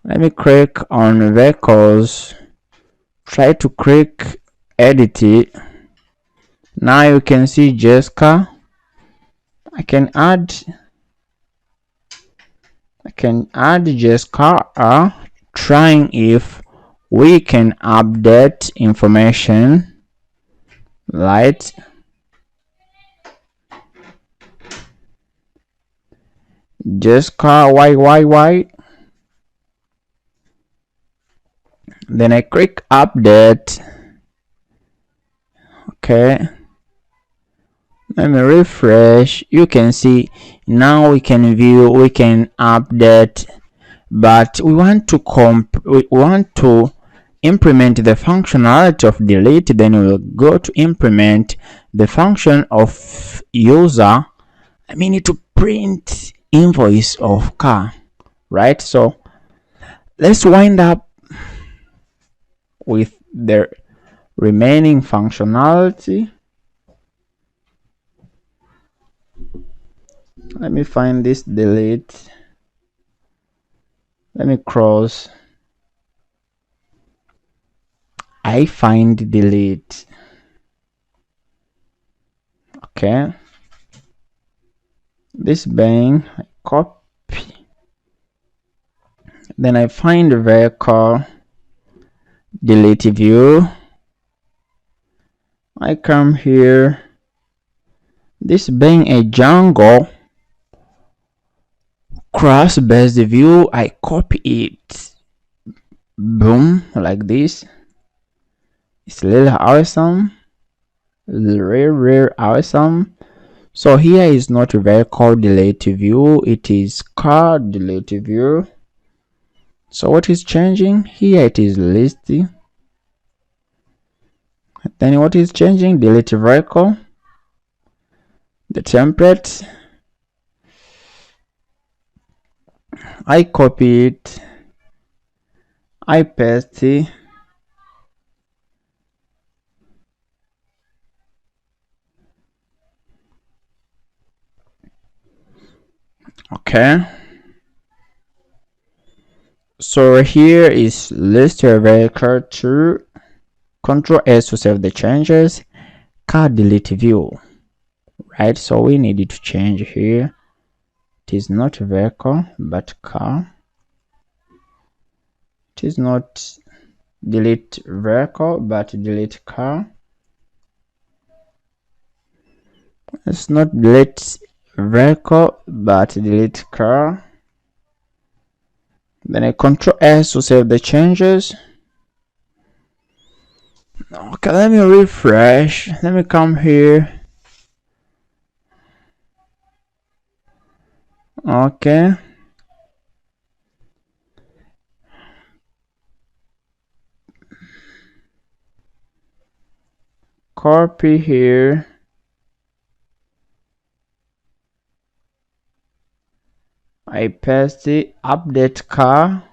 Let me click on vehicles. Try to click edit it. Now you can see Jessica. I can add Jessica, trying if we can update information. Right, Jessica, why? Then I click update. Okay, let me refresh. You can see now we can view, we can update but we want to implement the functionality of delete. Then we will go to implement the function of user. I mean to print invoice of car, right? So let's wind up with the remaining functionality. Let me find this delete. Let me cross. I find delete. Okay. This bang, I copy. Then I find the vehicle, delete view. I come here. This being a Django cross-based view, I copy it. Boom, like this. It's a little awesome. Rare awesome. So here is not vehicle delete view, it is car delete view. So what is changing? Here it is list. Then what is changing? Delete vehicle. The template, I copy it, I paste it. Okay. So here is list vehicle to Control S to save the changes. Car delete view, right? So we need to change here. It is not vehicle but car. It is not delete vehicle but delete car. It's not delete vehicle but delete car. Then I Control S to save the changes. Okay, let me refresh. Let me come here. Okay. Copy here. I paste it. Update car.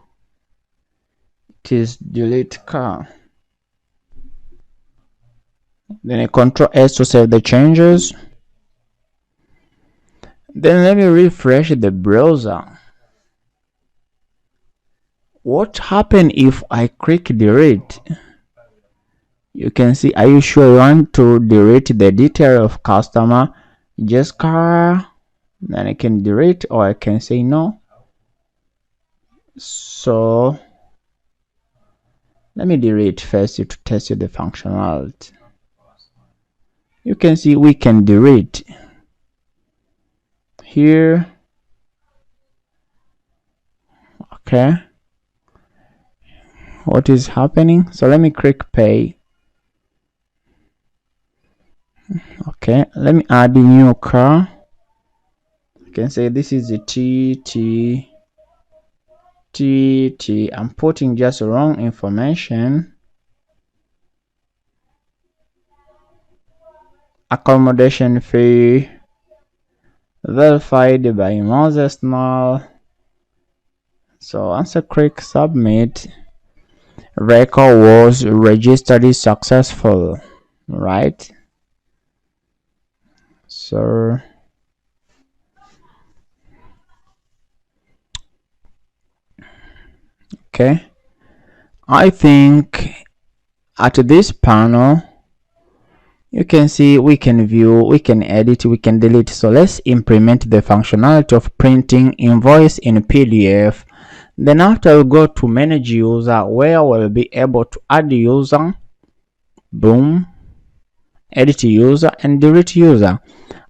It is delete car. Then I Control S to save the changes. Then let me refresh the browser. What happened if I click delete? You can see, are you sure you want to delete the detail of customer? Just car. Then I can delete, or I can say no. So let me delete first to test the functionality. You can see we can delete here. Okay, what is happening? So let me click pay. Okay, let me add a new car. I can say this is a TT. I'm putting just wrong information. Accommodation fee verified by Moses null. So once I click submit, record was registered successful, right? So okay, I think at this panel you can see we can view, we can edit, we can delete. So let's implement the functionality of printing invoice in PDF. Then after we go to manage user, where we'll be able to add user, boom, edit user and delete user.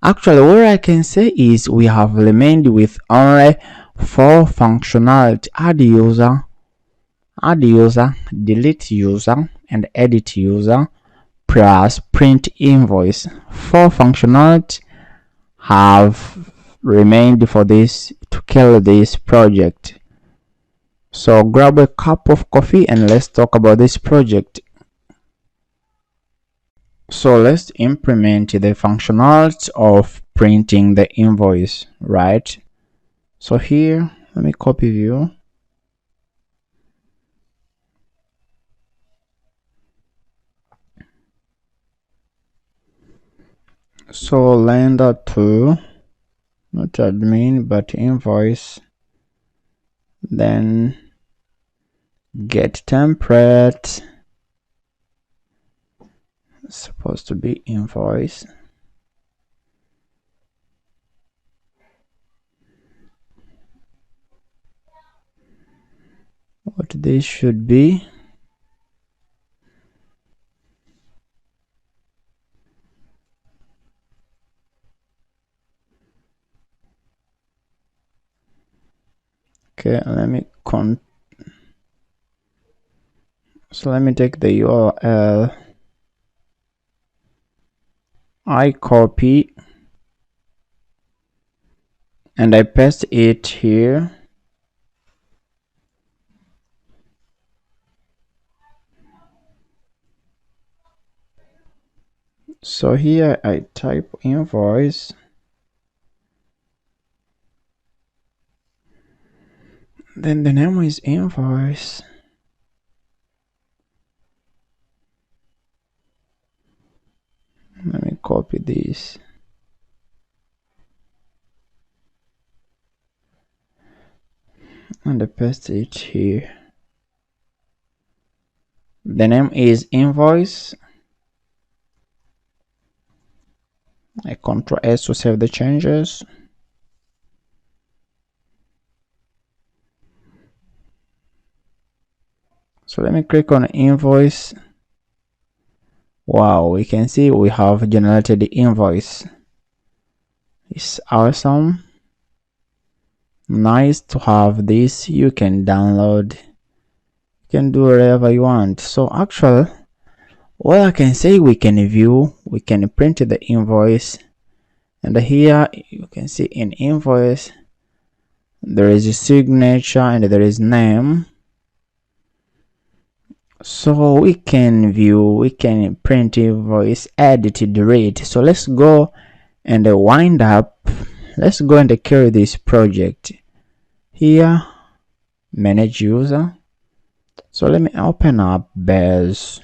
Actually what I can say is we have remained with only 4 functionality: add user, delete user and edit user, plus print invoice. 4 functionality have remained for this to kill this project. So grab a cup of coffee and let's talk about this project. So let's implement the functionality of printing the invoice, right? So here, let me copy view. So lender 2, not admin, but invoice. Then get template. It's supposed to be invoice. What this should be. Okay, let me take the URL. I copy and I paste it here. So here I type invoice. Then the name is invoice. Let me copy this. And I paste it here. The name is invoice. I Ctrl S to save the changes. So let me click on invoice. Wow, we can see we have generated the invoice. It's awesome. Nice to have this. You can download. You can do whatever you want. So actually, what I can say, we can view, we can print the invoice. And here you can see in invoice, there is a signature and there is name. So we can view, we can print invoice, edit the rate. So let's go and wind up. Let's go and carry this project. Here, manage user. So let me open up base.html.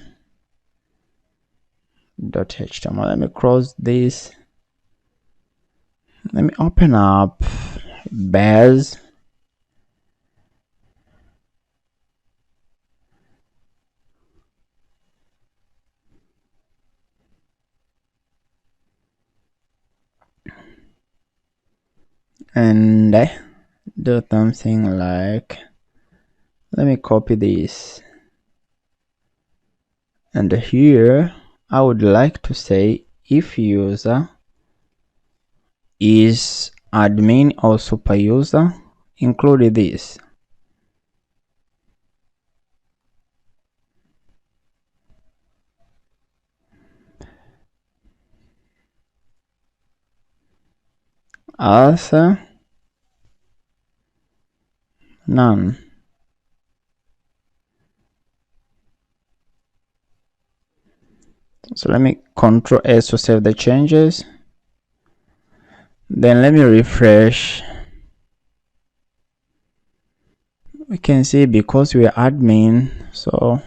Let me close this. Let me open up base. And do something like, let me copy this, and here I would like to say if user is admin or super user, include this. Also none. So let me Ctrl S to save the changes. Then let me refresh. We can see because we are admin, so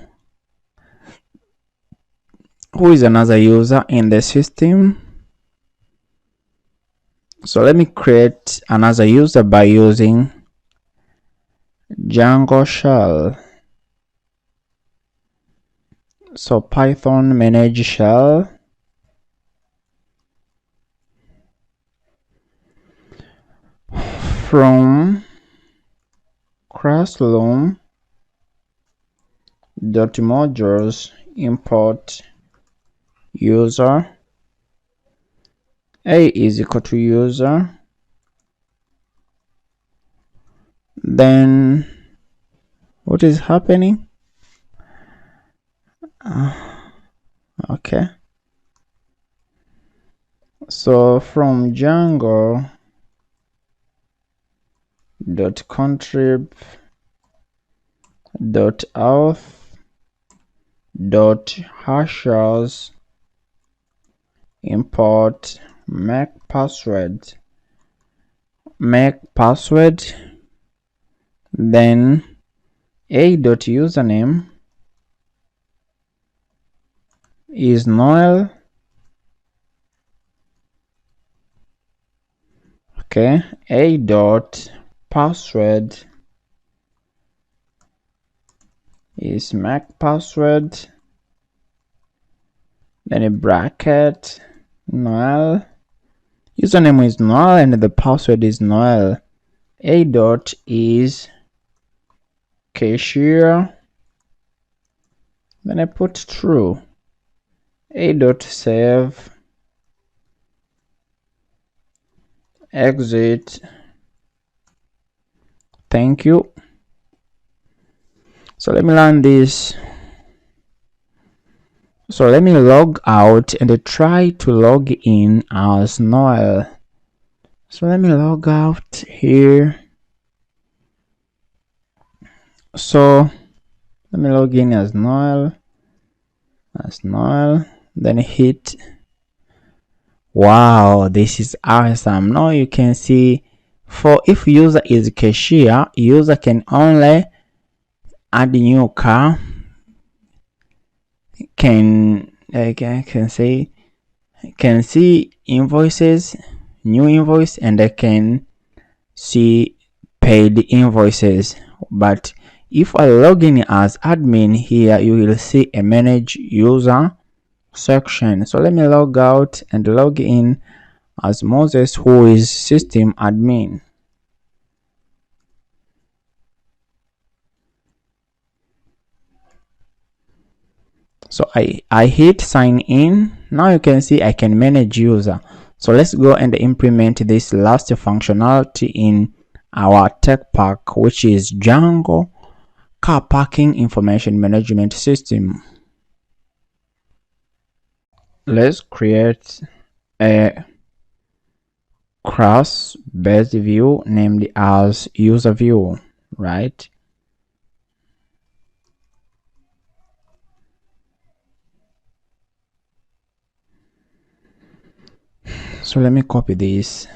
who is another user in the system? So let me create another user by using Django shell. So Python manage shell. From classroom dot modules import user. A is equal to user. Then what is happening? Okay. So from Django dot contrib dot auth dot hashers import make password, then a dot username is null. Okay, a dot password is make password, then a bracket null, username is null and the password is null. A dot is cashier, then I put true. A dot save, exit, thank you. So let me run this. So let me log out and try to log in as null. So let me log out here. So let me log in as null, then hit. Wow, this is awesome. Now you can see, for if user is cashier, user can only add new car, can say can see invoices, new invoice, and I can see paid invoices. But if I log in as admin, here you will see a manage user section. So let me log out and log in as Moses, who is system admin. So I hit sign in. Now you can see I can manage user. So let's go and implement this last functionality in our tech pack, which is Django car parking information management system. Let's create a class-based view named as user view, right? So let me copy this.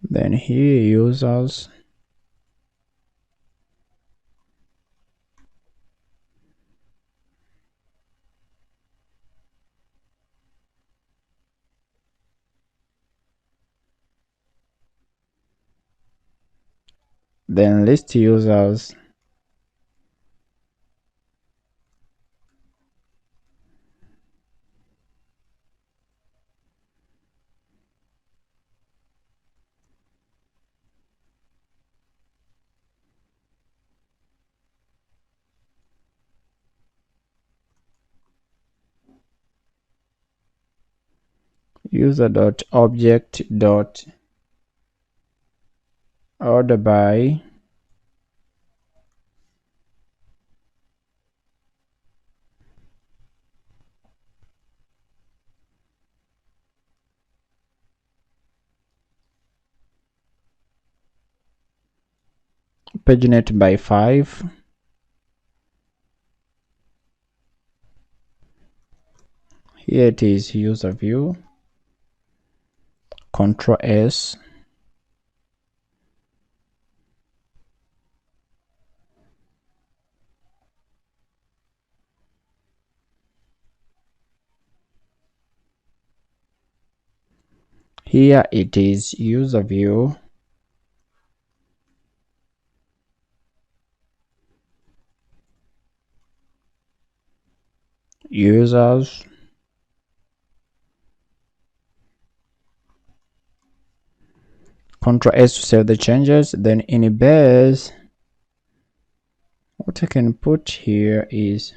Then here users, then list users, user.object.order by pagenet by 5. Here it is, user view, Control S, here it is, user view, users, Control S to save the changes. Then in base, what I can put here is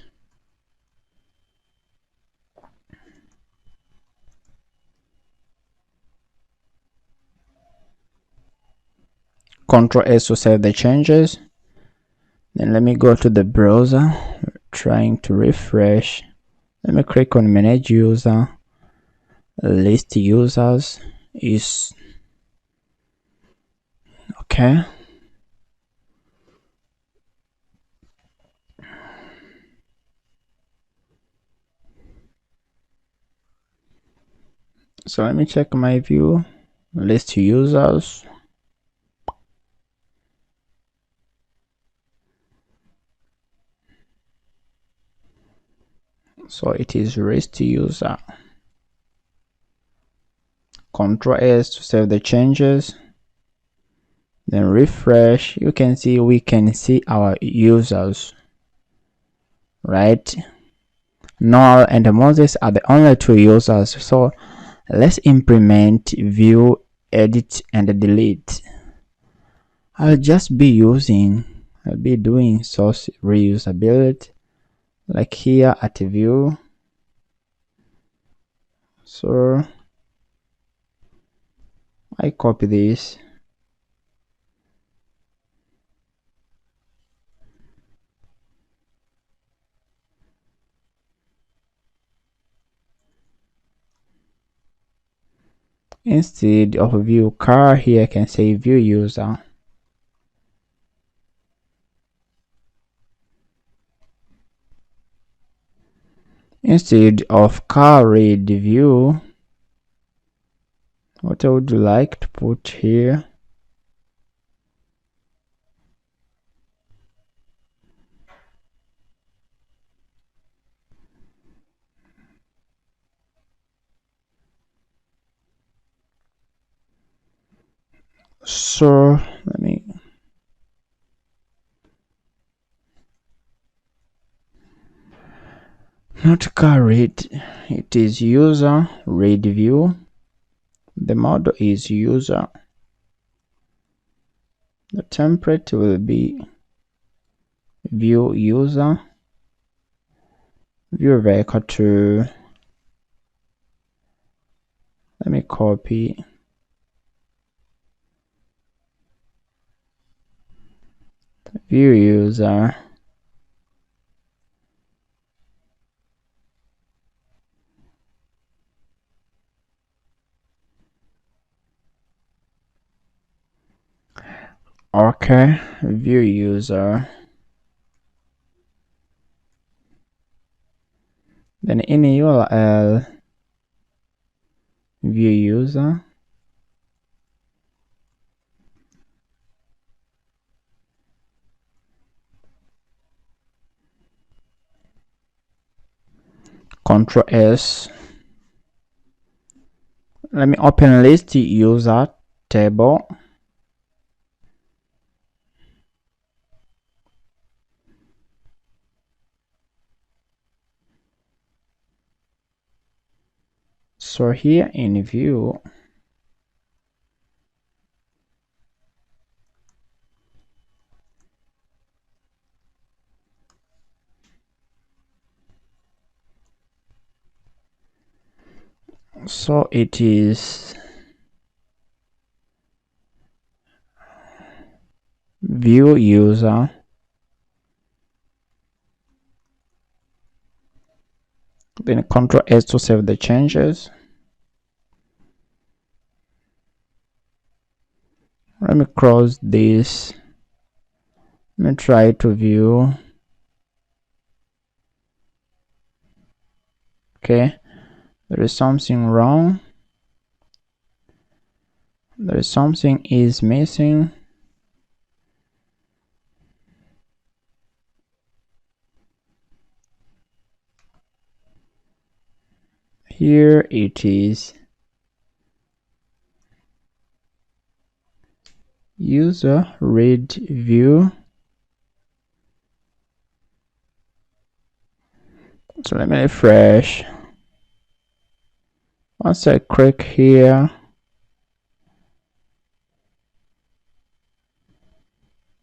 Control S to save the changes. Then let me go to the browser, trying to refresh. Let me click on manage user, list users is okay. So let me check my view, list users. So it is list user. Control S to save the changes. Then refresh. You can see we can see our users, right? Null and Moses are the only two users. So let's implement view, edit, and delete. I'll be doing source reusability, like here at view. So I copy this. Instead of view car, here I can say view user. Instead of car read view, what I would like to put here, so let me not car read, it is user read view. The model is user. The template will be view user, view vehicle to, let me copy, view user, okay, view user. Then in URL, view user, Control S. Let me open list user table. So here in view, so it is view user, then Control S to save the changes. Let me close this. Let me try to view. Okay, there is something wrong. There is something is missing. Here it is. User read view. So let me refresh. Once I click here,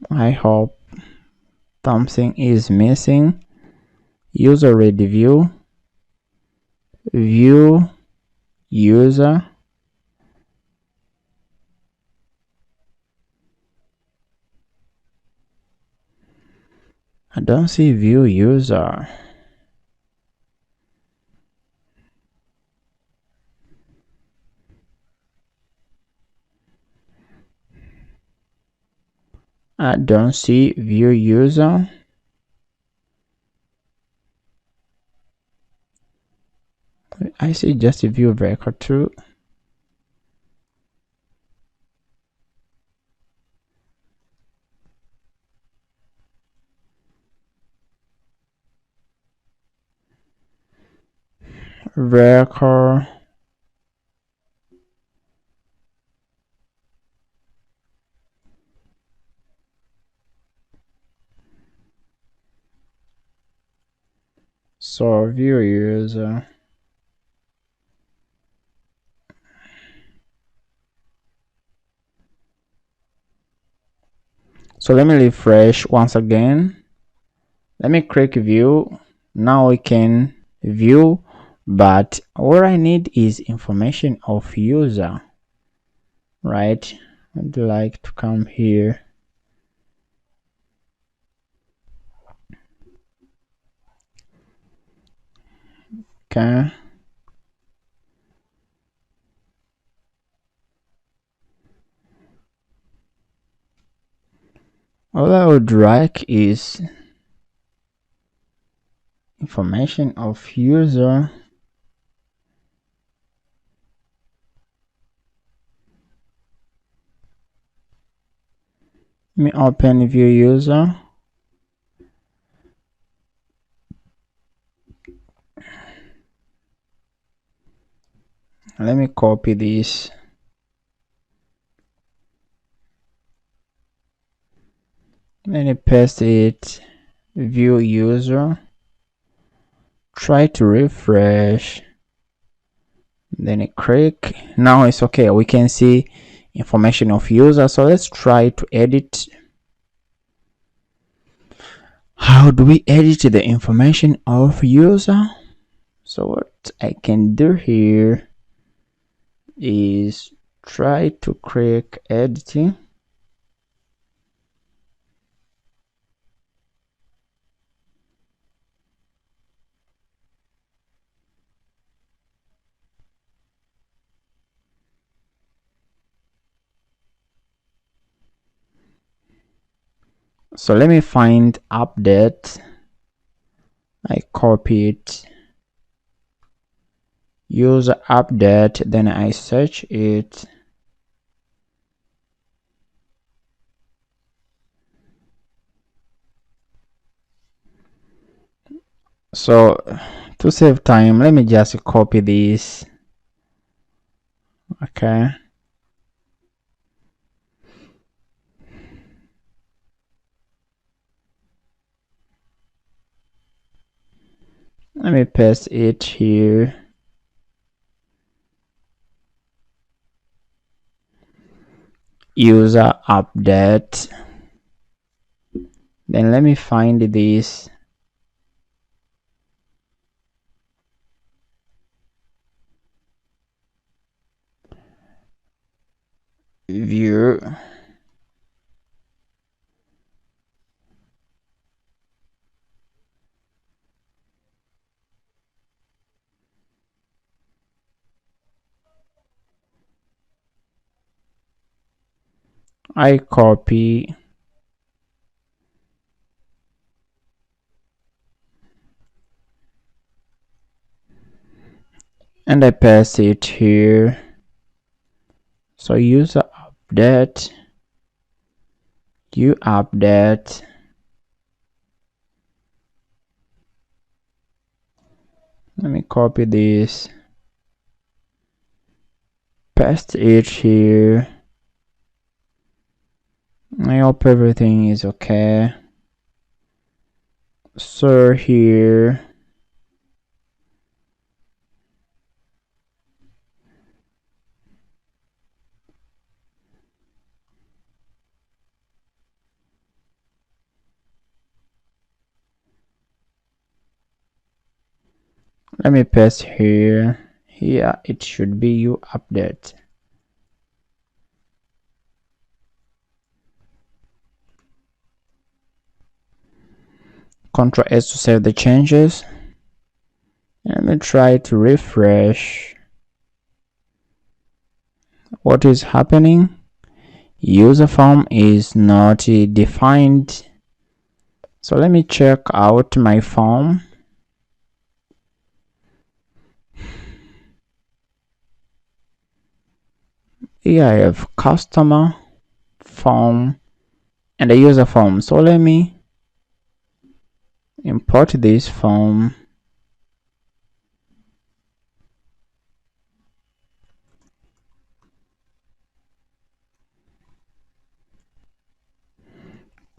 I hope something is missing. User read view, view user, I don't see view user. I don't see view user. I see just a view record too. Record. So view user. So let me refresh once again. Let me click view. Now we can view, but what I need is information of user, right? I'd like to come here. Okay. All I would like is information of user. Let me open view user. Let me copy this. Let me paste it. View user. Try to refresh. Then I click. Now it's okay. We can see information of user. So let's try to edit. How do we edit the information of user? So what I can do here is try to click editing. So let me find update. I copy it. User update, then I search it. So to save time, let me just copy this. Okay. Let me paste it here. User update. Then let me find this. View. I copy. And I paste it here. So user update. You update. Let me copy this. Paste it here. I hope everything is okay. So here. Let me paste here. Here it should be you update. Ctrl S to save the changes. Let me try to refresh. What is happening? User form is not defined. So let me check out my form. Here I have customer, form, and a user form. So let me import this form.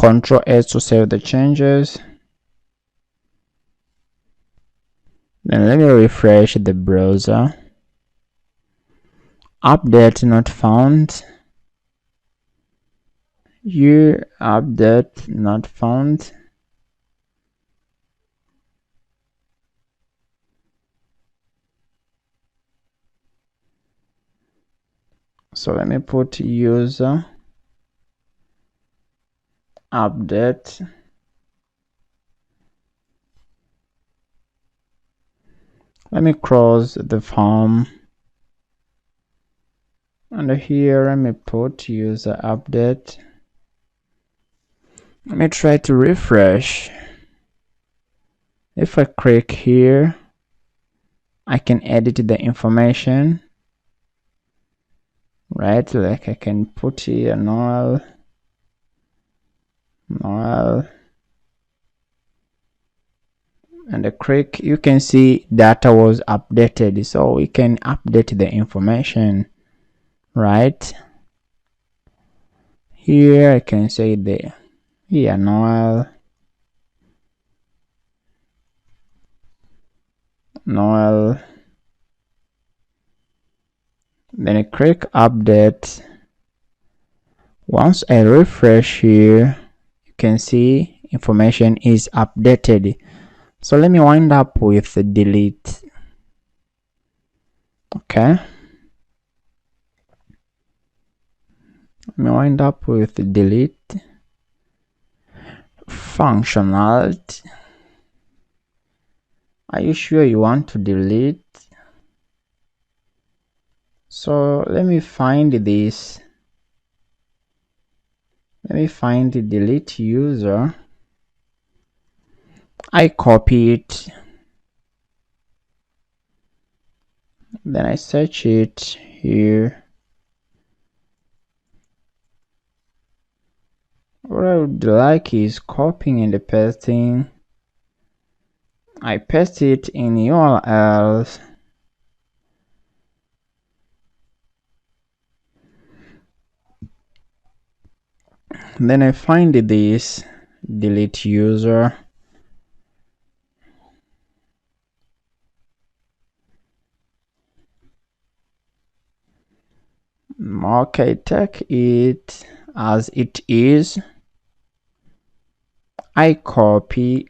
Ctrl S to save the changes. Then let me refresh the browser. Update not found. Here, update not found. So let me put user update. Let me cross the form. And here let me put user update. Let me try to refresh. If I click here, I can edit the information, right? Like I can put here null, and I click, you can see data was updated. So we can update the information, right? Here I can say the here null, then I click update. Once I refresh here, you can see information is updated. So let me wind up with delete. Okay, let me wind up with delete. Functionality. Are you sure you want to delete? So let me find this. Let me find the delete user. I copy it. Then I search it here. What I would like is copying and pasting. I paste it in URLs. Then I find this delete user. Okay, take it as it is. I copy.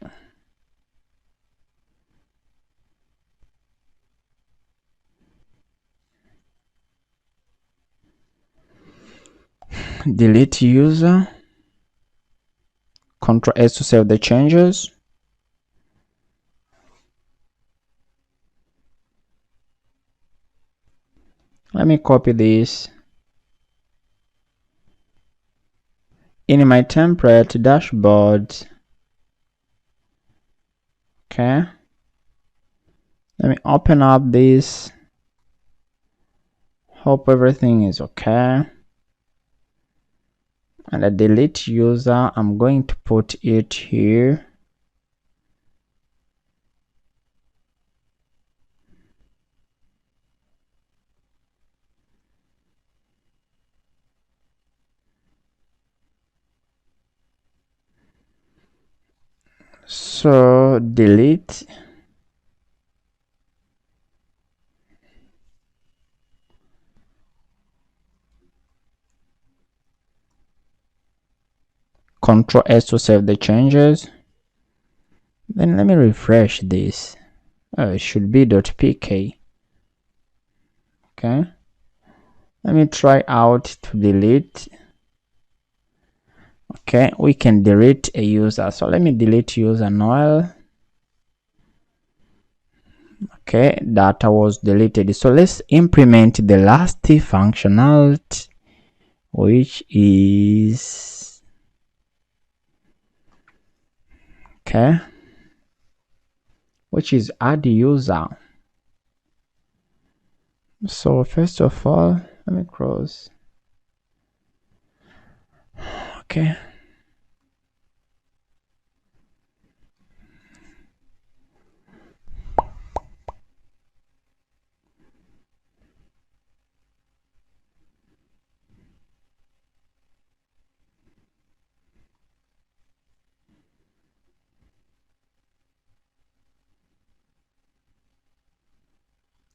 Delete user. Ctrl S to save the changes. Let me copy this. In my template dashboard. Okay. Let me open up this. Hope everything is okay. And a delete user, I'm going to put it here. So delete. Ctrl S to save the changes. Then let me refresh this. It should be .pk. Okay. Let me try out to delete. Okay, we can delete a user. So let me delete user null. Okay, data was deleted. So let's implement the last functionality, which is add user. So first of all, let me close. Okay.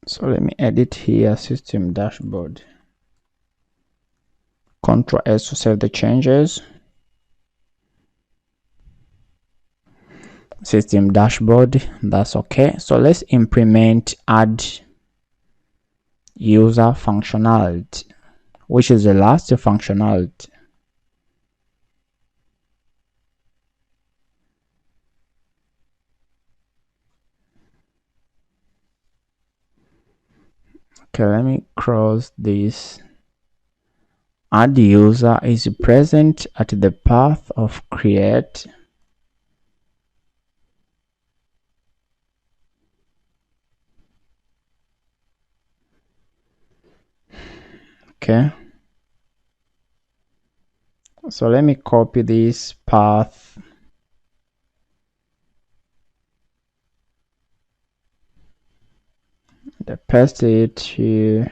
So let me edit here, system dashboard. Ctrl S to save the changes. System dashboard, that's okay. So let's implement add user functionality, which is the last functionality. Okay, let me cross this. Add user is present at the path of create. Okay, so let me copy this path. Paste it here.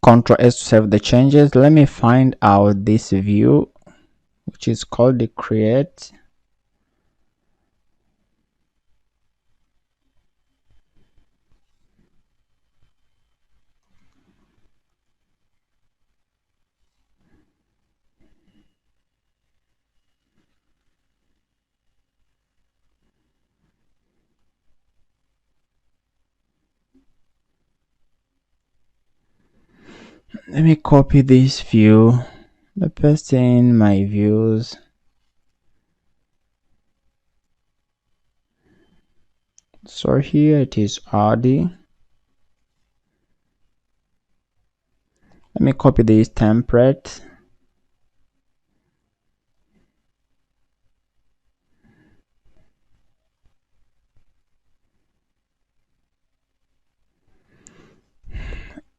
Ctrl S to save the changes. Let me find out this view, which is called the create. Let me copy this view, paste in my views. So here it is RD. Let me copy this template.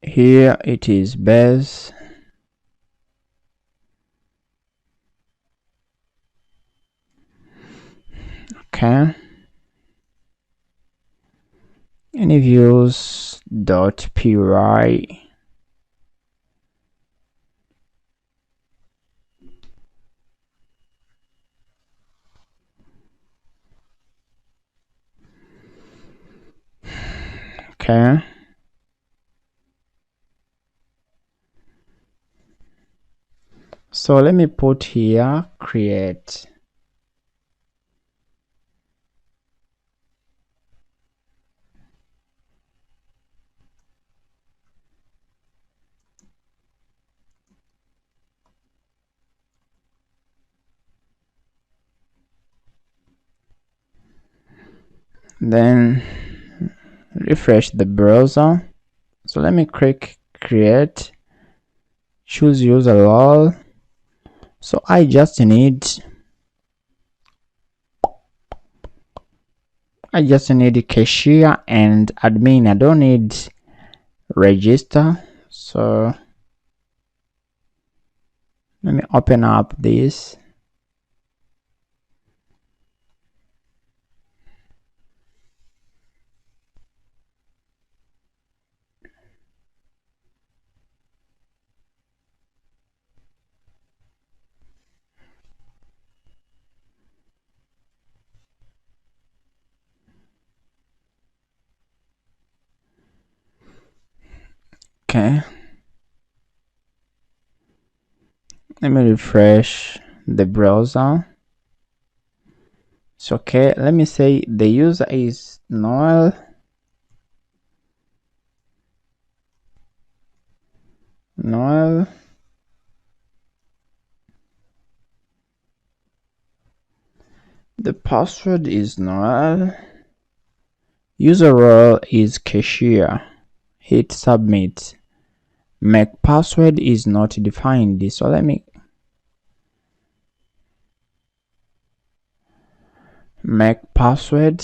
Here it is base. Okay. Any views dot py. Okay. So let me put here create. Then refresh the browser. So let me click create, choose user role. So I just need cashier and admin. I don't need register. So let me open up this. Okay, let me refresh the browser. It's okay. Let me say the user is Noel. Noel. The password is Noel. User role is cashier. Hit submit. Make password is not defined. So let me make password.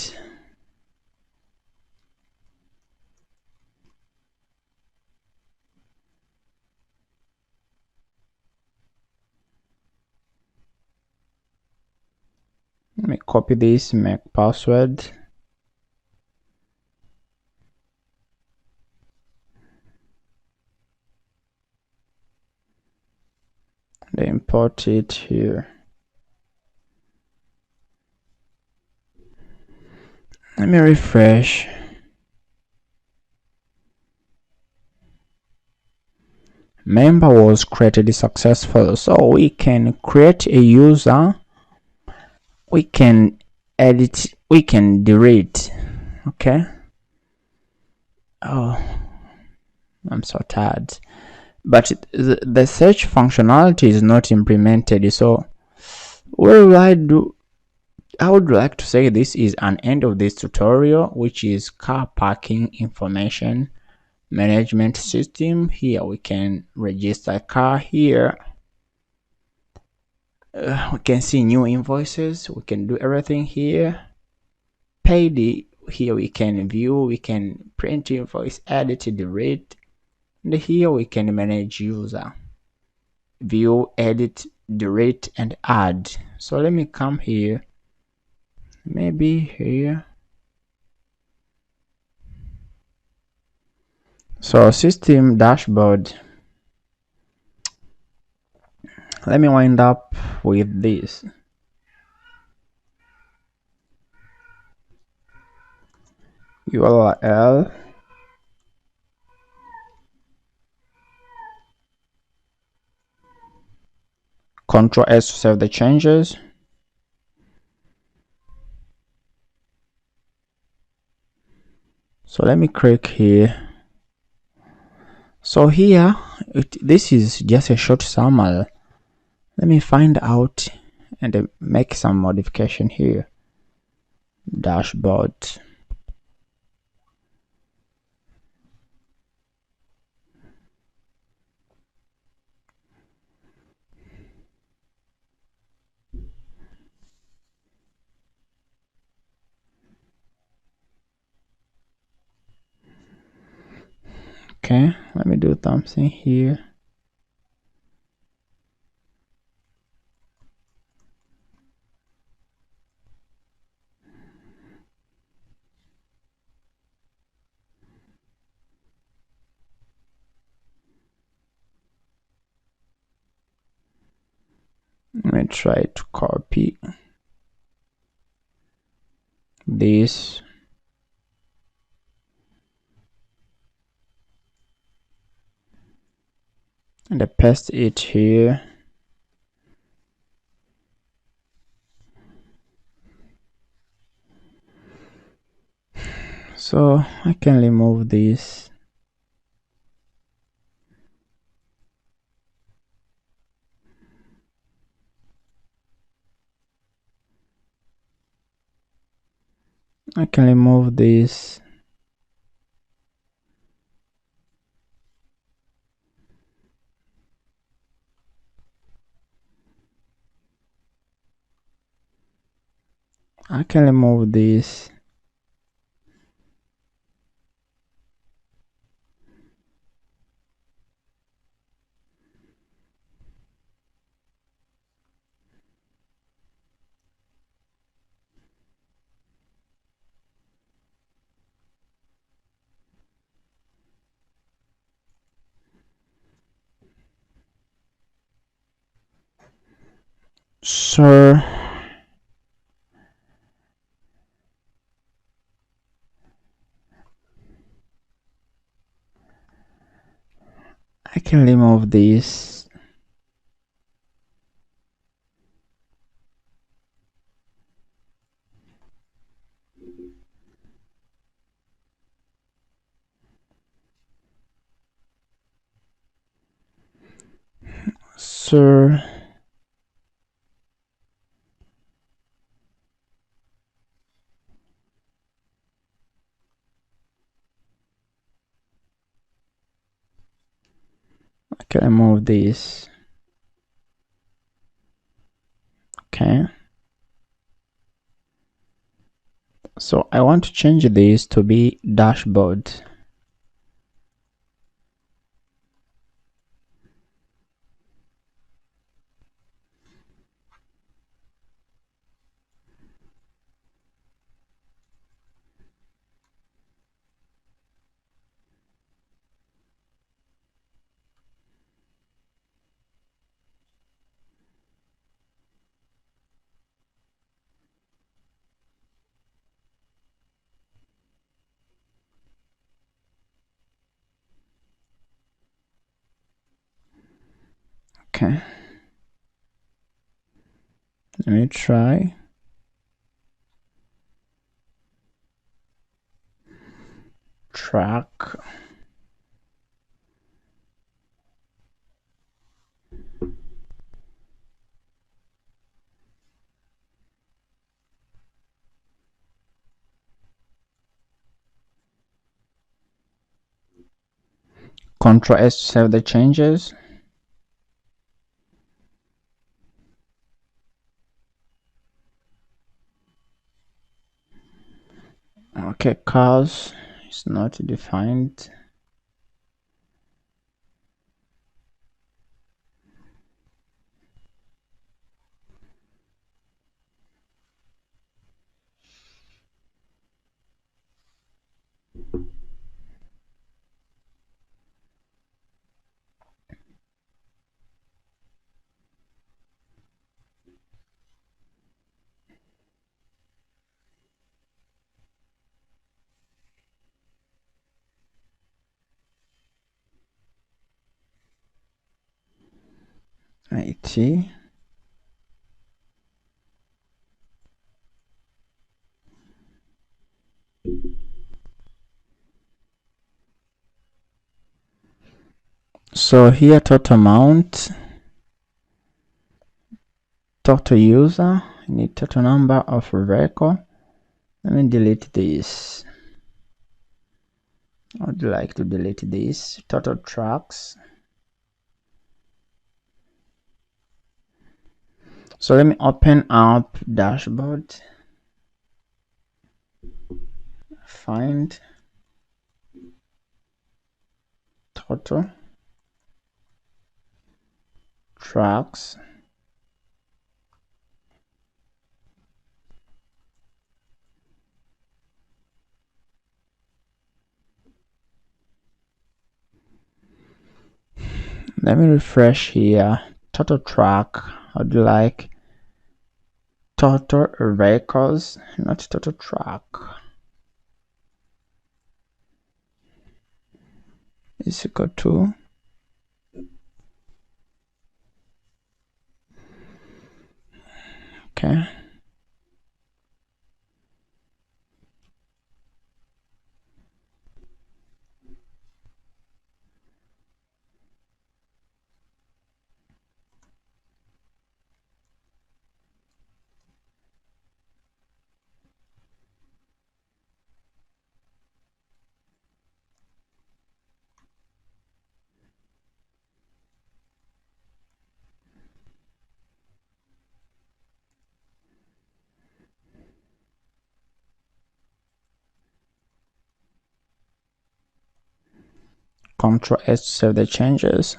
Let me copy this, make password. Then import it here. Let me refresh. Member was created successful. So we can create a user. We can edit. We can delete. Okay. Oh, I'm so tired. But the search functionality is not implemented. So what will I do? I would like to say this is an end of this tutorial, which is car parking information management system. Here we can register a car. Here we can see new invoices. We can do everything here. Paid. Here we can view, we can print invoice, edit, delete. And here we can manage user, view, edit, delete, and add. So let me come here, maybe here. So system dashboard. Let me wind up with this. URL. Control S to save the changes. So let me click here. So here, this is just a short summary. Let me find out and make some modification here. Dashboard. Okay, let me do something here. Let me try to copy this. And I paste it here. So I can remove this. I can remove this. I can remove this. So I can remove this. user. Okay, move this. Okay. So I want to change this to be dashboard. Okay. Let me try. Track. Ctrl S to save the changes. Okay, cars is not defined. IT. So here total amount, total user, I need total number of record. Let me delete this. I would like to delete this. Total tracks. So let me open up dashboard. Find total tracks. Let me refresh here. Total track. I'd like total records, not total track. Is equal to okay. Ctrl S to save the changes.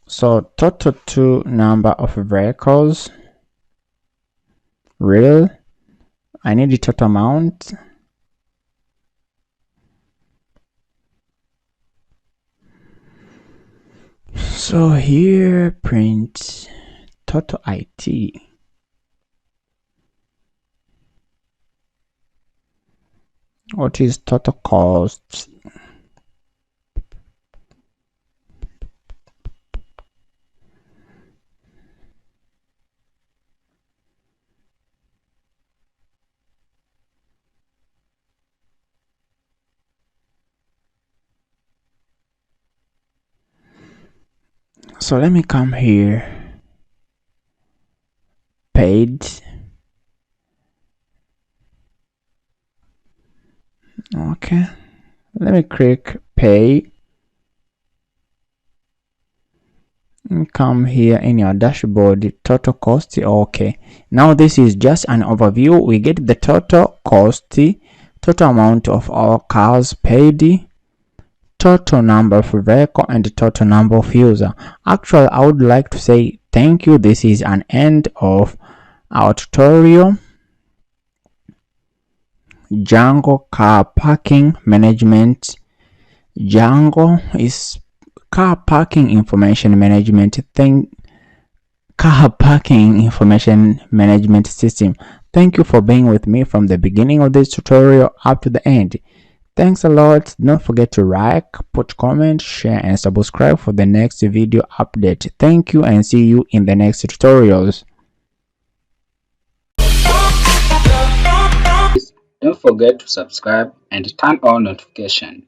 So total to number of vehicles. Real. I need the total amount. So here print total IT. What is total cost? So let me come here, paid. Okay, let me click pay. Come here in your dashboard, total cost. Okay, now this is just an overview. We get the total cost, total amount of our cars paid, total number of vehicle, and the total number of user. Actually, I would like to say thank you. This is an end of our tutorial. Django car parking management. Django is car parking information management thing. Car parking information management system. Thank you for being with me from the beginning of this tutorial up to the end. Thanks a lot. Don't forget to like, put comment, share, and subscribe for the next video update. Thank you and see you in the next tutorials. Don't forget to subscribe and turn on notification.